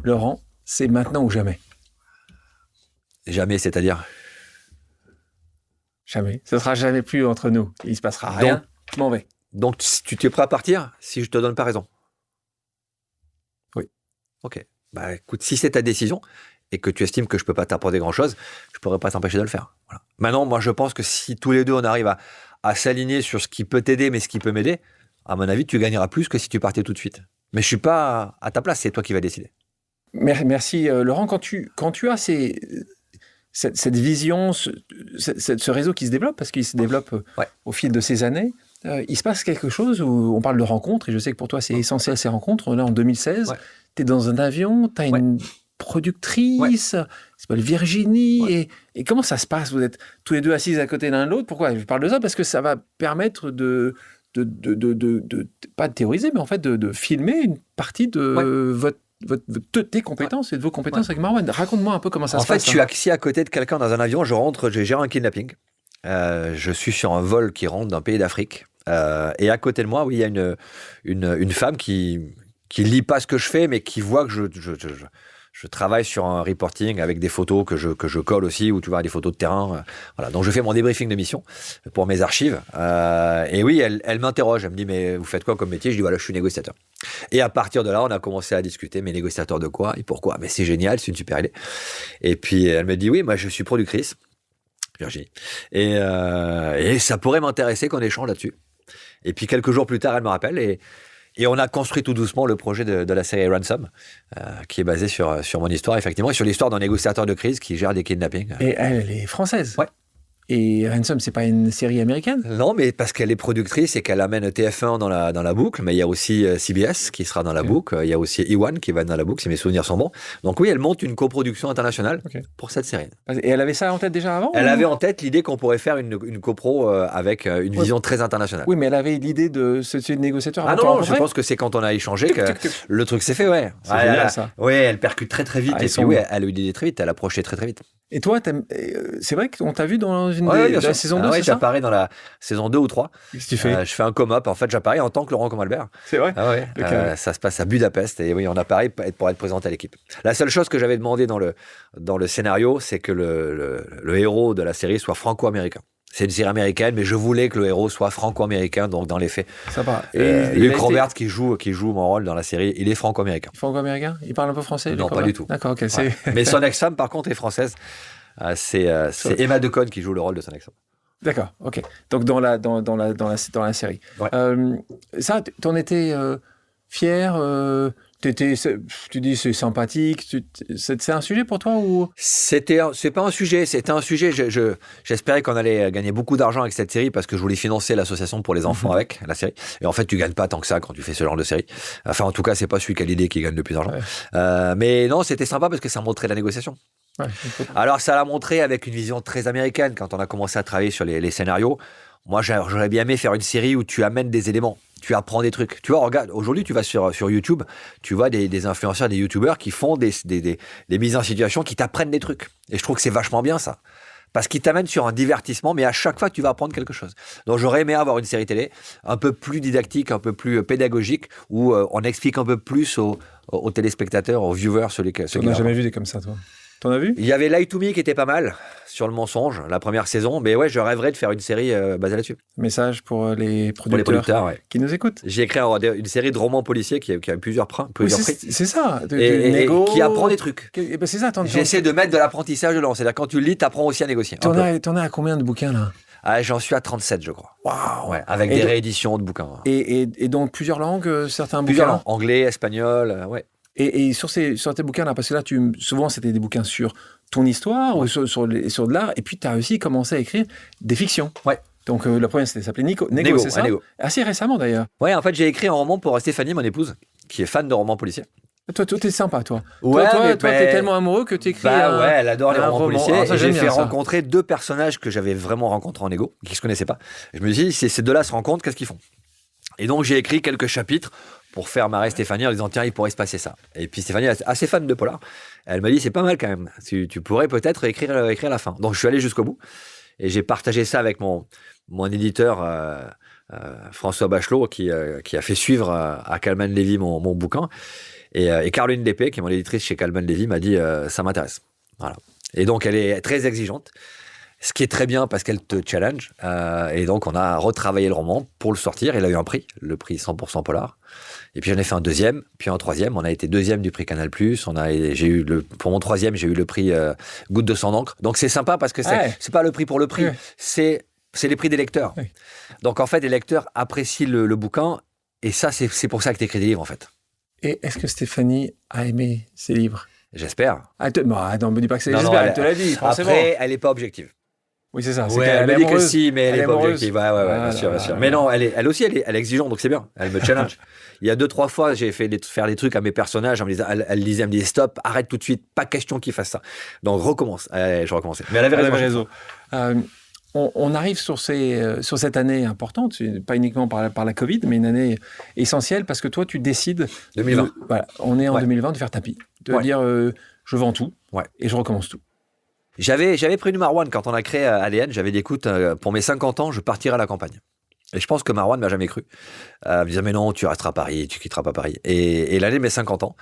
Laurent, c'est maintenant ou jamais. Jamais, c'est-à-dire? Jamais. Ce sera jamais plus entre nous. Il se passera rien. Je m'en vais. Donc, tu t'es prêt à partir si je te donne pas raison? Oui. Ok. Bah, écoute, si c'est ta décision et que tu estimes que je peux pas t'apporter grand-chose, je pourrais pas t'empêcher de le faire. Voilà. Maintenant, moi, je pense que si tous les deux, on arrive à s'aligner sur ce qui peut t'aider, mais ce qui peut m'aider, à mon avis, tu gagneras plus que si tu partais tout de suite. Mais je suis pas à ta place, c'est toi qui vas décider. Merci, Laurent. Quand tu as cette vision, ce réseau qui se développe, parce qu'il se développe au fil de ces années, il se passe quelque chose où on parle de rencontres, et je sais que pour toi, c'est essentiel ces rencontres. Là, en 2016, tu es dans un avion, tu as une productrice, qui s'appelle Virginie, et comment ça se passe? Vous êtes tous les deux assis à côté l'un de l'autre. Pourquoi je parle de ça? Parce que ça va permettre de pas de théoriser, mais en fait de filmer une partie de tes compétences et de vos compétences avec Marwan. Raconte-moi un peu comment ça se passe. En fait, je suis assis à côté de quelqu'un dans un avion, je rentre, j'ai géré un kidnapping. Je suis sur un vol qui rentre d'un pays d'Afrique. Et à côté de moi, il y a une femme qui lit pas ce que je fais, mais qui voit que je travaille sur un reporting avec des photos que je colle aussi, où tu vois des photos de terrain. Voilà. Donc je fais mon débriefing de mission pour mes archives. Et oui, elle m'interroge. Elle me dit, mais vous faites quoi comme métier? Je dis, voilà, je suis négociateur. Et à partir de là, on a commencé à discuter, mais négociateur de quoi et pourquoi? Mais c'est génial, c'est une super idée. Et puis elle me dit, oui, moi je suis productrice, Virginie. Et ça pourrait m'intéresser qu'on échange là-dessus. Et puis quelques jours plus tard, elle me rappelle et on a construit tout doucement le projet de la série Ransom, qui est basé sur mon histoire, effectivement, et sur l'histoire d'un négociateur de crise qui gère des kidnappings. Et elle est française. Ouais. Et Ransom, c'est pas une série américaine? Non, mais parce qu'elle est productrice et qu'elle amène TF1 dans la boucle, mais il y a aussi CBS qui sera dans la boucle, il y a aussi E1 qui va être dans la boucle, si mes souvenirs sont bons. Donc oui, elle monte une coproduction internationale pour cette série. Et elle avait ça en tête déjà avant? Elle avait en tête l'idée qu'on pourrait faire une copro avec une vision très internationale. Oui, mais elle avait l'idée de ce négociateur. Ah non, je pense que c'est quand on a échangé que le truc s'est fait, C'est génial, ça. Oui, elle percute très très vite, et puis oui, elle a eu l'idée très vite, elle approchait très très vite. Et toi, c'est vrai qu'on t'a vu dans une de la saison 2, c'est ça? J'apparais dans la saison 2 ou 3. Qu'est-ce que tu fais? Je fais un come-up. En fait, j'apparais en tant que Laurent Combe-Albert. C'est vrai? Ah ouais. Okay. Ça se passe à Budapest. Et oui, on apparaît pour être présenté à l'équipe. La seule chose que j'avais demandé dans le scénario, c'est que le héros de la série soit franco-américain. C'est une série américaine, mais je voulais que le héros soit franco-américain, donc dans les faits. Ça va. Luc Roberts, qui joue mon rôle dans la série, il est franco-américain. Franco-américain? Il parle un peu français? Non, pas du tout. D'accord, ok. Ouais. Mais son ex-femme, par contre, est française. C'est Emma Decaune qui joue le rôle de son ex-femme. D'accord, ok. Donc dans la série. Ouais. Ça, t'en étais fier? Tu dis c'est sympathique. C'est un sujet pour toi ou? C'est pas un sujet. C'était un sujet. J'espérais qu'on allait gagner beaucoup d'argent avec cette série parce que je voulais financer l'association pour les enfants avec la série. Et en fait, tu gagnes pas tant que ça quand tu fais ce genre de série. Enfin, en tout cas, c'est pas celui qui a l'idée qui gagne le plus d'argent. Ouais. Mais non, c'était sympa parce que ça montrait la négociation. Ouais, alors, ça l'a montré avec une vision très américaine quand on a commencé à travailler sur les scénarios. Moi, j'aurais bien aimé faire une série où tu amènes des éléments, tu apprends des trucs. Tu vois, regarde, aujourd'hui, tu vas sur YouTube, tu vois des influenceurs, des youtubeurs qui font des mises en situation, qui t'apprennent des trucs. Et je trouve que c'est vachement bien, ça. Parce qu'ils t'amènent sur un divertissement, mais à chaque fois, tu vas apprendre quelque chose. Donc, j'aurais aimé avoir une série télé un peu plus didactique, un peu plus pédagogique, où on explique un peu plus aux téléspectateurs, aux viewers, ceux qui... Tu n'as jamais vu des comme ça, toi? T'en as vu? Il y avait Lie to Me qui était pas mal sur le mensonge, la première saison, mais ouais, je rêverais de faire une série basée là-dessus. Message pour les producteurs qui nous écoutent. J'ai écrit une série de romans policiers qui a plusieurs prix. C'est ça. Et qui apprend des trucs. Ben c'est ça. J'essaie de mettre de l'apprentissage dedans. C'est-à-dire quand tu le lis, tu apprends aussi à négocier. T'en as à combien de bouquins là? J'en suis à 37, je crois. Waouh. Ouais, avec des rééditions de bouquins. Et donc plusieurs langues, certains plusieurs bouquins. Langues, anglais, espagnol, ouais. Et sur tes bouquins-là, parce que là, souvent, c'était des bouquins sur ton histoire ou sur de l'art, et puis tu as aussi commencé à écrire des fictions. Ouais. Donc, la première, ça s'appelait Négo, c'est ça? Négo. Assez récemment, d'ailleurs. Ouais, en fait, j'ai écrit un roman pour Stéphanie, mon épouse, qui est fan de romans policiers. Toi, t'es sympa, toi. Ouais, toi, t'es tellement amoureux que t'écris ouais, elle adore les un romans roman. policiers. Ah, ça, Et j'ai j'aime fait bien ça. rencontrer 2 personnages que j'avais vraiment rencontrés en égo, qui se connaissaient pas. Je me dis, si ces 2-là se rencontrent, qu'est-ce qu'ils font? Et donc, j'ai écrit quelques chapitres pour faire marrer Stéphanie en disant, tiens, il pourrait se passer ça. Et puis, Stéphanie est assez fan de polar. Elle m'a dit, c'est pas mal quand même. Tu pourrais peut-être écrire la fin. Donc, je suis allé jusqu'au bout. Et j'ai partagé ça avec mon éditeur, François Bachelot, qui a fait suivre à Calman Lévy mon bouquin. Et Caroline Despé, qui est mon éditrice chez Calman Lévy, m'a dit ça m'intéresse. Voilà. Et donc elle est très exigeante, ce qui est très bien parce qu'elle te challenge. Et donc on a retravaillé le roman pour le sortir. Il a eu un prix, le prix 100% Polar. Et puis j'en ai fait un 2e, puis un 3e. On a été 2e du prix Canal+. Pour mon 3e, j'ai eu le prix Goutte de sang d'encre. Donc c'est sympa parce que c'est pas le prix pour le prix, c'est les prix des lecteurs. Ouais. Donc en fait, les lecteurs apprécient le bouquin. Et ça, c'est pour ça que tu écris des livres en fait. Et est-ce que Stéphanie a aimé ses livres? J'espère. Non, me dis pas que c'est Non, j'espère, non, elle te l'a dit, forcément. Après, elle n'est pas objective. Oui, c'est ça. Ouais, elle elle me dit que si, mais elle n'est pas amoureuse. objective. Ouais, bien sûr, bien sûr. Mais non, elle aussi, elle est exigeante, donc c'est bien. Elle me challenge. Il y a 2-3 fois, j'ai fait faire des trucs à mes personnages. Elle me disait stop, arrête tout de suite, pas question qu'il fasse ça. Donc recommence. Je recommençais. Mais elle avait raison. On arrive sur cette année importante, pas uniquement par la Covid, mais une année essentielle parce que toi, tu décides. 2020. Voilà, on est en 2020 de faire tapis. De dire, je vends tout et je recommence tout. J'avais prévenu Marwan quand on a créé ADN. J'avais dit, écoute, pour mes 50 ans, je partirai à la campagne. Et je pense que Marwan ne m'a jamais cru. Il me disait, mais non, tu resteras à Paris, tu quitteras pas Paris. Et l'année de mes 50 ans,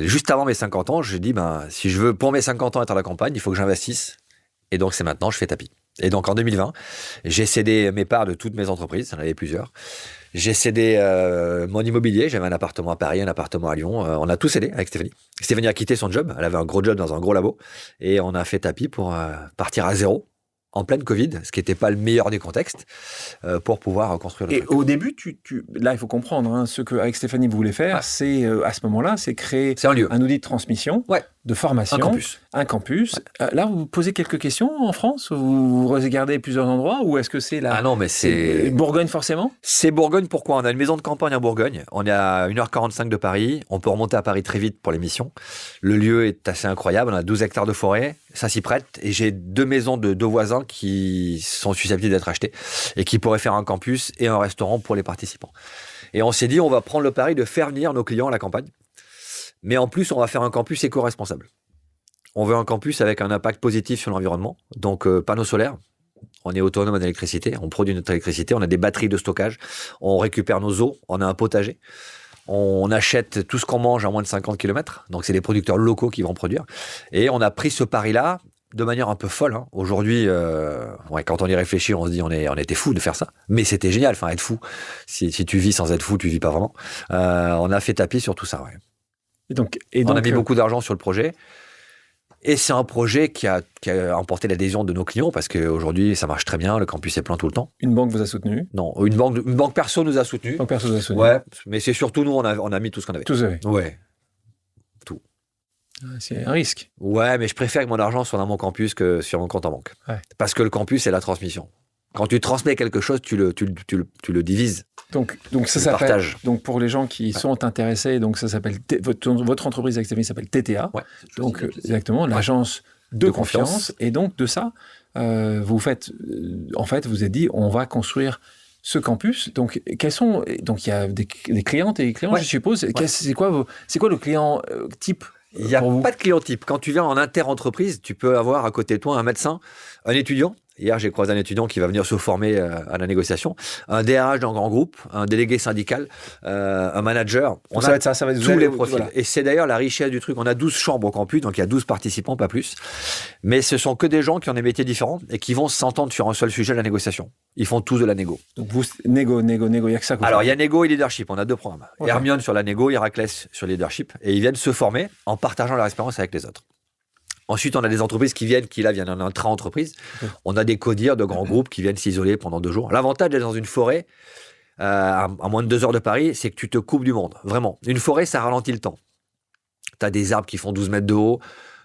juste avant mes 50 ans, je dis, si je veux, pour mes 50 ans, être à la campagne, il faut que j'investisse. Et donc, c'est maintenant, je fais tapis. Et donc, en 2020, j'ai cédé mes parts de toutes mes entreprises. J'en avais plusieurs. J'ai cédé mon immobilier. J'avais un appartement à Paris, un appartement à Lyon. On a tout cédé avec Stéphanie. Stéphanie a quitté son job. Elle avait un gros job dans un gros labo. Et on a fait tapis pour partir à zéro, en pleine Covid, ce qui n'était pas le meilleur des contextes, pour pouvoir reconstruire le truc. Et au début, là, il faut comprendre, ce qu'avec Stéphanie, vous voulez faire, c'est, à ce moment-là, c'est créer un outil de transmission, de formation. Un campus. Ouais. Là, vous posez quelques questions en France? Vous regardez plusieurs endroits? Ou est-ce que c'est là? Ah non, mais c'est... Bourgogne, forcément? C'est Bourgogne, pourquoi? On a une maison de campagne en Bourgogne. On est à 1h45 de Paris. On peut remonter à Paris très vite pour l'émission. Le lieu est assez incroyable. On a 12 hectares de forêt. Ça s'y prête. Et j'ai 2 maisons de 2 voisins qui sont susceptibles d'être achetées et qui pourraient faire un campus et un restaurant pour les participants. Et on s'est dit, on va prendre le pari de faire venir nos clients à la campagne. Mais en plus, on va faire un campus éco-responsable. On veut un campus avec un impact positif sur l'environnement. Donc, panneaux solaires. On est autonome en électricité. On produit notre électricité. On a des batteries de stockage. On récupère nos eaux. On a un potager. On achète tout ce qu'on mange à moins de 50 km. Donc, c'est les producteurs locaux qui vont produire. Et on a pris ce pari-là de manière un peu folle. Aujourd'hui, quand on y réfléchit, on se dit on était fou de faire ça. Mais c'était génial. Enfin, être fou. Si tu vis sans être fou, tu vis pas vraiment. On a fait tapis sur tout ça. Ouais. Et donc, on a mis beaucoup d'argent sur le projet. Et c'est un projet qui a emporté l'adhésion de nos clients parce qu'aujourd'hui, ça marche très bien. Le campus est plein tout le temps. Une banque vous a soutenu? Non, une banque perso nous a soutenu. Banque perso vous a soutenu. Ouais, mais c'est surtout nous, on a mis tout ce qu'on avait. Tout ça. Ouais. Tout. C'est un risque. Ouais, mais je préfère que mon argent soit dans mon campus que sur mon compte en banque. Ouais. Parce que le campus, c'est la transmission. Quand tu transmets quelque chose, tu le divises. Donc ça s'appelle. Donc pour les gens qui sont intéressés, donc ça s'appelle votre entreprise avec Stéphanie s'appelle TTA. Ouais, donc exactement, l'agence de confiance. Et donc de ça, vous faites. En fait, vous êtes dit, on va construire ce campus. Donc quels sont. Donc il y a des clientes et des clients, je suppose. Ouais. C'est quoi le client type? Il n'y a pas de client type. Quand tu viens en inter-entreprise, tu peux avoir à côté de toi un médecin, un étudiant. Hier, j'ai croisé un étudiant qui va venir se former à la négociation, un DRH d'un grand groupe, un délégué syndical, un manager. Ça va être tous les profils. Voilà. Et c'est d'ailleurs la richesse du truc. On a 12 chambres au campus, donc il y a 12 participants, pas plus. Mais ce sont que des gens qui ont des métiers différents et qui vont s'entendre sur un seul sujet, la négociation. Ils font tous de la négo. Donc vous, négo, il n'y a que ça. Alors, il y a négo et leadership. On a 2 programmes. Okay. Hermione sur la négo, Héraclès sur le leadership. Et ils viennent se former en partageant leur expérience avec les autres. Ensuite, on a des entreprises qui viennent en intra-entreprise. Okay. On a des codires de grands groupes qui viennent s'isoler pendant 2 jours. L'avantage d'être dans une forêt, à moins de 2 heures de Paris, c'est que tu te coupes du monde. Vraiment. Une forêt, ça ralentit le temps. Tu as des arbres qui font 12 mètres de haut.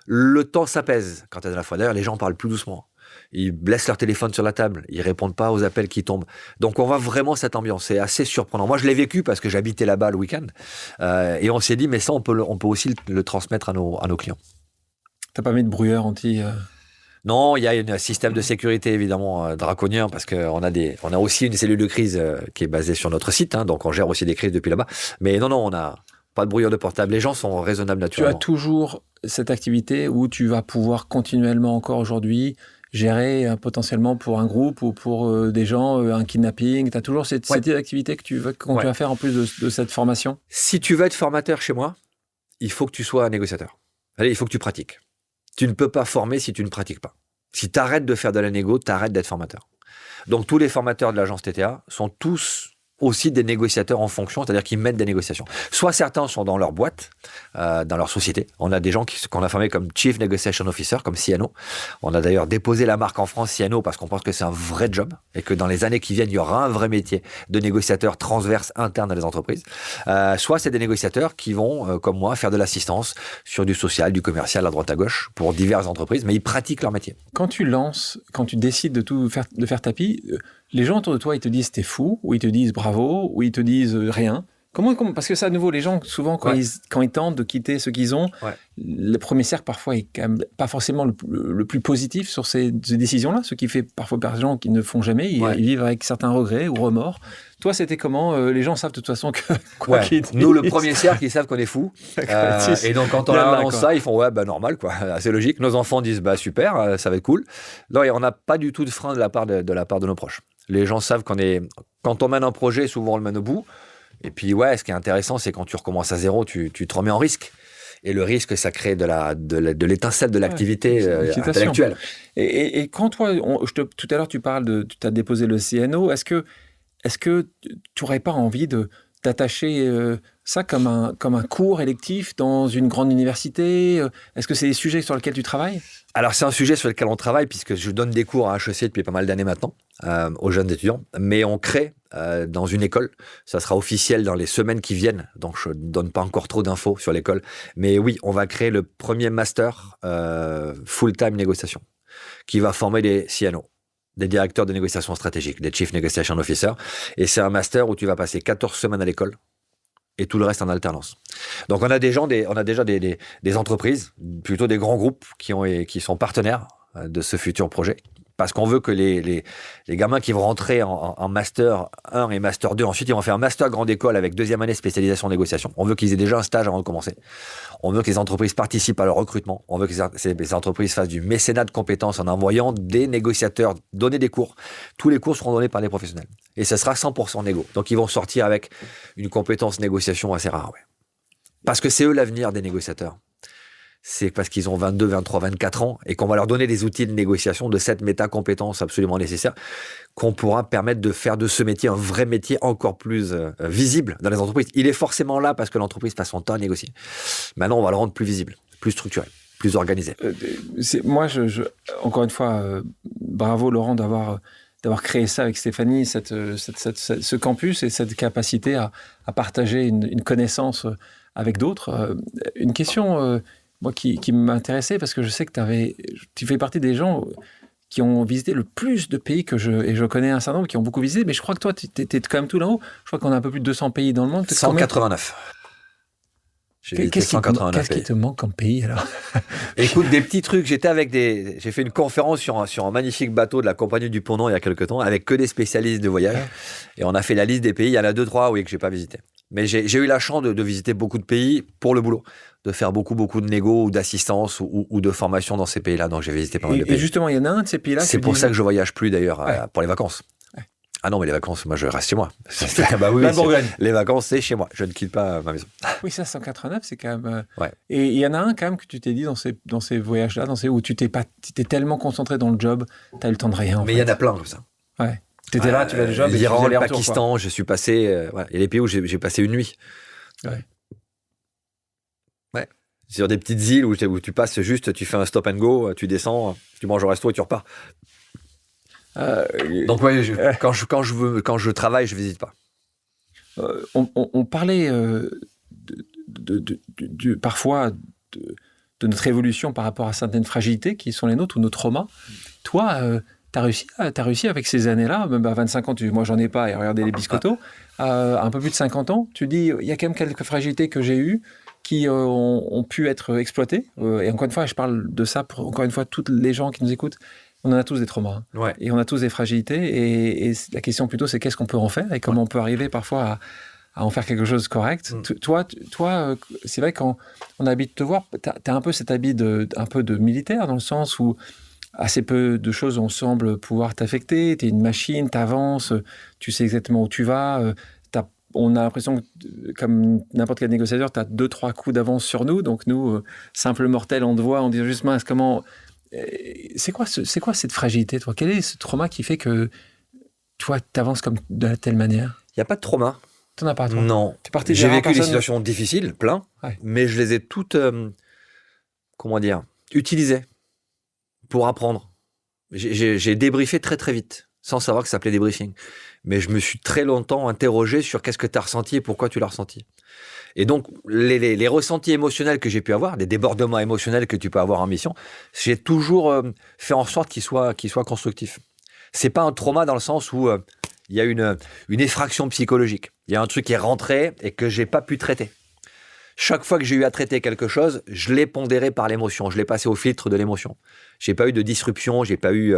Le temps s'apaise quand tu es dans la forêt. D'ailleurs, les gens parlent plus doucement. Ils laissent leur téléphone sur la table, ils répondent pas aux appels qui tombent. Donc on voit vraiment cette ambiance, c'est assez surprenant. Moi je l'ai vécu parce que j'habitais là-bas le week-end et on s'est dit mais ça on peut aussi le transmettre à nos clients. T'as pas mis de brouilleur anti... Non, il y a un système de sécurité évidemment draconien parce qu'on a aussi une cellule de crise qui est basée sur notre site, hein, donc on gère aussi des crises depuis là-bas. Mais non, on n'a pas de brouilleur de portable. Les gens sont raisonnables naturellement. Tu as toujours cette activité où tu vas pouvoir continuellement encore aujourd'hui gérer potentiellement pour un groupe ou pour des gens un kidnapping. Tu as toujours cette activité que tu vas faire en plus de cette formation? Si tu veux être formateur chez moi, il faut que tu sois un négociateur. Allez, il faut que tu pratiques. Tu ne peux pas former si tu ne pratiques pas. Si tu arrêtes de faire de la négo, tu arrêtes d'être formateur. Donc tous les formateurs de l'agence TTA sont tous aussi des négociateurs en fonction, c'est-à-dire qu'ils mènent des négociations. Soit certains sont dans leur boîte, dans leur société. On a des gens qu'on a formés comme Chief Negotiation Officer, comme Ciano. On a d'ailleurs déposé la marque en France Ciano parce qu'on pense que c'est un vrai job et que dans les années qui viennent, il y aura un vrai métier de négociateur transverse interne dans les entreprises. Soit c'est des négociateurs qui vont, comme moi, faire de l'assistance sur du social, du commercial à droite à gauche pour diverses entreprises, mais ils pratiquent leur métier. Quand tu décides de faire tapis, les gens autour de toi, ils te disent t'es fou, ou ils te disent bravo, ou ils te disent rien. Comment parce que ça, à nouveau, les gens, souvent, quand ils tentent de quitter ce qu'ils ont, le premier cercle, parfois, est quand même pas forcément le plus positif sur ces décisions-là, ce qui fait parfois par des gens qui ne font jamais, ils vivent avec certains regrets ou remords. Toi, c'était comment? Les gens savent de toute façon que nous, le premier cercle, ils savent qu'on est fous. Et donc, quand on leur annonce ça, ils font normal, quoi. C'est logique. Nos enfants disent super, ça va être cool. Non, et on n'a pas du tout de frein de la part de nos proches. Les gens savent quand on mène un projet, souvent on le mène au bout. Et puis, ce qui est intéressant, c'est quand tu recommences à zéro, tu te remets en risque. Et le risque, ça crée de l'étincelle de l'activité intellectuelle. Et quand toi, tout à l'heure, tu as déposé le CNO, est-ce que tu n'aurais pas envie d'attacher ça comme un cours électif dans une grande université? Est-ce que c'est des sujets sur lesquels tu travailles? Alors, c'est un sujet sur lequel on travaille, puisque je donne des cours à HEC depuis pas mal d'années maintenant, aux jeunes étudiants. Mais on crée dans une école, ça sera officiel dans les semaines qui viennent, donc je ne donne pas encore trop d'infos sur l'école. Mais oui, on va créer le premier master full-time négociation, qui va former des CNO, des directeurs de négociation stratégique, des Chief Negotiation Officer. Et c'est un master où tu vas passer 14 semaines à l'école et tout le reste en alternance. Donc on a déjà des entreprises, plutôt des grands groupes qui sont partenaires de ce futur projet. Parce qu'on veut que les gamins qui vont rentrer en Master 1 et Master 2, ensuite ils vont faire Master Grande École avec deuxième année spécialisation en négociation. On veut qu'ils aient déjà un stage avant de commencer. On veut que les entreprises participent à leur recrutement. On veut que ces entreprises fassent du mécénat de compétences en envoyant des négociateurs donner des cours. Tous les cours seront donnés par des professionnels. Et ce sera 100% négo. Donc ils vont sortir avec une compétence négociation assez rare. Parce que c'est eux l'avenir des négociateurs. C'est parce qu'ils ont 22, 23, 24 ans et qu'on va leur donner des outils de négociation, de cette méta-compétence absolument nécessaire, qu'on pourra permettre de faire de ce métier un vrai métier encore plus visible dans les entreprises. Il est forcément là parce que l'entreprise passe son temps à négocier. Maintenant, on va le rendre plus visible, plus structuré, plus organisé. Moi, encore une fois, bravo Laurent d'avoir créé ça avec Stéphanie, ce campus et cette capacité à partager une connaissance avec d'autres. Une question... moi, qui m'intéressait, parce que je sais que tu fais partie des gens qui ont visité le plus de pays et je connais un certain nombre qui ont beaucoup visité, mais je crois que toi, tu étais quand même tout là-haut. Je crois qu'on a un peu plus de 200 pays dans le monde. 189. Qu'est-ce qui te manque comme pays, alors? Écoute, des petits trucs. J'ai fait une conférence sur un magnifique bateau de la Compagnie du Pont-Neuf il y a quelques temps, avec que des spécialistes de voyage. Et on a fait la liste des pays. Il y en a 2-3, que j'ai pas visité. Mais j'ai eu la chance de visiter beaucoup de pays pour le boulot, de faire beaucoup de négo ou d'assistance ou de formation dans ces pays-là. Donc j'ai visité pas mal de pays. Et justement, il y en a un de ces pays-là. C'est pour ça que je voyage plus d'ailleurs pour les vacances. Ouais. Ah non, mais les vacances, moi je reste chez moi. Les vacances, c'est chez moi. Je ne quitte pas ma maison. Oui, ça, 189, c'est quand même. Et il y en a un quand même que tu t'es dit dans ces voyages-là, où tu t'es tellement concentré dans le job, tu as eu le temps de rien. Mais il y en a plein comme ça. Ouais. Tu étais là, tu vas le job. L'Iran, le Pakistan, je suis passé. Il y a des pays où j'ai passé une nuit. Ouais. Sur des petites îles où tu passes juste, tu fais un stop and go, tu descends, tu manges au resto et tu repars. Donc quand je travaille, je visite pas. On parlait parfois de notre évolution par rapport à certaines fragilités qui sont les nôtres ou nos traumas. Toi, tu as réussi avec ces années-là, même à 25 ans, moi j'en ai pas, et regardez les biscottos, un peu plus de 50 ans, tu dis, il y a quand même quelques fragilités que j'ai eues qui ont pu être exploitées. Et encore une fois, je parle de ça pour, encore une fois, toutes les gens qui nous écoutent. On en a tous des traumas. Ouais. Et on a tous des fragilités. Et la question plutôt, c'est qu'est-ce qu'on peut en faire et comment on peut arriver parfois à en faire quelque chose de correct. Toi, c'est vrai qu'on a l'habitude de te voir, tu as un peu cet habit un peu de militaire, dans le sens où assez peu de choses on semble pouvoir t'affecter. Tu es une machine, tu avances, tu sais exactement où tu vas. On a l'impression que, comme n'importe quel négociateur, tu as 2-3 coups d'avance sur nous. Donc nous, simples mortels, on te voit, on dit juste, mince, comment... C'est quoi cette fragilité, toi? Quel est ce trauma qui fait que toi, tu avances comme de telle manière? Il n'y a pas de trauma. T'en as pas, toi? Non. J'ai vécu des situations difficiles, plein, mais je les ai toutes, utilisées pour apprendre. J'ai débriefé très très vite, sans savoir que ça s'appelait débriefing. Mais je me suis très longtemps interrogé sur qu'est-ce que tu as ressenti et pourquoi tu l'as ressenti. Et donc, les ressentis émotionnels que j'ai pu avoir, des débordements émotionnels que tu peux avoir en mission, j'ai toujours fait en sorte qu'ils soient constructifs. C'est pas un trauma dans le sens où il y a une effraction psychologique. Il y a un truc qui est rentré et que j'ai pas pu traiter. Chaque fois que j'ai eu à traiter quelque chose, je l'ai pondéré par l'émotion, je l'ai passé au filtre de l'émotion. J'ai pas eu de disruption, j'ai pas eu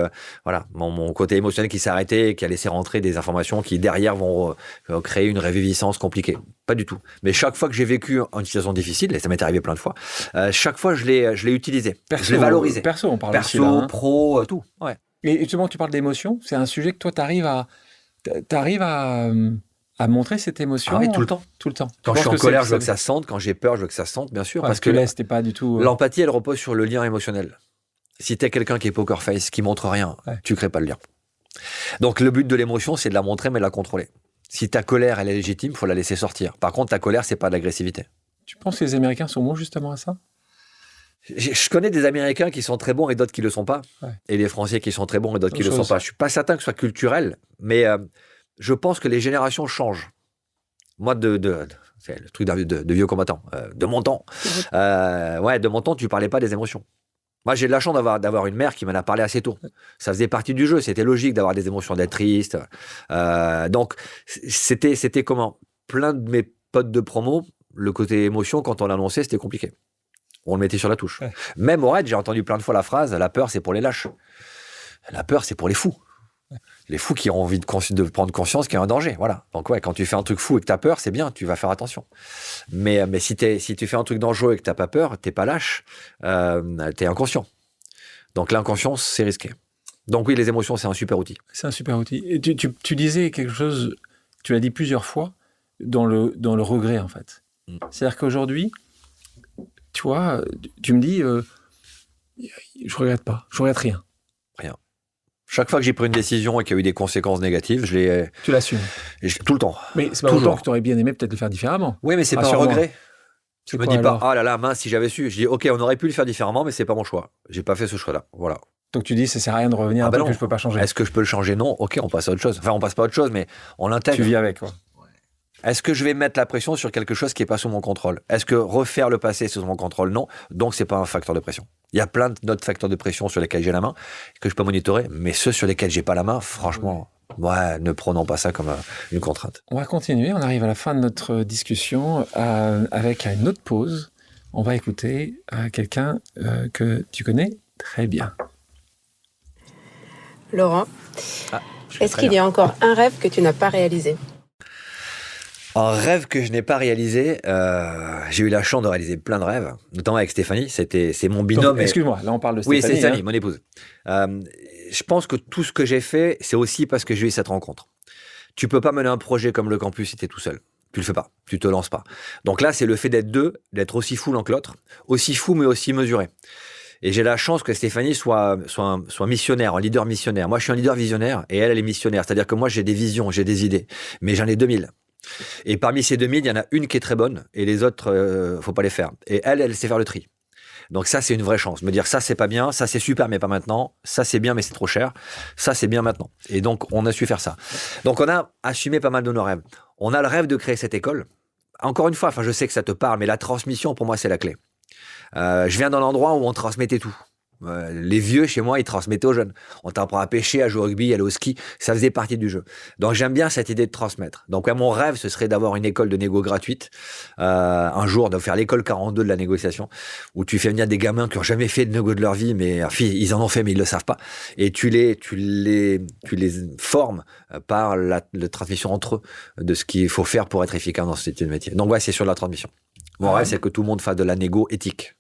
mon côté émotionnel qui s'est arrêté et qui a laissé rentrer des informations qui derrière vont créer une réviviscence compliquée. Pas du tout. Mais chaque fois que j'ai vécu une situation difficile, et ça m'est arrivé plein de fois, chaque fois je l'ai utilisé, je l'ai valorisé. Perso, on parle perso, aussi là, hein. pro, tout. Ouais. Et justement, tu parles d'émotion, c'est un sujet que toi, t'arrives à montrer cette émotion. Ah oui, tout le temps. Tout le temps. Quand je suis en colère, je veux que ça se sente. Quand j'ai peur, je veux que ça se sente, bien sûr. Parce que l'Est n'est pas du tout... L'empathie, elle repose sur le lien émotionnel. Si t'es quelqu'un qui est poker face, qui montre rien, tu crées pas le lien. Donc le but de l'émotion, c'est de la montrer, mais de la contrôler. Si ta colère, elle est légitime, faut la laisser sortir. Par contre, ta colère, c'est pas de l'agressivité. Tu penses que les Américains sont bons justement à ça? Je connais des Américains qui sont très bons et d'autres qui le sont pas. Et des Français qui sont très bons et d'autres qui le sont pas. Je suis pas certain que ce soit culturel, mais je pense que les générations changent. Moi, c'est le truc de vieux combattant. De mon temps. De mon temps, tu parlais pas des émotions. Moi, j'ai de la chance d'avoir une mère qui m'en a parlé assez tôt. Ça faisait partie du jeu. C'était logique d'avoir des émotions, d'être triste. Donc, c'était comment? Plein de mes potes de promo, le côté émotion, quand on l'annonçait, c'était compliqué. On le mettait sur la touche. Même au raid, j'ai entendu plein de fois la phrase « La peur, c'est pour les lâches ». La peur, c'est pour les fous. Les fous qui ont envie de prendre conscience qu'il y a un danger. Voilà. Donc quand tu fais un truc fou et que tu as peur, c'est bien, tu vas faire attention. Mais si tu fais un truc dangereux et que tu n'as pas peur, tu n'es pas lâche, tu es inconscient. Donc l'inconscience, c'est risqué. Donc oui, les émotions, c'est un super outil. C'est un super outil. Et tu disais quelque chose, tu l'as dit plusieurs fois, dans le regret, en fait. C'est-à-dire qu'aujourd'hui, tu vois, tu me dis, je regrette pas, je regrette rien. Rien. Chaque fois que j'ai pris une décision et qu'il y a eu des conséquences négatives, Tu l'assumes. Tout le temps. Mais c'est pas autant que tu aurais bien aimé peut-être le faire différemment. Oui, mais c'est pas un regret. Je me dis pas, alors ah là là, mince, si j'avais su. Je dis, ok, on aurait pu le faire différemment, mais c'est pas mon choix. J'ai pas fait ce choix-là. Voilà. Donc tu dis, ça sert à rien de revenir que je peux pas changer. Est-ce que je peux le changer? Non. Ok, on passe à autre chose. Enfin, on passe pas à autre chose, mais on l'intègre. Tu vis avec, quoi. Est-ce que je vais mettre la pression sur quelque chose qui n'est pas sous mon contrôle? Est-ce que refaire le passé, c'est sous mon contrôle? Non. Donc, c'est pas un facteur de pression. Il y a plein d'autres facteurs de pression sur lesquels j'ai la main, que je peux monitorer, mais ceux sur lesquels j'ai pas la main, franchement, ne prenons pas ça comme une contrainte. On va continuer. On arrive à la fin de notre discussion avec une autre pause. On va écouter quelqu'un que tu connais très bien. Laurent, est-ce qu'il y a encore un rêve que tu n'as pas réalisé? Un rêve que je n'ai pas réalisé, j'ai eu la chance de réaliser plein de rêves, notamment avec Stéphanie, c'est mon binôme. Donc, excuse-moi, là on parle de Stéphanie. Oui, c'est Stéphanie, mon épouse. Je pense que tout ce que j'ai fait, c'est aussi parce que j'ai eu cette rencontre. Tu peux pas mener un projet comme le campus si t'es tout seul. Tu le fais pas, tu te lances pas. Donc là, c'est le fait d'être deux, d'être aussi fou l'un que l'autre, aussi fou mais aussi mesuré. Et j'ai la chance que Stéphanie soit missionnaire, un leader missionnaire. Moi, je suis un leader visionnaire et elle est missionnaire. C'est-à-dire que moi, j'ai des visions, j'ai des idées, mais j'en ai 2000. Et parmi ces 2000, il y en a une qui est très bonne et les autres, faut pas les faire. Et elle sait faire le tri. Donc ça, c'est une vraie chance. Me dire ça, c'est pas bien, ça, c'est super, mais pas maintenant. Ça, c'est bien, mais c'est trop cher. Ça, c'est bien maintenant. Et donc, on a su faire ça. Donc, on a assumé pas mal de nos rêves. On a le rêve de créer cette école. Encore une fois, je sais que ça te parle, mais la transmission, pour moi, c'est la clé. Je viens d'un endroit où on transmettait tout. Les vieux, chez moi, ils transmettaient aux jeunes. On t'apprend à pêcher, à jouer au rugby, à aller au ski. Ça faisait partie du jeu. Donc, j'aime bien cette idée de transmettre. Donc, mon rêve, ce serait d'avoir une école de négo gratuite. Un jour, de faire l'école 42 de la négociation, où tu fais venir des gamins qui n'ont jamais fait de négo de leur vie, mais ils en ont fait, mais ils ne le savent pas. Et tu les formes par la transmission entre eux de ce qu'il faut faire pour être efficace dans ce type de métier. Donc, c'est sur la transmission. Mon rêve, c'est que tout le monde fasse de la négo éthique.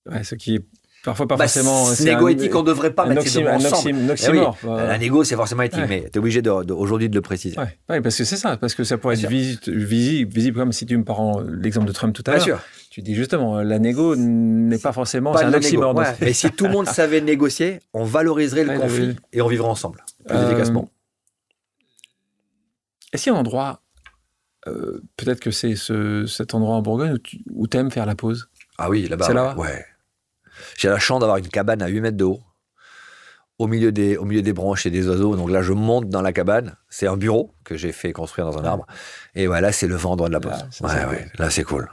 Ouais, ce qui est parfois pas forcément. Négo éthique, on ne devrait pas mettre ces deux ensemble. Un oxymore. La négo, c'est forcément éthique, mais tu es obligé aujourd'hui de le préciser. Ouais, parce que c'est ça, parce que ça pourrait être visible, comme si tu me prends l'exemple de Trump tout à l'heure. Bien sûr. Tu dis justement, la négo n'est pas forcément. C'est un oxymore. Mais si tout le monde savait négocier, on valoriserait le conflit et on vivrait ensemble plus efficacement. Est-ce qu'il y a un endroit, peut-être que c'est cet endroit en Bourgogne où tu aimes faire la pause? Ah oui, là-bas. C'est là-bas. Ouais. J'ai la chance d'avoir une cabane à 8 mètres de haut, au milieu des branches et des oiseaux. Donc là, je monte dans la cabane. C'est un bureau que j'ai fait construire dans un arbre. Et là, c'est le vent droit de la pause. Là, c'est cool.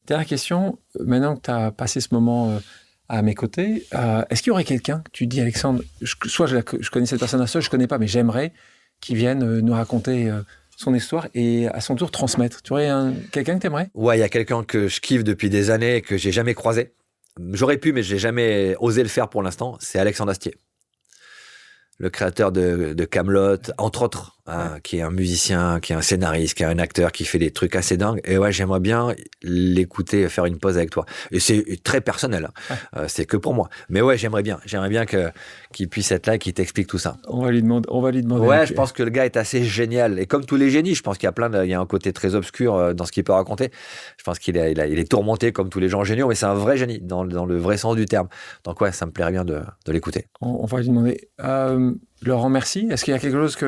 Dernière question. Maintenant que tu as passé ce moment à mes côtés, est-ce qu'il y aurait quelqu'un, tu dis Alexandre, soit je connais cette personne, soit je ne connais pas, mais j'aimerais qu'il vienne nous raconter son histoire et à son tour transmettre. Tu aurais quelqu'un que tu aimerais? Ouais, il y a quelqu'un que je kiffe depuis des années et que j'ai jamais croisé. J'aurais pu, mais je n'ai jamais osé le faire pour l'instant. C'est Alexandre Astier, le créateur de Kaamelott, entre autres, qui est un musicien, qui est un scénariste, qui est un acteur, qui fait des trucs assez dingues. Et j'aimerais bien l'écouter, faire une pause avec toi. Et c'est très personnel, c'est que pour moi. Mais j'aimerais bien qu'il puisse être là et qu'il t'explique tout ça. On va lui demander. Ouais, je pense que le gars est assez génial. Et comme tous les génies, je pense qu'il y a un côté très obscur dans ce qu'il peut raconter. Je pense qu'il est tourmenté comme tous les gens géniaux, mais c'est un vrai génie, dans le vrai sens du terme. Donc ça me plairait bien de l'écouter. On va lui demander. Laurent, merci. Est-ce qu'il y a quelque chose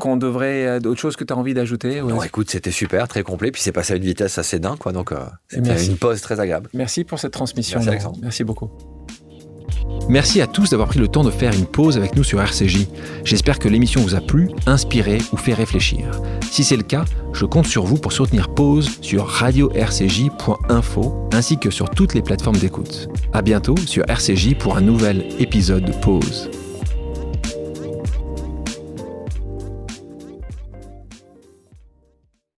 qu'on devrait, d'autre chose que tu as envie d'ajouter? Non, écoute, c'était super, très complet. Puis c'est passé à une vitesse assez dingue, quoi. Donc, c'était une pause très agréable. Merci pour cette transmission. Merci, Alexandre. Merci beaucoup. Merci à tous d'avoir pris le temps de faire une pause avec nous sur RCJ. J'espère que l'émission vous a plu, inspiré ou fait réfléchir. Si c'est le cas, je compte sur vous pour soutenir Pause sur radio-rcj.info ainsi que sur toutes les plateformes d'écoute. À bientôt sur RCJ pour un nouvel épisode de Pause.